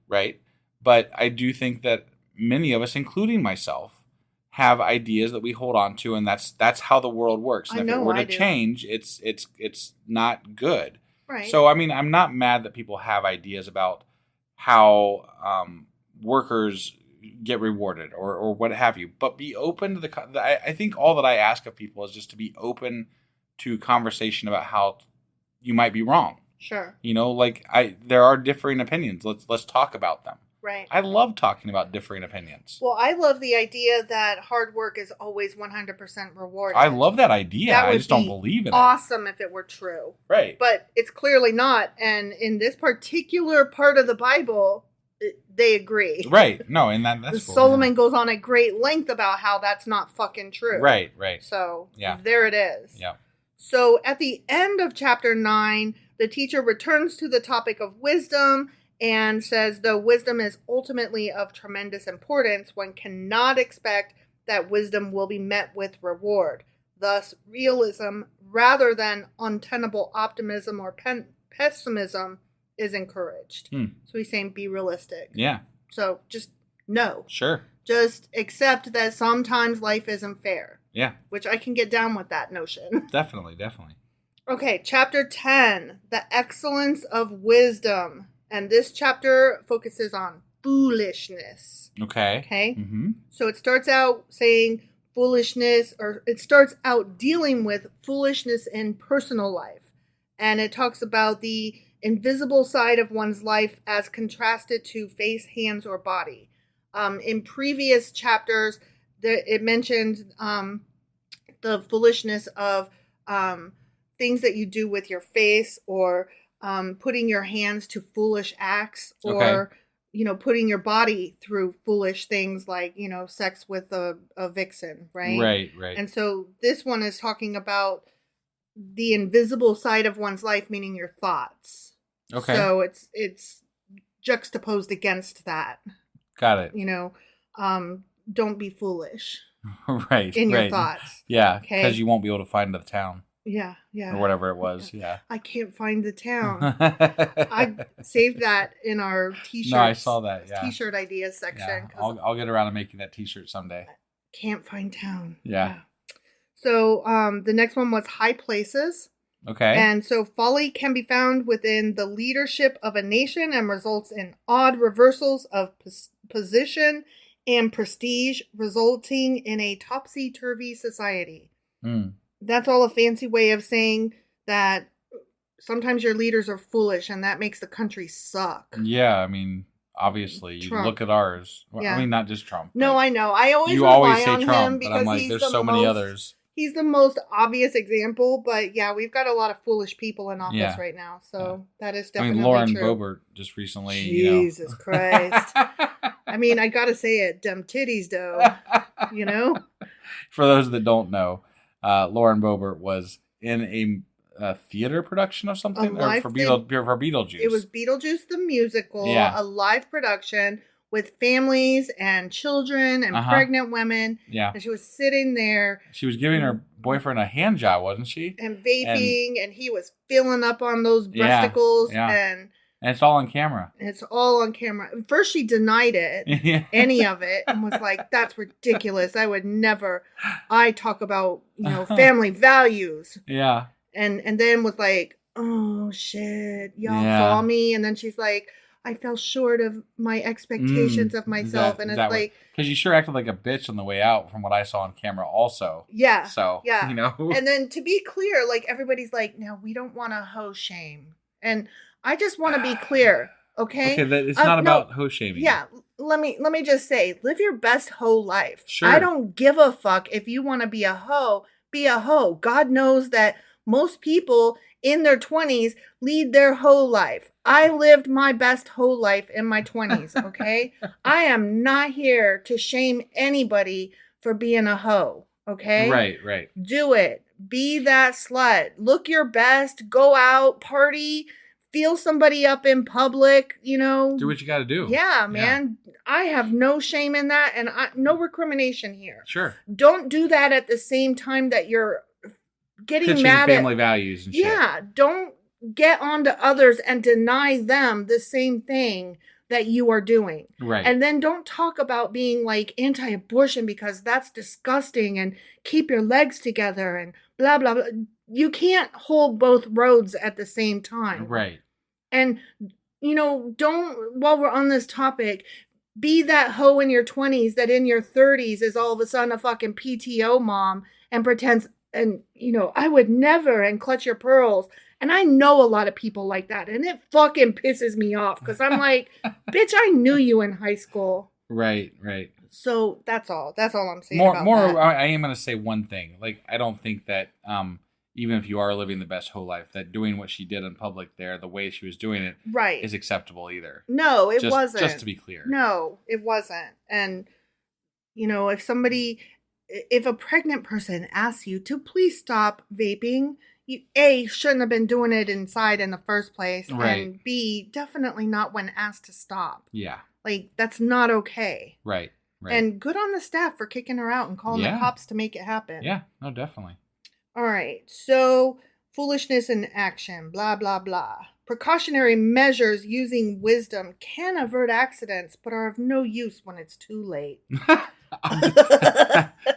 But I do think that many of us, including myself, have ideas that we hold on to, and that's how the world works. And if it were to change, it's not good. Right. So I mean, I'm not mad that people have ideas about how workers get rewarded or what have you. But be open to I think all that I ask of people is just to be open to conversation about how you might be wrong. Sure. There are differing opinions. Let's talk about them. Right. I love talking about differing opinions. Well, I love the idea that hard work is always 100% rewarded. I love that idea. I just don't believe in it. Awesome if it were true. Right. But it's clearly not. And in this particular part of the Bible, they agree. Right. No, and that's cool. Solomon goes on at great length about how that's not fucking true. Right, right. So, yeah. There it is. Yeah. So, at the end of chapter 9, the teacher returns to the topic of wisdom and says, though wisdom is ultimately of tremendous importance, one cannot expect that wisdom will be met with reward. Thus, realism, rather than untenable optimism or pessimism, is encouraged. So he's saying be realistic. Yeah. So just no. Sure. Just accept that sometimes life isn't fair. Yeah. Which I can get down with that notion. Definitely, definitely. Okay, chapter 10, the excellence of wisdom. And this chapter focuses on foolishness. Okay. Okay? Mm-hmm. So it starts out saying foolishness, or it starts out dealing with foolishness in personal life. And it talks about the invisible side of one's life as contrasted to face, hands, or body. In previous chapters, it mentioned the foolishness of things that you do with your face, or putting your hands to foolish acts, or, putting your body through foolish things like, sex with a vixen, right? Right, right. And so this one is talking about the invisible side of one's life, meaning your thoughts. Okay. So it's juxtaposed against that. Got it. Don't be foolish. Right. In your thoughts. Yeah. Okay. Because you won't be able to find the town. Yeah, yeah. Or whatever it was. Yeah. I can't find the town. I saved that in our t-shirt. No, I saw that. Yeah. T-shirt ideas section. Yeah. I'll get around to making that t-shirt someday. Can't find town. Yeah. So the next one was high places. Okay. And so folly can be found within the leadership of a nation and results in odd reversals of position and prestige, resulting in a topsy-turvy society. That's all a fancy way of saying that sometimes your leaders are foolish and that makes the country suck. Yeah, I mean, obviously, you look at ours. Well, Yeah. I mean, not just Trump. No, I know. I always you rely always say on Trump, him but I'm like, there's so many others. He's the most obvious example, but yeah, we've got a lot of foolish people in office right now, so that is definitely Lauren true. Boebert just recently, Jesus Christ. I mean, I gotta say it, dem titties though, For those that don't know, Lauren Boebert was in a theater production of something for Beetlejuice. It was Beetlejuice the musical, a live production with families and children and pregnant women. Yeah. And she was sitting there. She was giving her boyfriend a hand job, wasn't she? And vaping, and he was filling up on those breasticles. Yeah. And it's all on camera. It's all on camera. First, she denied it, any of it, and was like, that's ridiculous. I would never. I talk about, family values. Yeah. And then was like, oh, shit. Y'all saw me. And then she's like, I fell short of my expectations of myself. And it's like... Because you sure acted like a bitch on the way out from what I saw on camera also. Yeah. So, And then to be clear, like everybody's like, no, we don't want to hoe shame. And I just want to be clear, okay? Okay, it's not about hoe shaming. Yeah. Let me just say, live your best hoe life. Sure. I don't give a fuck if you want to be a hoe, be a hoe. God knows that most people in their 20s lead their hoe life. I lived my best hoe life in my 20s, okay? I am not here to shame anybody for being a hoe, okay? Right. Do it. Be that slut. Look your best. Go out, party, feel somebody up in public, Do what you got to do. Yeah, man. Yeah. I have no shame in that, and no recrimination here. Sure. Don't do that at the same time that you're getting pitching mad family values and shit. Yeah, don't get on to others and deny them the same thing that you are doing. Right. And then don't talk about being like anti-abortion because that's disgusting and keep your legs together and blah, blah, blah. You can't hold both roads at the same time. Right. And, don't, while we're on this topic, be that hoe in your 20s that in your 30s is all of a sudden a fucking PTO mom and pretends, and, I would never, and clutch your pearls And I know a lot of people like that, and it fucking pisses me off because I'm like, bitch, I knew you in high school. Right. So that's all. That's all I'm saying about more. that. I am going to say one thing. Like, I don't think that even if you are living the best whole life, that doing what she did in public there, the way she was doing it, right, is acceptable either. No, it wasn't. Just to be clear. No, it wasn't. And if a pregnant person asks you to please stop vaping, you A, shouldn't have been doing it inside in the first place, right. And B, definitely not when asked to stop. Yeah. Like, that's not okay. Right. And good on the staff for kicking her out and calling the cops to make it happen. Yeah, no, definitely. All right, so foolishness in action, blah, blah, blah. Precautionary measures using wisdom can avert accidents, but are of no use when it's too late.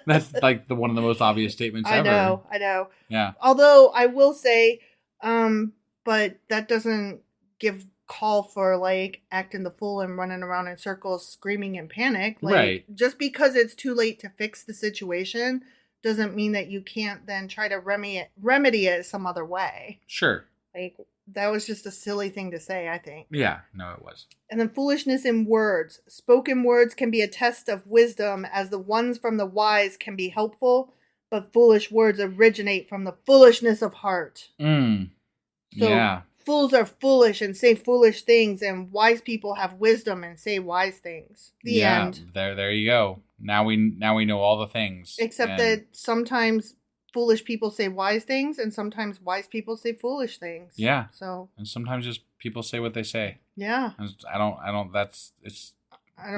That's like one of the most obvious statements ever. I know. Yeah. Although I will say, but that doesn't give call for like acting the fool and running around in circles screaming in panic. Like, right. Just because it's too late to fix the situation doesn't mean that you can't then try to remedy it some other way. Sure. Like, that was just a silly thing to say, I think. Yeah, no, it was. And then foolishness in words. Spoken words can be a test of wisdom, as the ones from the wise can be helpful, but foolish words originate from the foolishness of heart. So fools are foolish and say foolish things, and wise people have wisdom and say wise things. The end. There you go. Now we know all the things. Except that sometimes foolish people say wise things, and sometimes wise people say foolish things. Yeah. So. And sometimes just people say what they say. Yeah. I don't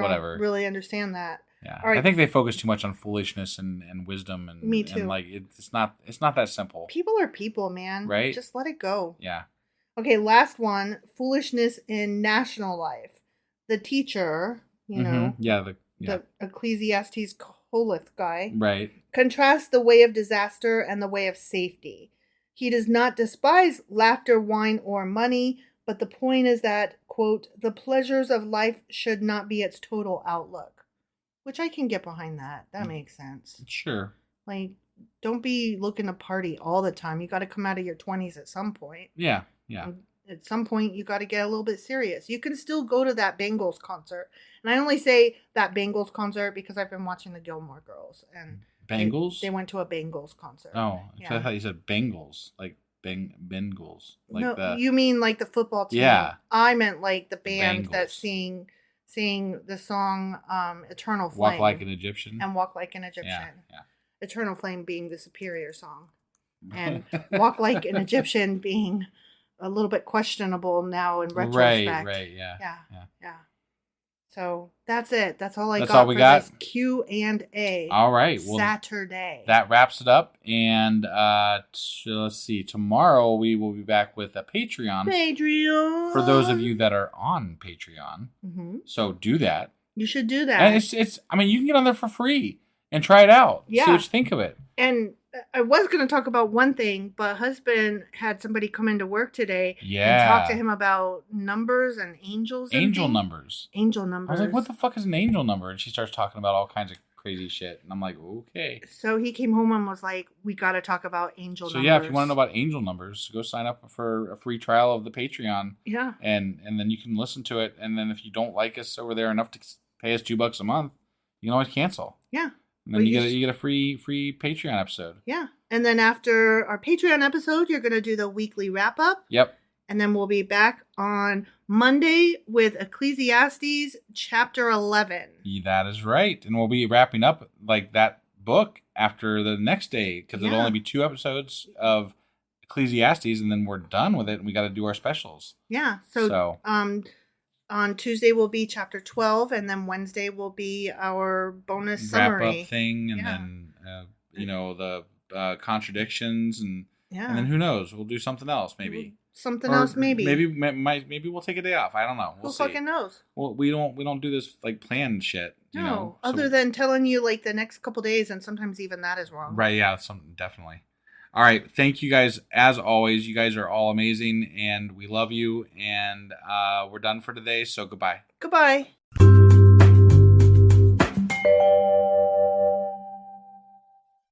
whatever. Really understand that. Yeah. All right. I think they focus too much on foolishness and wisdom and me too. And like it's not that simple. People are people, man. Right? Just let it go. Yeah. Okay, last one. Foolishness in national life. The teacher, the Ecclesiastes Coleth guy. Right. Contrasts the way of disaster and the way of safety. He does not despise laughter, wine, or money, but the point is that, quote, the pleasures of life should not be its total outlook. Which I can get behind that. That makes sense. Sure. Like, don't be looking to party all the time. You got to come out of your 20s at some point. Yeah. And at some point, you got to get a little bit serious. You can still go to that Bengals concert. And I only say that Bengals concert because I've been watching the Gilmore Girls. And Bengals? They went to a Bengals concert. Oh, I thought you said Bengals. Like Bengals. Like no, you mean like the football team. Yeah. I meant like the band Bengals. that sing the song Eternal Flame. Walk Like an Egyptian. And Walk Like an Egyptian. Yeah. Eternal Flame being the superior song. And Walk Like an Egyptian being a little bit questionable now in retrospect. Right, yeah. So that's it. That's all That's all we got. This Q&A. All right. Well, Saturday. That wraps it up. And let's see. Tomorrow we will be back with a Patreon. For those of you that are on Patreon. Mm-hmm. So do that. You should do that. And it's. I mean, you can get on there for free and try it out. Yeah. See what you think of it. And I was going to talk about one thing, but husband had somebody come into work today and talk to him about numbers and angels. Angel numbers. Angel numbers. I was like, what the fuck is an angel number? And she starts talking about all kinds of crazy shit. And I'm like, okay. So he came home and was like, we got to talk about angel numbers. So yeah, if you want to know about angel numbers, go sign up for a free trial of the Patreon. Yeah. And then you can listen to it. And then if you don't like us over there enough to pay us $2 a month, you can always cancel. Yeah. And then you get a free Patreon episode. Yeah. And then after our Patreon episode, you're going to do the weekly wrap up. Yep. And then we'll be back on Monday with Ecclesiastes chapter 11. That is right. And we'll be wrapping up like that book after the next day because it'll only be 2 episodes of Ecclesiastes and then we're done with it and we got to do our specials. Yeah. So on Tuesday will be chapter 12, and then Wednesday will be our bonus summary. Wrap up thing, and then, the contradictions, and then who knows? We'll do something else, maybe. Maybe we'll take a day off. I don't know. We'll see. Who fucking knows? Well, we don't do this, like, planned shit, you know? Other than telling you, like, the next couple days, and sometimes even that is wrong. Right, yeah, definitely. All right. Thank you guys. As always, you guys are all amazing and we love you. And we're done for today. So goodbye. Goodbye.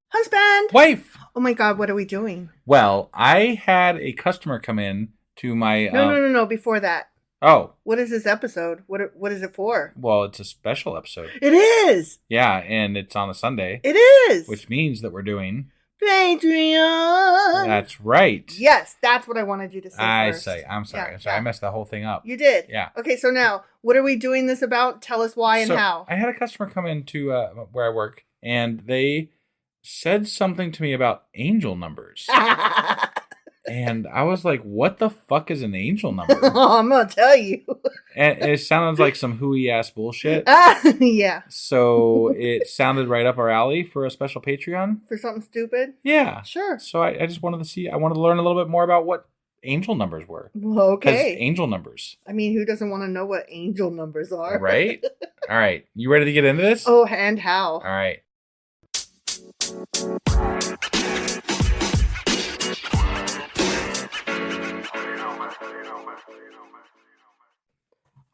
Husband. Wife. Oh my God, what are we doing? Well, I had a customer come in to my... No. Before that. Oh. What is this episode? What is it for? Well, it's a special episode. It is! Yeah, and it's on a Sunday. It is! Which means that we're doing... Patreon! That's right. Yes, that's what I wanted you to say first. I'm sorry. I messed the whole thing up. You did? Yeah. Okay, so now, what are we doing this about? Tell us why and how. I had a customer come into where I work, and they said something to me about angel numbers. And I was like, what the fuck is an angel number? Oh, I'm going to tell you. And it sounded like some hooey-ass bullshit. Yeah. So it sounded right up our alley for a special Patreon. For something stupid? Yeah. Sure. So I just wanted to I wanted to learn a little bit more about what angel numbers were. Well, okay. Angel numbers. I mean, who doesn't want to know what angel numbers are? Right? All right. You ready to get into this? Oh, and how? All right.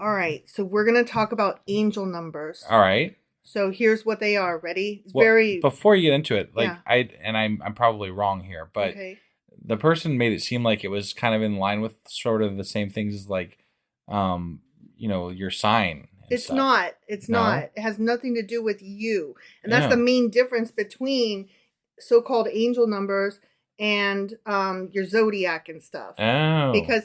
All right, so we're going to talk about angel numbers. All right. So here's what they are. Ready? It's before you get into it, like yeah. I'm probably wrong here, but okay. The person made it seem like it was kind of in line with sort of the same things as like, your sign. It's stuff. not. It's No? not. It has nothing to do with you, and that's the main difference between so-called angel numbers and your zodiac and stuff. Oh. Because.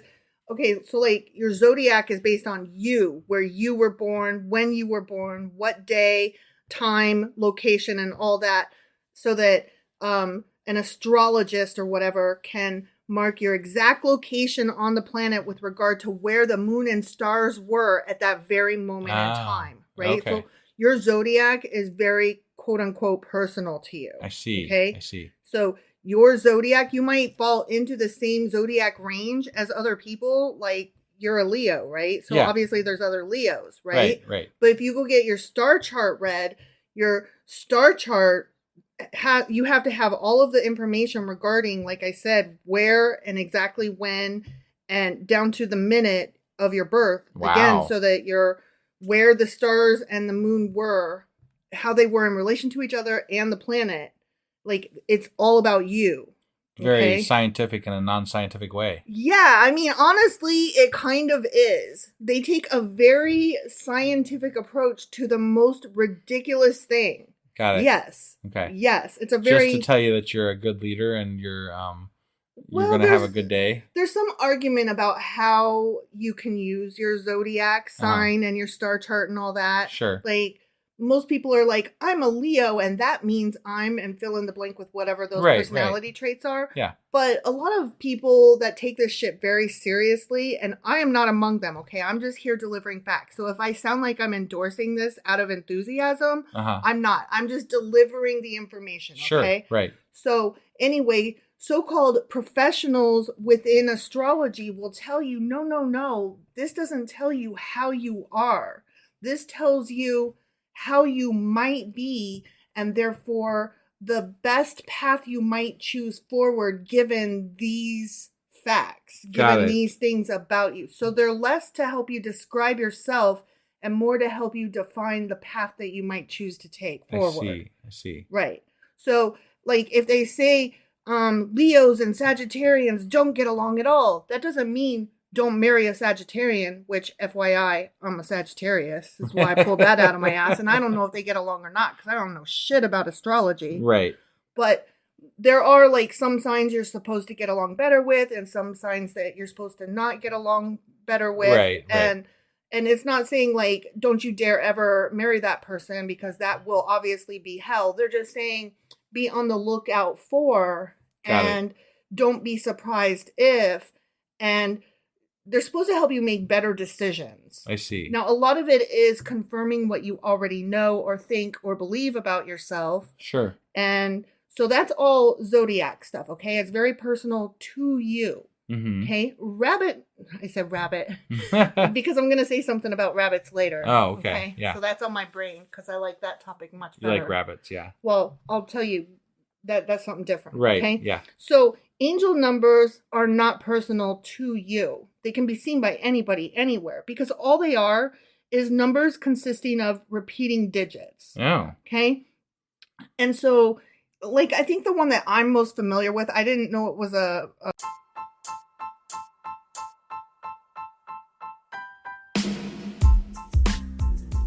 Okay, so like your zodiac is based on you, where you were born, when you were born, what day, time, location, and all that, so that an astrologist or whatever can mark your exact location on the planet with regard to where the moon and stars were at that very moment in time, right? Okay. So your zodiac is very quote unquote personal to you. I see. Okay. I see. So your zodiac, you might fall into the same zodiac range as other people. Like you're a Leo, right? So obviously there's other Leos, right? Right. But if you go get your star chart read, your star chart, you have to have all of the information regarding, like I said, where and exactly when and down to the minute of your birth. Wow. Again, so that you're where the stars and the moon were, how they were in relation to each other and the planet. Like, it's all about you. Very scientific in a non-scientific way. Yeah, I mean, honestly, it kind of is. They take a very scientific approach to the most ridiculous thing. Got it. Yes. Okay. Yes, it's a very... Just to tell you that you're a good leader and you're going to have a good day. There's some argument about how you can use your zodiac sign and your star chart and all that. Sure. Like... Most people are like, I'm a Leo, and that means I'm, and fill in the blank with whatever those personality traits are. Yeah. But a lot of people that take this shit very seriously, and I am not among them, okay? I'm just here delivering facts. So if I sound like I'm endorsing this out of enthusiasm, I'm not. I'm just delivering the information, okay? Sure, right. So anyway, so-called professionals within astrology will tell you, no. This doesn't tell you how you are. This tells you how you might be, and therefore the best path you might choose forward given these facts, given these things about you. So they're less to help you describe yourself and more to help you define the path that you might choose to take forward. I see. Right. So like if they say Leos and Sagittarians don't get along at all, that doesn't mean don't marry a Sagittarian, which FYI, I'm a Sagittarius. That's why I pulled that out of my ass. And I don't know if they get along or not because I don't know shit about astrology. Right. But there are like some signs you're supposed to get along better with and some signs that you're supposed to not get along better with. Right. And it's not saying like, don't you dare ever marry that person because that will obviously be hell. They're just saying be on the lookout for and don't be surprised if, and they're supposed to help you make better decisions. I see. Now, a lot of it is confirming what you already know or think or believe about yourself. Sure. And so that's all zodiac stuff, okay? It's very personal to you. Mm-hmm. Okay? I said rabbit because I'm going to say something about rabbits later. Oh, okay. Yeah. So that's on my brain because I like that topic much better. You like rabbits, yeah. Well, I'll tell you that's something different. Right. Okay? Yeah. So angel numbers are not personal to you. They can be seen by anybody, anywhere, because all they are is numbers consisting of repeating digits. Oh. Okay? And so like, I think the one that I'm most familiar with, I didn't know it was a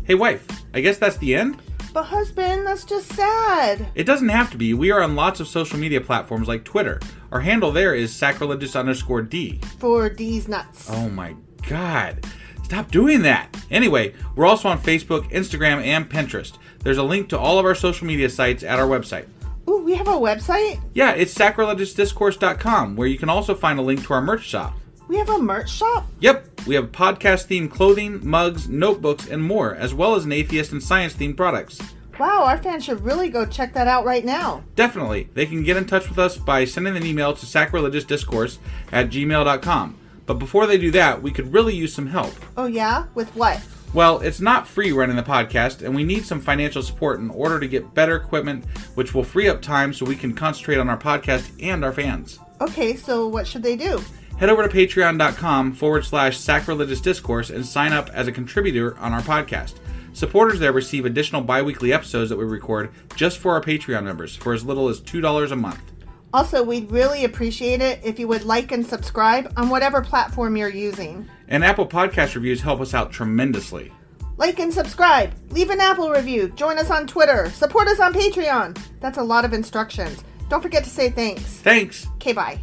Hey, wife, I guess that's the end? But husband, that's just sad. It doesn't have to be. We are on lots of social media platforms like Twitter. Our handle there is sacrilegious_D. For D's nuts. Oh my God. Stop doing that. Anyway, we're also on Facebook, Instagram, and Pinterest. There's a link to all of our social media sites at our website. Ooh, we have a website? Yeah, it's sacrilegiousdiscourse.com, where you can also find a link to our merch shop. We have a merch shop? Yep, we have podcast-themed clothing, mugs, notebooks, and more, as well as an atheist and science-themed products. Wow, our fans should really go check that out right now. Definitely. They can get in touch with us by sending an email to sacrilegiousdiscourse@gmail.com. But before they do that, we could really use some help. Oh yeah? With what? Well, it's not free running the podcast, and we need some financial support in order to get better equipment, which will free up time so we can concentrate on our podcast and our fans. Okay, so what should they do? Head over to patreon.com/sacrilegious discourse and sign up as a contributor on our podcast. Supporters there receive additional bi-weekly episodes that we record just for our Patreon members for as little as $2 a month. Also, we'd really appreciate it if you would like and subscribe on whatever platform you're using. And Apple Podcast reviews help us out tremendously. Like and subscribe. Leave an Apple review. Join us on Twitter. Support us on Patreon. That's a lot of instructions. Don't forget to say thanks. Thanks. Okay, bye.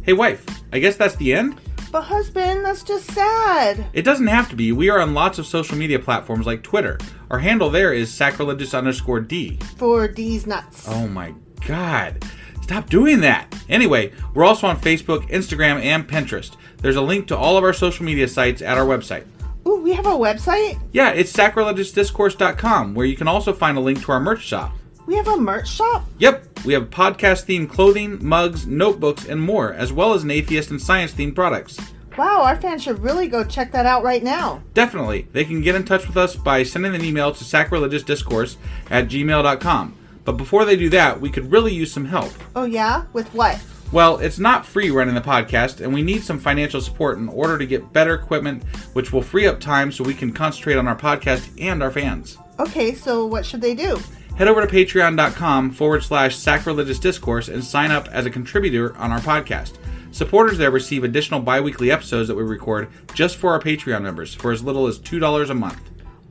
Hey, wife, I guess that's the end? But husband, that's just sad. It doesn't have to be. We are on lots of social media platforms like Twitter. Our handle there is sacrilegious_D. For D's nuts. Oh my God. Stop doing that. Anyway, we're also on Facebook, Instagram, and Pinterest. There's a link to all of our social media sites at our website. Ooh, we have a website? Yeah, it's sacrilegiousdiscourse.com, where you can also find a link to our merch shop. We have a merch shop? Yep, we have podcast-themed clothing, mugs, notebooks, and more, as well as an atheist and science-themed products. Wow, our fans should really go check that out right now. Definitely. They can get in touch with us by sending an email to sacrilegiousdiscourse@gmail.com. But before they do that, we could really use some help. Oh yeah? With what? Well, it's not free running the podcast, and we need some financial support in order to get better equipment, which will free up time so we can concentrate on our podcast and our fans. Okay, so what should they do? Head over to patreon.com/sacrilegious discourse and sign up as a contributor on our podcast. Supporters there receive additional bi-weekly episodes that we record just for our Patreon members for as little as $2 a month.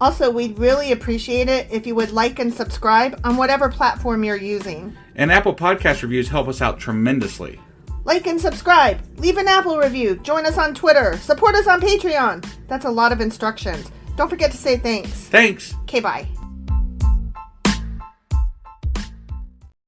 Also, we'd really appreciate it if you would like and subscribe on whatever platform you're using. And Apple Podcast reviews help us out tremendously. Like and subscribe. Leave an Apple review. Join us on Twitter. Support us on Patreon. That's a lot of instructions. Don't forget to say thanks. Thanks. Okay, bye.